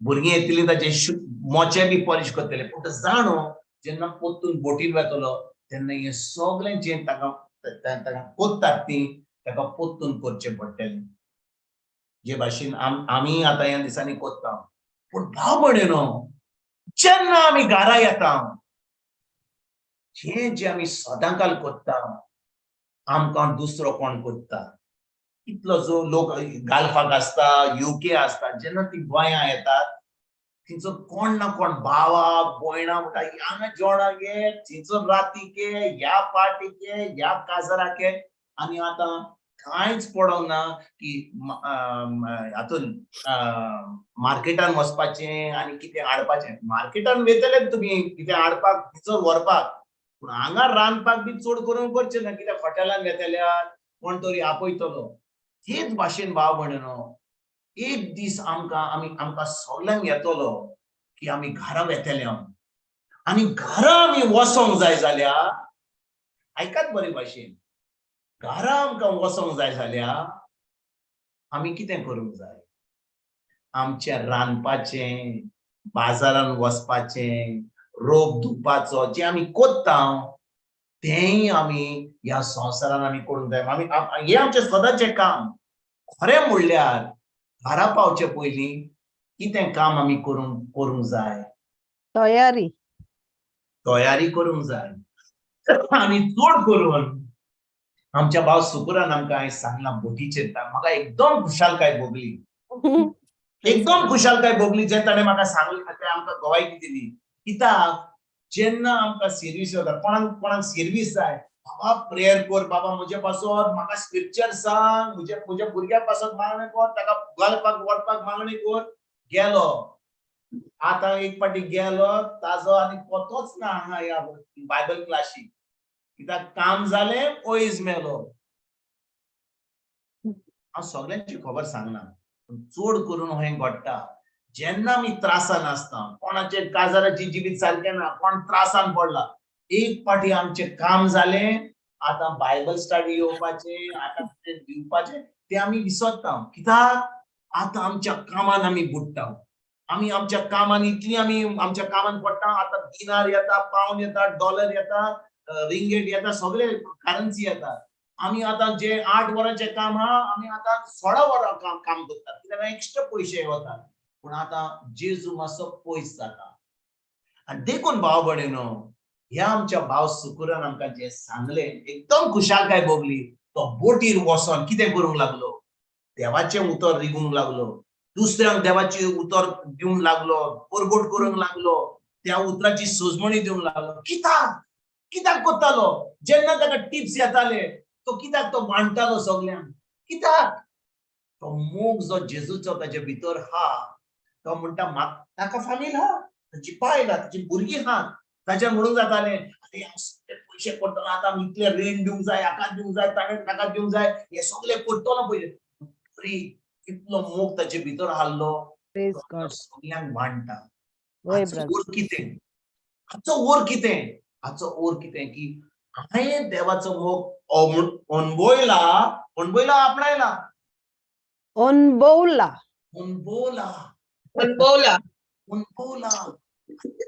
भुरगीं येतलीं ताचे मोचे बी पॉलिश करतले. पूण तो जाणो जेन्ना परतून बोटीर वतलो तेन्ना हें सगळें जें ताका कोत्तात ती ताका परतून करचें पडटलें. जे भाशेन आमी आतां ह्या दिसांनी कोत्ता. पूण भाव भयणीनो, जेन्ना आमी घरा येता, जे आमी सदांकाल कोत्ता आमकां दुसरो कोण कोत्ता. इतलो जो लोक गाल्फाक आसता, UK आसता, जेन्ना ती गोंयां येतात, तिचो कोण ना कोण भावा भयणा म्हणटा, हांगा जेवणाक ये, थिंचो रातीक ये, ह्या पार्टीक ये, ह्या काजाराक ये. आनी आतां कांयच पडोंक ना की हातून मार्केटान वचपाचें आनी कितें हाडपाचें. मार्केटान वयतलेच तुमी कितें हाडपाक, भितर व्हरपाक, पूण हांगा रांदपाक बी चड करून करचें ना, कित्याक हॉटेलान घेतल्यार कोण तरी आपयतलो. हेच भाशेन भाव भयणीनो, एक दीस आमकां सगळ्यांक येतलो की आमी घरा वेतले. आनी घरा आमी वसोंक जाय जाल्यार, आयकात बरे भाशेन, घरा आमकां वसोंक जाय जाल्यार आमी कितें करूंक जाय? आमचें रांदपाचें, बाजारान वचपाचें, रोप धुवपाचो, जें आमी कोत्ता तेंय आमी ह्या संवसारान आमी करूंक जाय. हें आमचें सदांचें काम. खरें म्हणल्यार घरा पावचे पयलीं कितें काम आमी करूंक जाय? तयारी करूंक जाय. आनी चड करून आमच्या भाव सुकुरान आमकां आयज सांगलां बोटीचेर. म्हाका एकदम खुशालकाय भोगली, एकदम खुशालकाय भोगली जें ताणें म्हाका सांगलें, तें आमकां गोवायकी दिली. कित्याक जेन्ना आमकां सर्वीस वता, कोणाक सर्वीस जाय, बाबा प्रेयर कर, बाबा म्हजे पासत म्हाका स्क्रिप्चर सांग, म्हज्या भुरग्या पासत मागणें कर, ताका घालपाक वडपाक मागणें कर. गेलो, आतां एक फावटी गेलो, ताजो आनी पत्तोच ना हांगा ह्या बायबल क्लासीक. कित्याक काम जालें, पयस मेलो. हांव सगळ्यांची खबर सांगना, पूण चड करून हें घडटा जेन्ना आमी त्रासान आसता, कोणाचे काजाराची जिबीत सारकें ना, कोण त्रासान पडला. एक फावटी आमचें काम जालें, आतां बायबल स्टडी येवपाचें, आतां कितें दिवपाचें तें आमी विसरता. कित्याक आतां आमच्या कामान आमी बुडटा. आमी आमच्या कामान इतली आमी आमच्या कामान पडटा. आतां दिनार येता, पावंड येता, डॉलर येता, रिंगेट येता, सगळे करन्सी येता. आमी आतां जे 8 वरांचें काम आहा, आमी आतां 16 वरां काम करतात, कित्याक एक्स्ट्रा पयशे वतात. पूण आतां जेजू मातसो पयस जाता. आनी देखून भाव भयणीनो, ह्या आमच्या भाव सुकुरान आमकां जें सांगलें, एकदम खुशालकाय भोगली. तो बोटीर वचोन कितें करूंक लागलो? देवाचे उतर रिगूंक लागलो, दुसऱ्यांक देवाची उतर दिवंक लागलो, परगोट करूंक लागलो, त्या उतराची सोजमणी दिवंक लागलो. कित्याक कोत्तालो? जेन्ना ताका टिप्स येताले तो कित्याक तो मांडटालो सगळ्यांक? कित्याक? तो मोग जो जेजूचो ताचे भितर हा, तो म्हणटा म्हाका ताका फामील हा, ताची बायल हा, ताची भुरगीं हा, ताच्या म्हणून जाताले अरे पयशे पडटलो, आतां इतले रेंट दिवंक जाय, हाका दिवंक जाय, ताका दिवंक जाय, हे सगळे पडटलो पयले. इतलो मोग ताचे भितर हाल्लो, सगळ्यांक मांडटा. हाचो ओर कितें? हाचो ओर कितें की हांवें देवाचो मोग अणभवला आपणायला.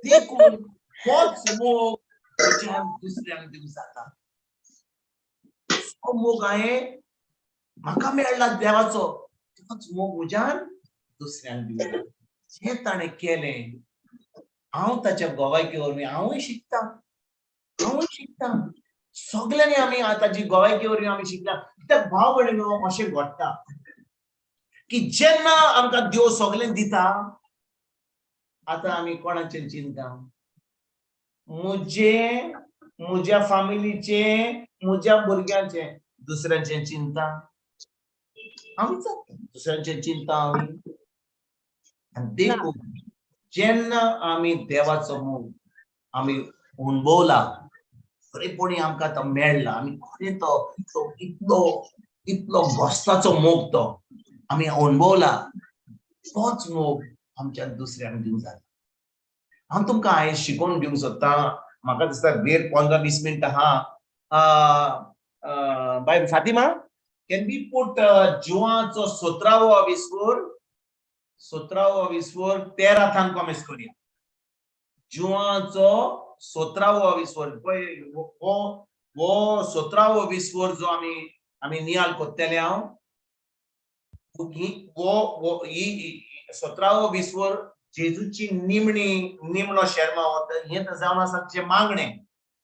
देखून होच मोग म्हज्यान दुसऱ्यांक दिवंक जाता. हो मोग म्हाका मेळ्ळा देवाचो, तोच मोग म्हज्यान दुसऱ्यांक दिवंक जाता. जें ताणें केलें हांव ताच्या गोवायकी वरवीं हांवूय शिकता. सगळ्यांनी आमी ताची गोवायकी वरवीं आमी शिकता. कित्याक भाव भयणीनो अशें घडटा की जेन्ना आमकां देव सगळें दिता, आतां आमी कोणाचें चिंता? म्हज्या फॅमिलीचे, म्हज्या भुरग्यांचें, दुसऱ्यांचें चिंता आमी जाता, दुसऱ्यांचें चिंता आमी. आनी देखून जेन्ना आमी देवाचो मोग आमी अणभवला, खरेपणी आमकां तो मेळ्ळा, आमी खरें तो इतलो गोश्ताचो मोग तो आमी अणभवला, तोच मोग आमच्यान दुसऱ्यांक दिवंक जाता. हांव तुमकां आयज शिकोवन दिवंक सोदता. म्हाका दिसता वेर 15-20 मिनटां हा. बाय फातिमा, कॅन बी पुट जुवाचो 17वो विस्वोर 13 कॉमेस करूया. जुवाचो 17वो विस्वोर पळय, वो 17वो विस्वोर जो आमी नियाल कोत्तेले हांव, वो 17वो विस्वोर जेजूची निमणो शर्मा हें जावन आसा तेचें मागणें.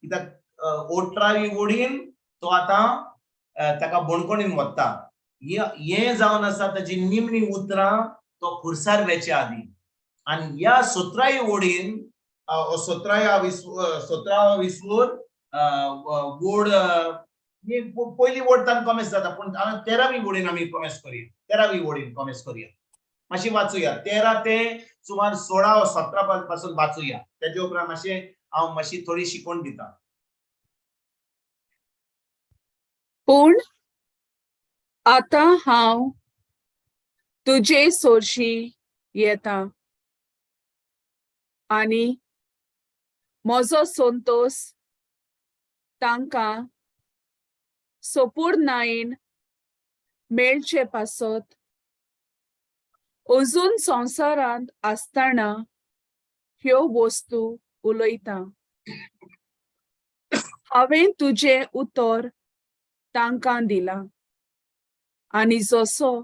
कित्याक 18वी वडीन तो आतां ताका बोणकोणीन वता. हें जावन आसा ताची निमणी उतरां तो खुर्सार वेच्या आदी. आनी ह्या 17वी वडीन 17वो विस्वोर वड पयली वड तान कॉमेस जाता, पूण 13वी वडीन आमी कॉमेस करूया. 13वी वडीन कॉमेस करूया. मातशी वाचूया 13 ते सुमार 16 वा 17 पासून वाचूया. तेजे उपरांत हांव मातशी थोडी शिकवण दिता. पूण आतां हांव तुजे सोरशी येता आनी म्हजो संतोष तांकां सोपूर्णायेन मेळचे पासत अजून संवसारांत आसतना ह्यो वस्तू उलयता. हांवें तुजें उतर तांकां दिलां आनी जसो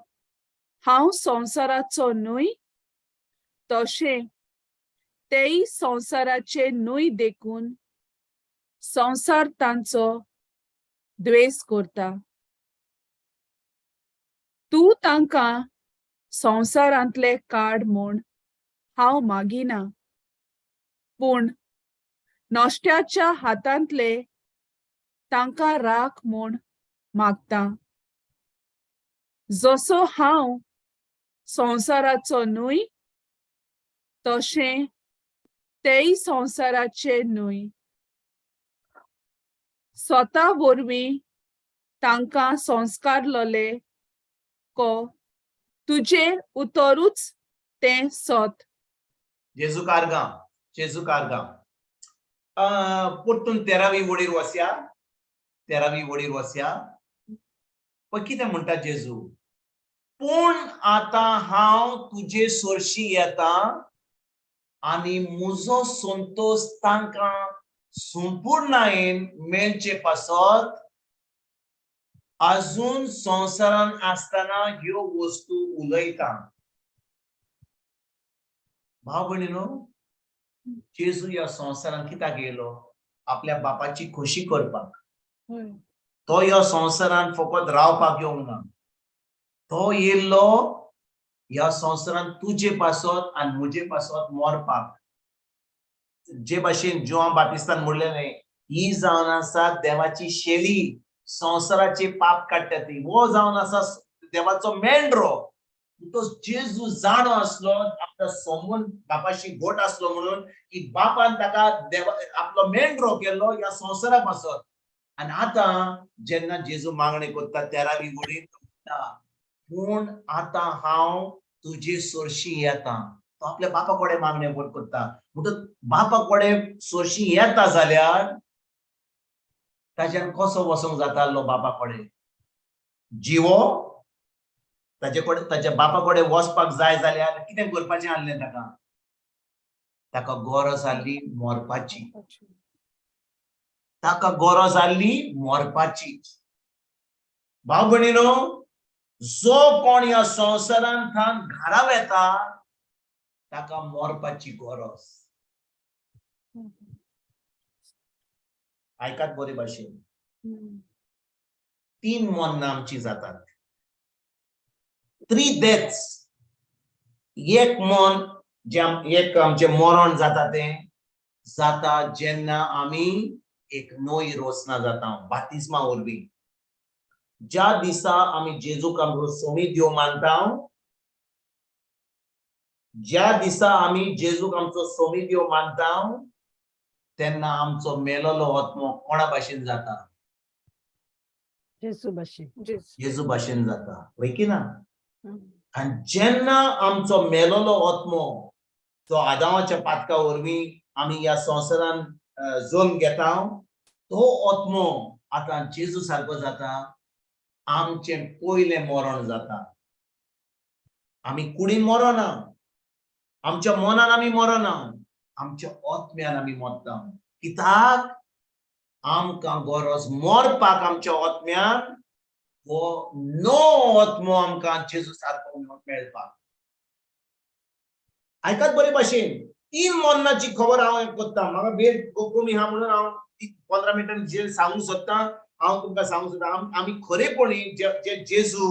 हांव संवसाराचो न्हय तशें तेय संवसाराचे न्हय देखून संवसार तांचो द्वेस करता. तूं तांकां संवसारांतले काड म्हूण हांव मागिना, पूण नश्ट्याच्या हातांतले तांकां राख म्हूण मागता. जसो हांव संवसाराचो न्हय तशें तेय संवसाराचे न्हय. स्वता वरवीं तांकां संस्कारलोले को तुजे उतरूच तें सत. जेजू कारगा. परतून 13वी वडीर वसया. 13वी वडीर वसया. पण कितें म्हणटा जेजू? पूण आतां हांव तुजे सोरशी येता आनी म्हजो संतोष तांकां संपूर्णायेन मेळचे पासत अजून संवसारान आसतना ह्यो वस्तू उलयता. भाव भयणीनो, जेजू ह्या संवसारान कित्याक येयलो? आपल्या बापाची खोशी करपाक. तो ह्या संवसारान फकत रावपाक येवंक ना, तो येयल्लो ह्या संवसारान तुजे पासत आनी म्हजे पासत मरपाक. जे भाशेन जोआन बापिस्तान म्हणलेलें ही जावन आसा देवाची शेळी, संवसाराचे पाप काडटा ती. हो जावन आसा देवाचो मेंढरो. तो जेजू जाणो आसलो, आपल्या समोर बापाशी घोट आसलो म्हणून की बापान ताका आपलो मेंढरो केल्लो ह्या संवसारा पासत. आनी आतां जेन्ना जेजू मागणें करता 13वी वडीन पूण आतां हांव तुजे सोरशी येता. तो आपल्या बापा कडेन मागणें करता. म्हणटच बापा कडेन सोरशी येता जाल्यार ताच्यान कसो वसोंक जातालो बापा कडेन? जिवो ताचे कडेन ताच्या बापा कडेन वचपाक जाय जाल्यार कितें करपाचें आसलें ताका? ताका गरज आसली मरपाची. ताका गरज आसली मरपाची. भाव भयणीनो, जो कोण ह्या संवसारान थान घराव येता ताका मरपाची गरज. आयकात बरे भाशेन. 3 मरणां आमची जातात. 3 deaths. एक मन एक आमचे मरण जाता तें जाता जेन्ना आमी एक नोई रोसना जाता बातिस्मा वरवीं. ज्या दिसा आमी जेजूक आमचो सोमी देव मानता, ज्या दिसा आमी जेजूक आमचो सोमी देव मानता तेन्ना आमचो मेलोलो आत्मो कोणा भाशेन जाता? जेजू भाशेन. जेजू भाशेन जाता, होय की ना? आनी जेन्ना आमचो मेलोलो आत्मो जो आदामाच्या पातका वरवीं आमी ह्या संवसारान जल्म घेता, तो आत्मो आतां जेजू सारको जाता, आमचें पयलें मरण जाता. आमी कुडीन मरना, आमच्या मनान आमी मरना, आमच्या आत्म्यान आमी मरता. कित्याक आमकां गरज मरपाक आमच्या आत्म्यान वो नो आत्मो आमकां जेजू सारको मेळपाक. आयकात बरे भाशेन 3 मरणाची खबर हांव करता. म्हाका वेळ कमी आहा म्हणून हांव 15 मिनिटांनी जे सांगूंक सोदता हांव तुमकां सांगूंक सोदता. आमी खरेपणी जे जेजू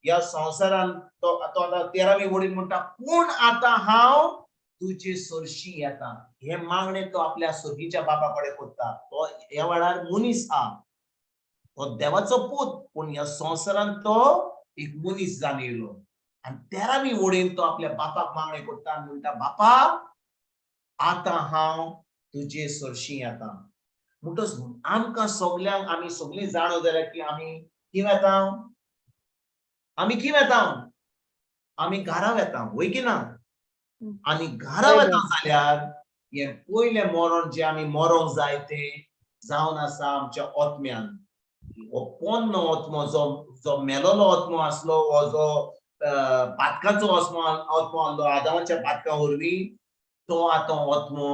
ह्या संवसारान तो आतां 13वी वडीन म्हणटा पूण आतां हांव तुजे सोरशी येता. हे मागणें तो आपल्या सोर्गीच्या बापा कडेन करता. तो ह्या वेळार मनीस आहा, तो देवाचो पूत, पूण ह्या संवसारान तो एक मनीस जावन येयलो. आनी 13वी वडीन तो आपल्या बापाक मागणें करता आनी म्हणटा बापा आतां हांव तुजे सोरशी येता. म्हणटच आमकां सगल्यांक आमी सगळीं जाणो जाल्यार की आमी खंय येता? आमी खंय येता? आमी घराव येता, होय की ना? आनी घराव येता जाल्यार हे पयलें मरण जे आमी मरोंक जाय तें जावन आसा आमच्या आत्म्यान. हो पोन्नो आत्मो जो मेलोलो आत्मो आसलो, हो जो पातकाचो आत्मो आसलो आदामाच्या पातका वरवीं, तो आतां आत्मो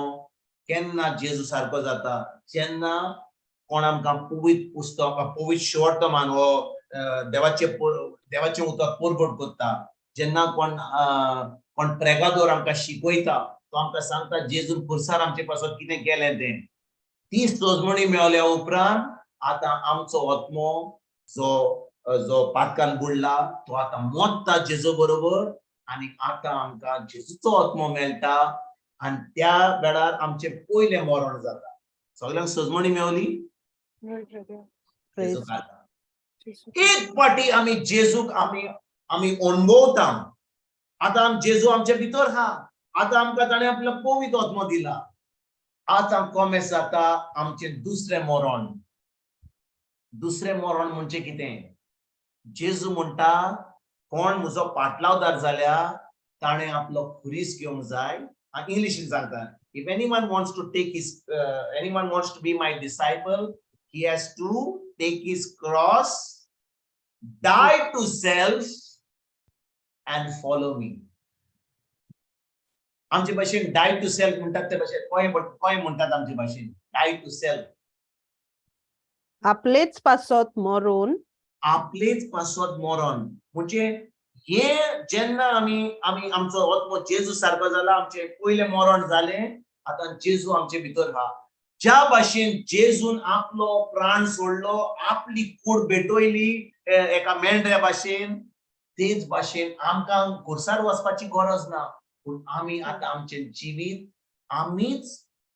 केन्ना जेजू सारको जाता? जेन्ना कोण आमकां पवित्र पुस्तक पवित्र शवर्तमान हो देवाचें उतर परगट करता, जेन्ना कोण प्रेगादोर आमकां शिकयता, तो आमकां सांगता जेजून खुर्सार आमचे पासत कितें केलें तें. ती सोजमणी मेळल्या उपरांत आतां आमचो आत्मो जो पातकान बुडला तो आतां मोडटा जेजू बरोबर. आनी आतां आमकां जेजूचो आत्मो मेळटा आनी त्या वेळार आमचें पयलें मरण जाता. सगळ्यांक सोजमणी मेळ्ळी? एक पाटी आमी जेजूक आमी अणभवता. आतां जेजू आमच्या भितर आहा. आतां आमकां ताणें आपलो पवित्र आत्मो दिला. आतां कोमेस जाता आमचें दुसरें मरण. दुसरें मरण म्हणजे कितें? जेजू म्हणटा कोण म्हजो पाटलावदार जाल्यार ताणें आपलो खुरीस घेवंक जाय. इंग्लिशीन सांगता if anyone wants to be my disciple, he has to take his cross, die to self and follow me. आमचे भाशेन die to self म्हणतात ते भाशेन कोय म्हणतात आमचे भाशेन die to self. आपलेच पासत मरून म्हणजे हे जेन्ना आमी आमचो आत्मो जेजू सारको जाला, आमचे पयले मरण जालें, आतां जेजू आमचे भितर आहा. ज्या भाशेन जेजून आपलो प्राण सोडलो, आपली कूड भेटयली एका मेंढऱ्या भाशेन, तेच भाशेन आमकां घोरसार वचपाची गरज ना, पूण आमी आतां आमचें जिवीत आमीच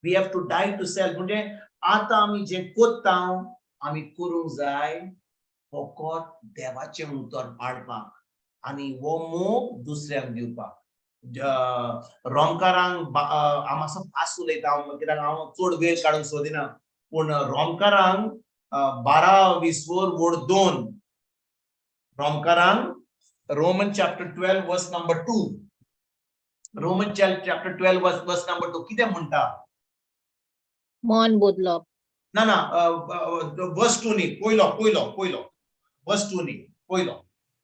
we have to die to self. म्हणजे आतां आमी जें कोत्ता आमी करूंक जाय फकत देवाचें उतर पाळपाक आनी हो मोग दुसऱ्यांक दिवपाक. रोमकारांक हांव मातसो फास्ट उलयता कित्याक हांव चड वेळ काडूंक सोदिना, पूण रोमकारांक 12:20 वोड 2 रोमकारांक रोमन चॅप्टर 12 वर्स नंबर 2 रोमन चॅप्टर 12 वर्स नंबर 2 कितें म्हणटा? मन बदलप. ना ना वर्स 2 न्ही, पयलो वर्स 2 न्ही, पयलो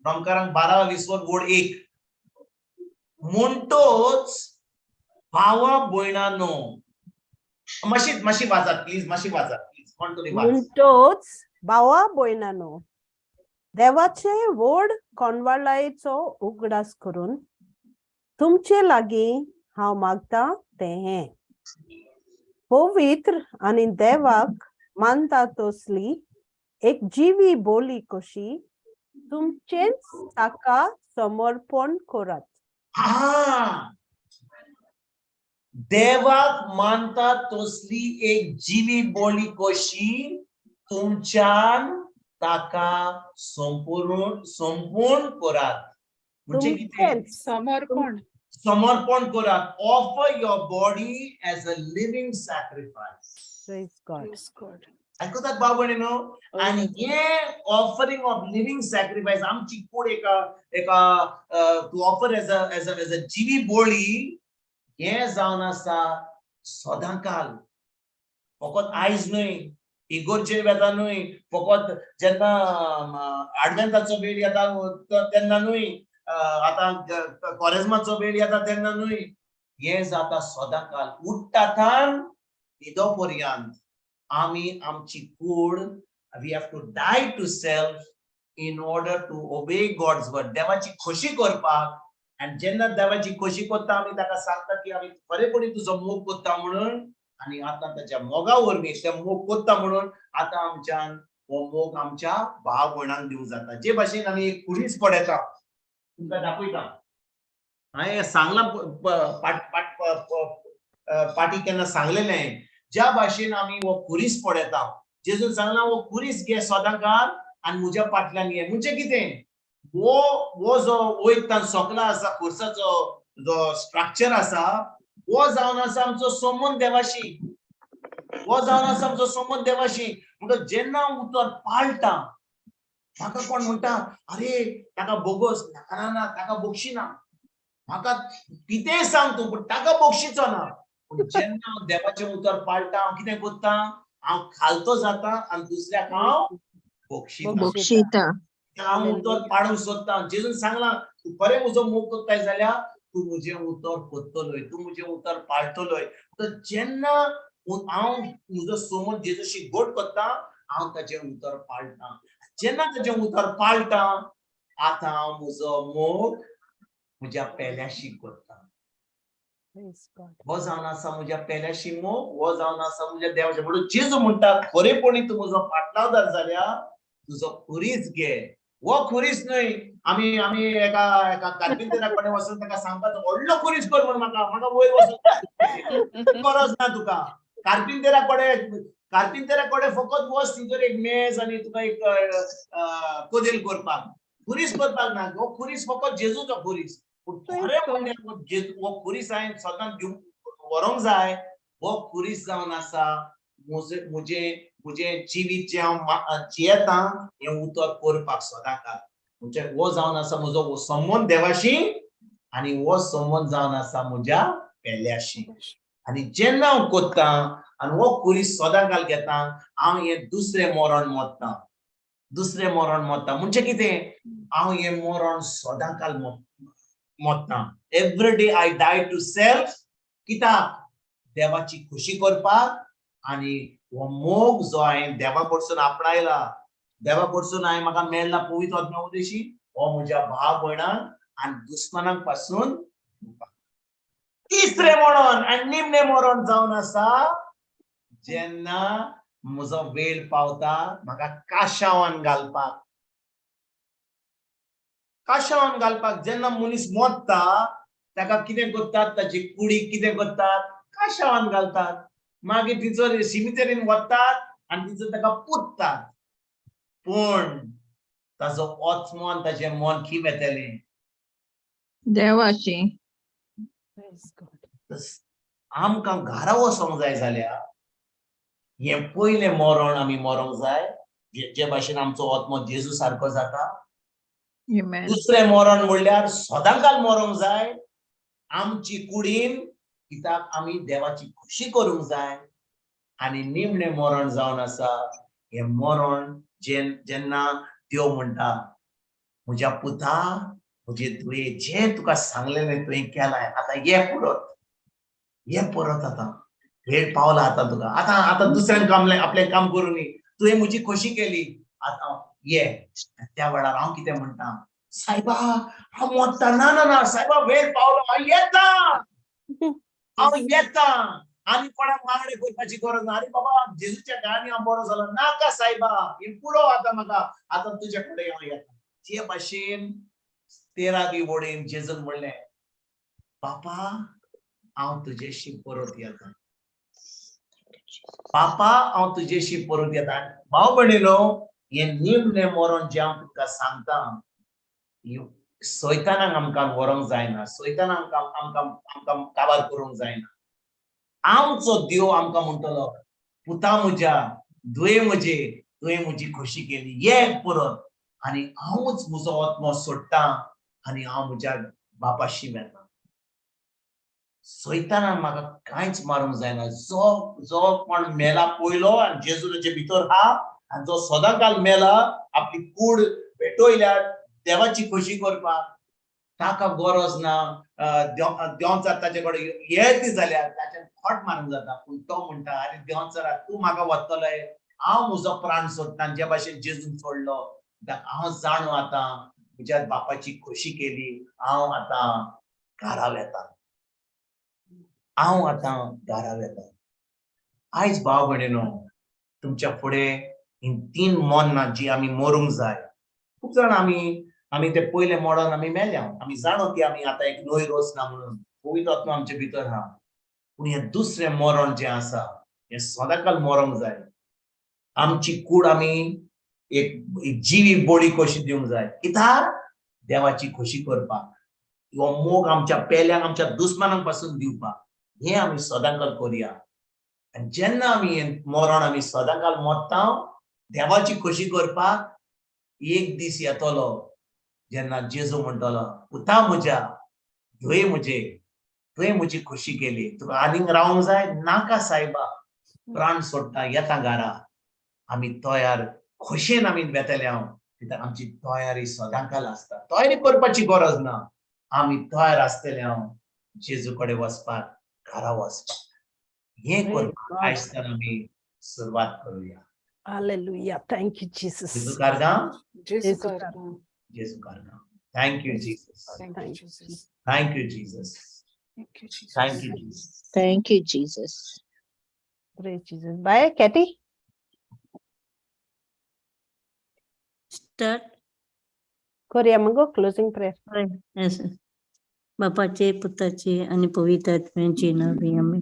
रोमकारांक 12:20 वोड 1 म्हणटोच भावा भयणानो, मातशी वाचात प्लीज, मातशी वाचात प्लीज, कोण तरी वाच. म्हणटोच भावा भयणानो, देवाचे व्हड कोणवाळायेचो उगडास करून तुमचे लागीं हांव मागता तें हें, पवित्र आनी देवाक मानता तसली एक जिवी बोली कशी तुमचेच ताका समर्पण करात. देवाक मानता तसली एक जिवी बोली कशी तुमच्यान ताका संपूर्ण करात. म्हणजे कितें? समर्पण करात. Offer your body as a living sacrifice. Praise God. आयकतात भाव भयणीनो? आणि हे ऑफरिंग ऑफ लिव्हिंग सॅक्रिफायस आमची कूड टू ऑफर एज अ जिवी बोली हे जावन आसा सदांकाल, फकत आयज न्हय, इगोर्जेर वेता न्हय, फकत जेन्ना आडवेंताचो वेळ येता तेन्ना न्हय, आतां कॉरेजमाचो वेळ येता तेन्ना न्हय, हे जाता सदांकाल. उठ्ठाथान न्हिदो पर्यंत आमी आमची could we have to die to self in order to obey God's word. देवाची खोशी करपाक. आणि जेन्ना देवाची खोशी करता आमी ताका सांगता की आमी खरेपणी तुजो मोग करता म्हणून, आणि आता त्याच्या मोगा वरवीं ते मोग करता म्हणून आता आमच्यान हो मोग आमच्या भाव भयणांक दिवंक जाता. जे भाशेन आमी एक कुडीच पडयता, तुमकां दाखयता. हांवें सांगलां पाटी केन्ना सांगलेलें, ज्या भाशेन आमी हो खुरीस पडयता. जेजून सांगलां हो खुरीस घे सदांकाळ आनी म्हज्या फाटल्यान ये. म्हणजे कितें? वो जो वयतान सोकला आसा, खुर्साचो जो स्ट्रक्चर आसा, वो जावन आसा आमचो संबंद देवाशी. वो जावन आसा आमचो संबंद देवाशी. म्हणटच जेन्ना उतर पाळटा, म्हाका कोण म्हणटा अरे ताका बोगस, ना ताका बक्षी ना, म्हाका कितेंय सांग तूं, पूण ताका बक्षीचो ना. पूण जेन्ना हांव देवाचें उतर पाळटा, हांव कितें करता? हांव खालतो जाता आनी दुसऱ्याक हांव बक्षीता. हांव उतर पाडूंक सोदता. जेजून सांगलां तूं खरें म्हजो मोग करताय जाल्यार तूं म्हजें उतर कोत्तलोय, तूं म्हजें उतर पाळटलोय. तर जेन्ना हांव म्हजो समज जेजूशी गोड करता, हांव ताचें उतर पाळटा. जेन्ना ताचें उतर पाळटा, आतां हांव म्हजो मोग म्हज्या पेल्याशी करता. हो जावन आसा म्हज्या पेल्याशी मोग, हो जावन आसा म्हज्या देवाचें. म्हणून जेजू म्हणटा खरेपणी तूं म्हजो फाटलावदार जाल्यार तुजो खुरीस घे. वो खुरीस न्हय आमी एका कार्पेंटरा कडेन वचून ताका सांगपाचो व्हडलो खुरीस कर म्हणून म्हाका वयर वचून गरज ना तुका. कार्पेंटरा कडेन फकत वच, तितूर एक मेज आनी तुका एक कोदेल करपाक. खुरीस करपाक ना. हो खुरीस फकत जेजूचो खुरीस. पूण खरें म्हणल्यार हो खुरीस हांवें सदां घेवन व्हरोंक जाय. हो खुरीस जावन आसा म्हजें जिवीत जें हांव जियेता हें उतर करपाक सदांकाळ. म्हणजे हो जावन आसा म्हजो संबंद देवाशी, आनी हो संबंद जावन आसा म्हज्या पेल्याशी. आनी जेन्ना हांव कोत्ता आनी हो खुरीस सदांकाळ घेता, हांव हें दुसरें मरण मोडटा. दुसरें मरण मोडटा म्हणजे कितें? हांव हें मरण सदांकाळ मोडटा. Every day I die to self. कित्याक? देवाची खुशी करपाक. आनी हो मोग जो हांवें देवा कडसून आपणायला, देवा कडसून म्हाका मेळ्ळा पवित्र आत्म्या उदेशी, हो म्हज्या भाव भयणांक आनी दुस्मनांक पासून. तिसरें मरण आनी निमणें मरण जावन आसा जेन्ना म्हजो वेळ पावता म्हाका काशावान घालपाक. काशावान घालपाक जेन्ना मनीस मोडटा ताका कितें करतात ताची कुडी कितें करतात काशावान घालतात मागीर तिचो सिमिटेरीन वतात आनी तिचो ताका पुजतात पूण ताजो आत्मो आनी ताचें मन खी येतलें देवाची आमकां घरा वचोंक जाय जाल्यार हे पयलें मरण आमी मरोंक जाय जे भाशेन आमचो आत्मो जेजू सारको जाता Amen. दुसरें मरण म्हणल्यार सदांकाल मरोंक जाय आमची कुडीन कित्याक आमी देवाची खुशी करूंक जाय आनी निमणें मरण जावन आसा हे मरण जेन्ना देव म्हणटा म्हज्या पुता म्हजे तुवें जें तुका सांगलेलें तुवें केलां आतां ये परत आतां वेळ पावला आतां तुका आतां दुसऱ्यान काम आपलें काम करूं न्ही तुवें म्हजी खोशी केली आतां ये त्या वेळार हांव कितें म्हणटा सायबा हांव मोडटा ना ना ना सायबा वेळ पावलो हांव येता आनी कोणाक वांगडे करपाची गरज ना अरे बाबा जेजूच्या गाणी हांव बरो जालो नाका सायबा हे पुरो आतां म्हाका आतां तुजे कडेन हांव येता ते भाशेन 13वी वडीन जेजून म्हणलें बापा हांव तुजेशी परत येता बापा हांव तुजेशी परत येता भाव भयणीनो हे निमणें मरण जें हांव तुमकां सांगता सैतानाक आमकां व्हरोंक जायना सैतानाक आमकां काबार करूंक जायना आमचो देव आमकां म्हणटलो पुता म्हज्या दुये म्हजे तुवें म्हजी खोशी केली ये परत आनी हांवूच म्हजो आत्मो सोडटा आनी हांव म्हज्या बापाशी वेता सैतानान म्हाका कांयच मारूंक जायना जो कोण मेला पयलो आनी जेजू ताचे भितर आहा आनी जो सदांकाल मेला आपली कूड पेटयल्यार देवाची खोशी करपाक ताका गरज ना देंवचार ताचे कडेन येत जाल्यार ताचें खोट मारूंक जाता पूण तो म्हणटा अरे देंवचारा तूं म्हाका वतलोय हांव म्हजो प्राण सोडटा जे भाशेन जेजून सोडलो हांव जाणो आतां म्हज्या बापाची खोशी केली हांव आतां घरा वेता आयज भाव भयणीनो तुमच्या फुडें ही 3 मरणां जी आमी मरूंक जाय खूब जाण आमी ते पयले मरण आमी मेल्या आमी जाणो की आमी आतां एक नोय रोसना म्हणून पवित्र आत्मा आमचे भितर आहा पूण हे दुसरें मरण जें आसा हें सदांकाल मरोंक जाय आमची कूड आमी एक जिवी बळी कशी दिवंक जाय कित्याक देवाची खोशी करपाक हो मोग आमच्या पेल्यांक आमच्या दुस्मानांक पासून दिवपाक हे आमी सदांकाल करुया आनी जेन्ना आमी मरण आमी सदांकाल मरता देवाची खोशी करपाक एक दीस येतलो जेन्ना जेजू म्हणटलो पुता म्हज्या धुये म्हजे तुवें म्हजी खोशी केली तुका आनीक रावंक जाय नाका सायबा प्राण सोडटा येता घरा आमी तयार खोशेन आमी वेतले हांव कित्याक आमची तयारी सदांकाल आसता तयारी करपाची गरज ना आमी तयार आसतले हांव जेजू कडेन वचपाक घरा वचपाक हे करपाक आयजच्यान आमी सुरवात करुया Hallelujah. Thank you, Jesus. जेजू कारगां Jesus कारगां. जेजू कारगां Thank you, Jesus. Thank you, Jesus. Thank you, Jesus. Thank you, Jesus. Thank you, Jesus. Thank you, Jesus. Praise Jesus. Bye, Katie. Start. Korea Mango, closing prayer. Yes. बापाचे पुताचे आणि पवित्र आत्म्याचे नावे आम्ही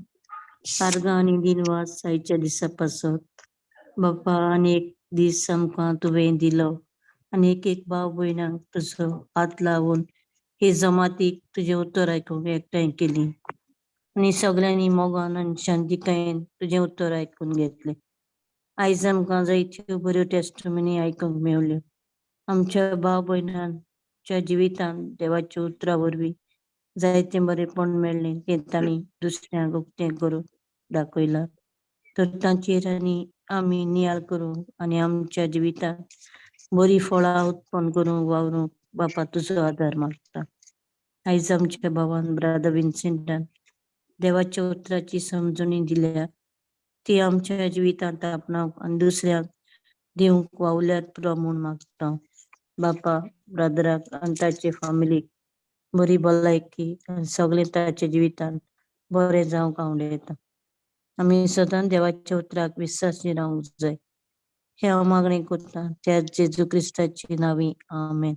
कारगां आणि दिनवास आयच्या दिसापासून बापा अनेक दीस आमकां तुवें दिलो आणि एक भाव भयणांक तुजो हात लावून हे जमातीक तुजे उतर आयकूंक एकठांय केली आणि सगळ्यांनी मोगान आनी शांतिकायेन तुजे उतर आयकून घेतले आयज आमकां जायत्यो बऱ्यो टेस्टमनी आयकूंक मेवल्यो आमच्या भाव भयणांच्या जिवितांत देवाच्या उतरा वरवीं जायते बरेपण मेळ्ळें तें तांणी दुसऱ्यांक उक्तें करून दाखयलां तर तांचेर आमी नियाळ करूंक आनी आमच्या जिवितांत बरी फळां उत्पन्न करूंक वावरूंक बापा तुजो आदार मागता आयज आमच्या भावान ब्रदर विन्सेंटान देवाच्या उतराची समजणी दिल्या ती आमच्या जिवितांत आपणावंक आनी दुसऱ्यांक दिवंक वावल्यार पुरो म्हूण मागता बापा ब्रदराक आनी ताचे फॅमिलीक बरी भलायकी आनी सगळें ताच्या जिवितांत बरें जावंक आवडटा आमी सदां देवाच्या उतराक विश्वासी रावंक जाय हे हांव मागणी करता त्या जेजू क्रिस्ताची नांवी आमेन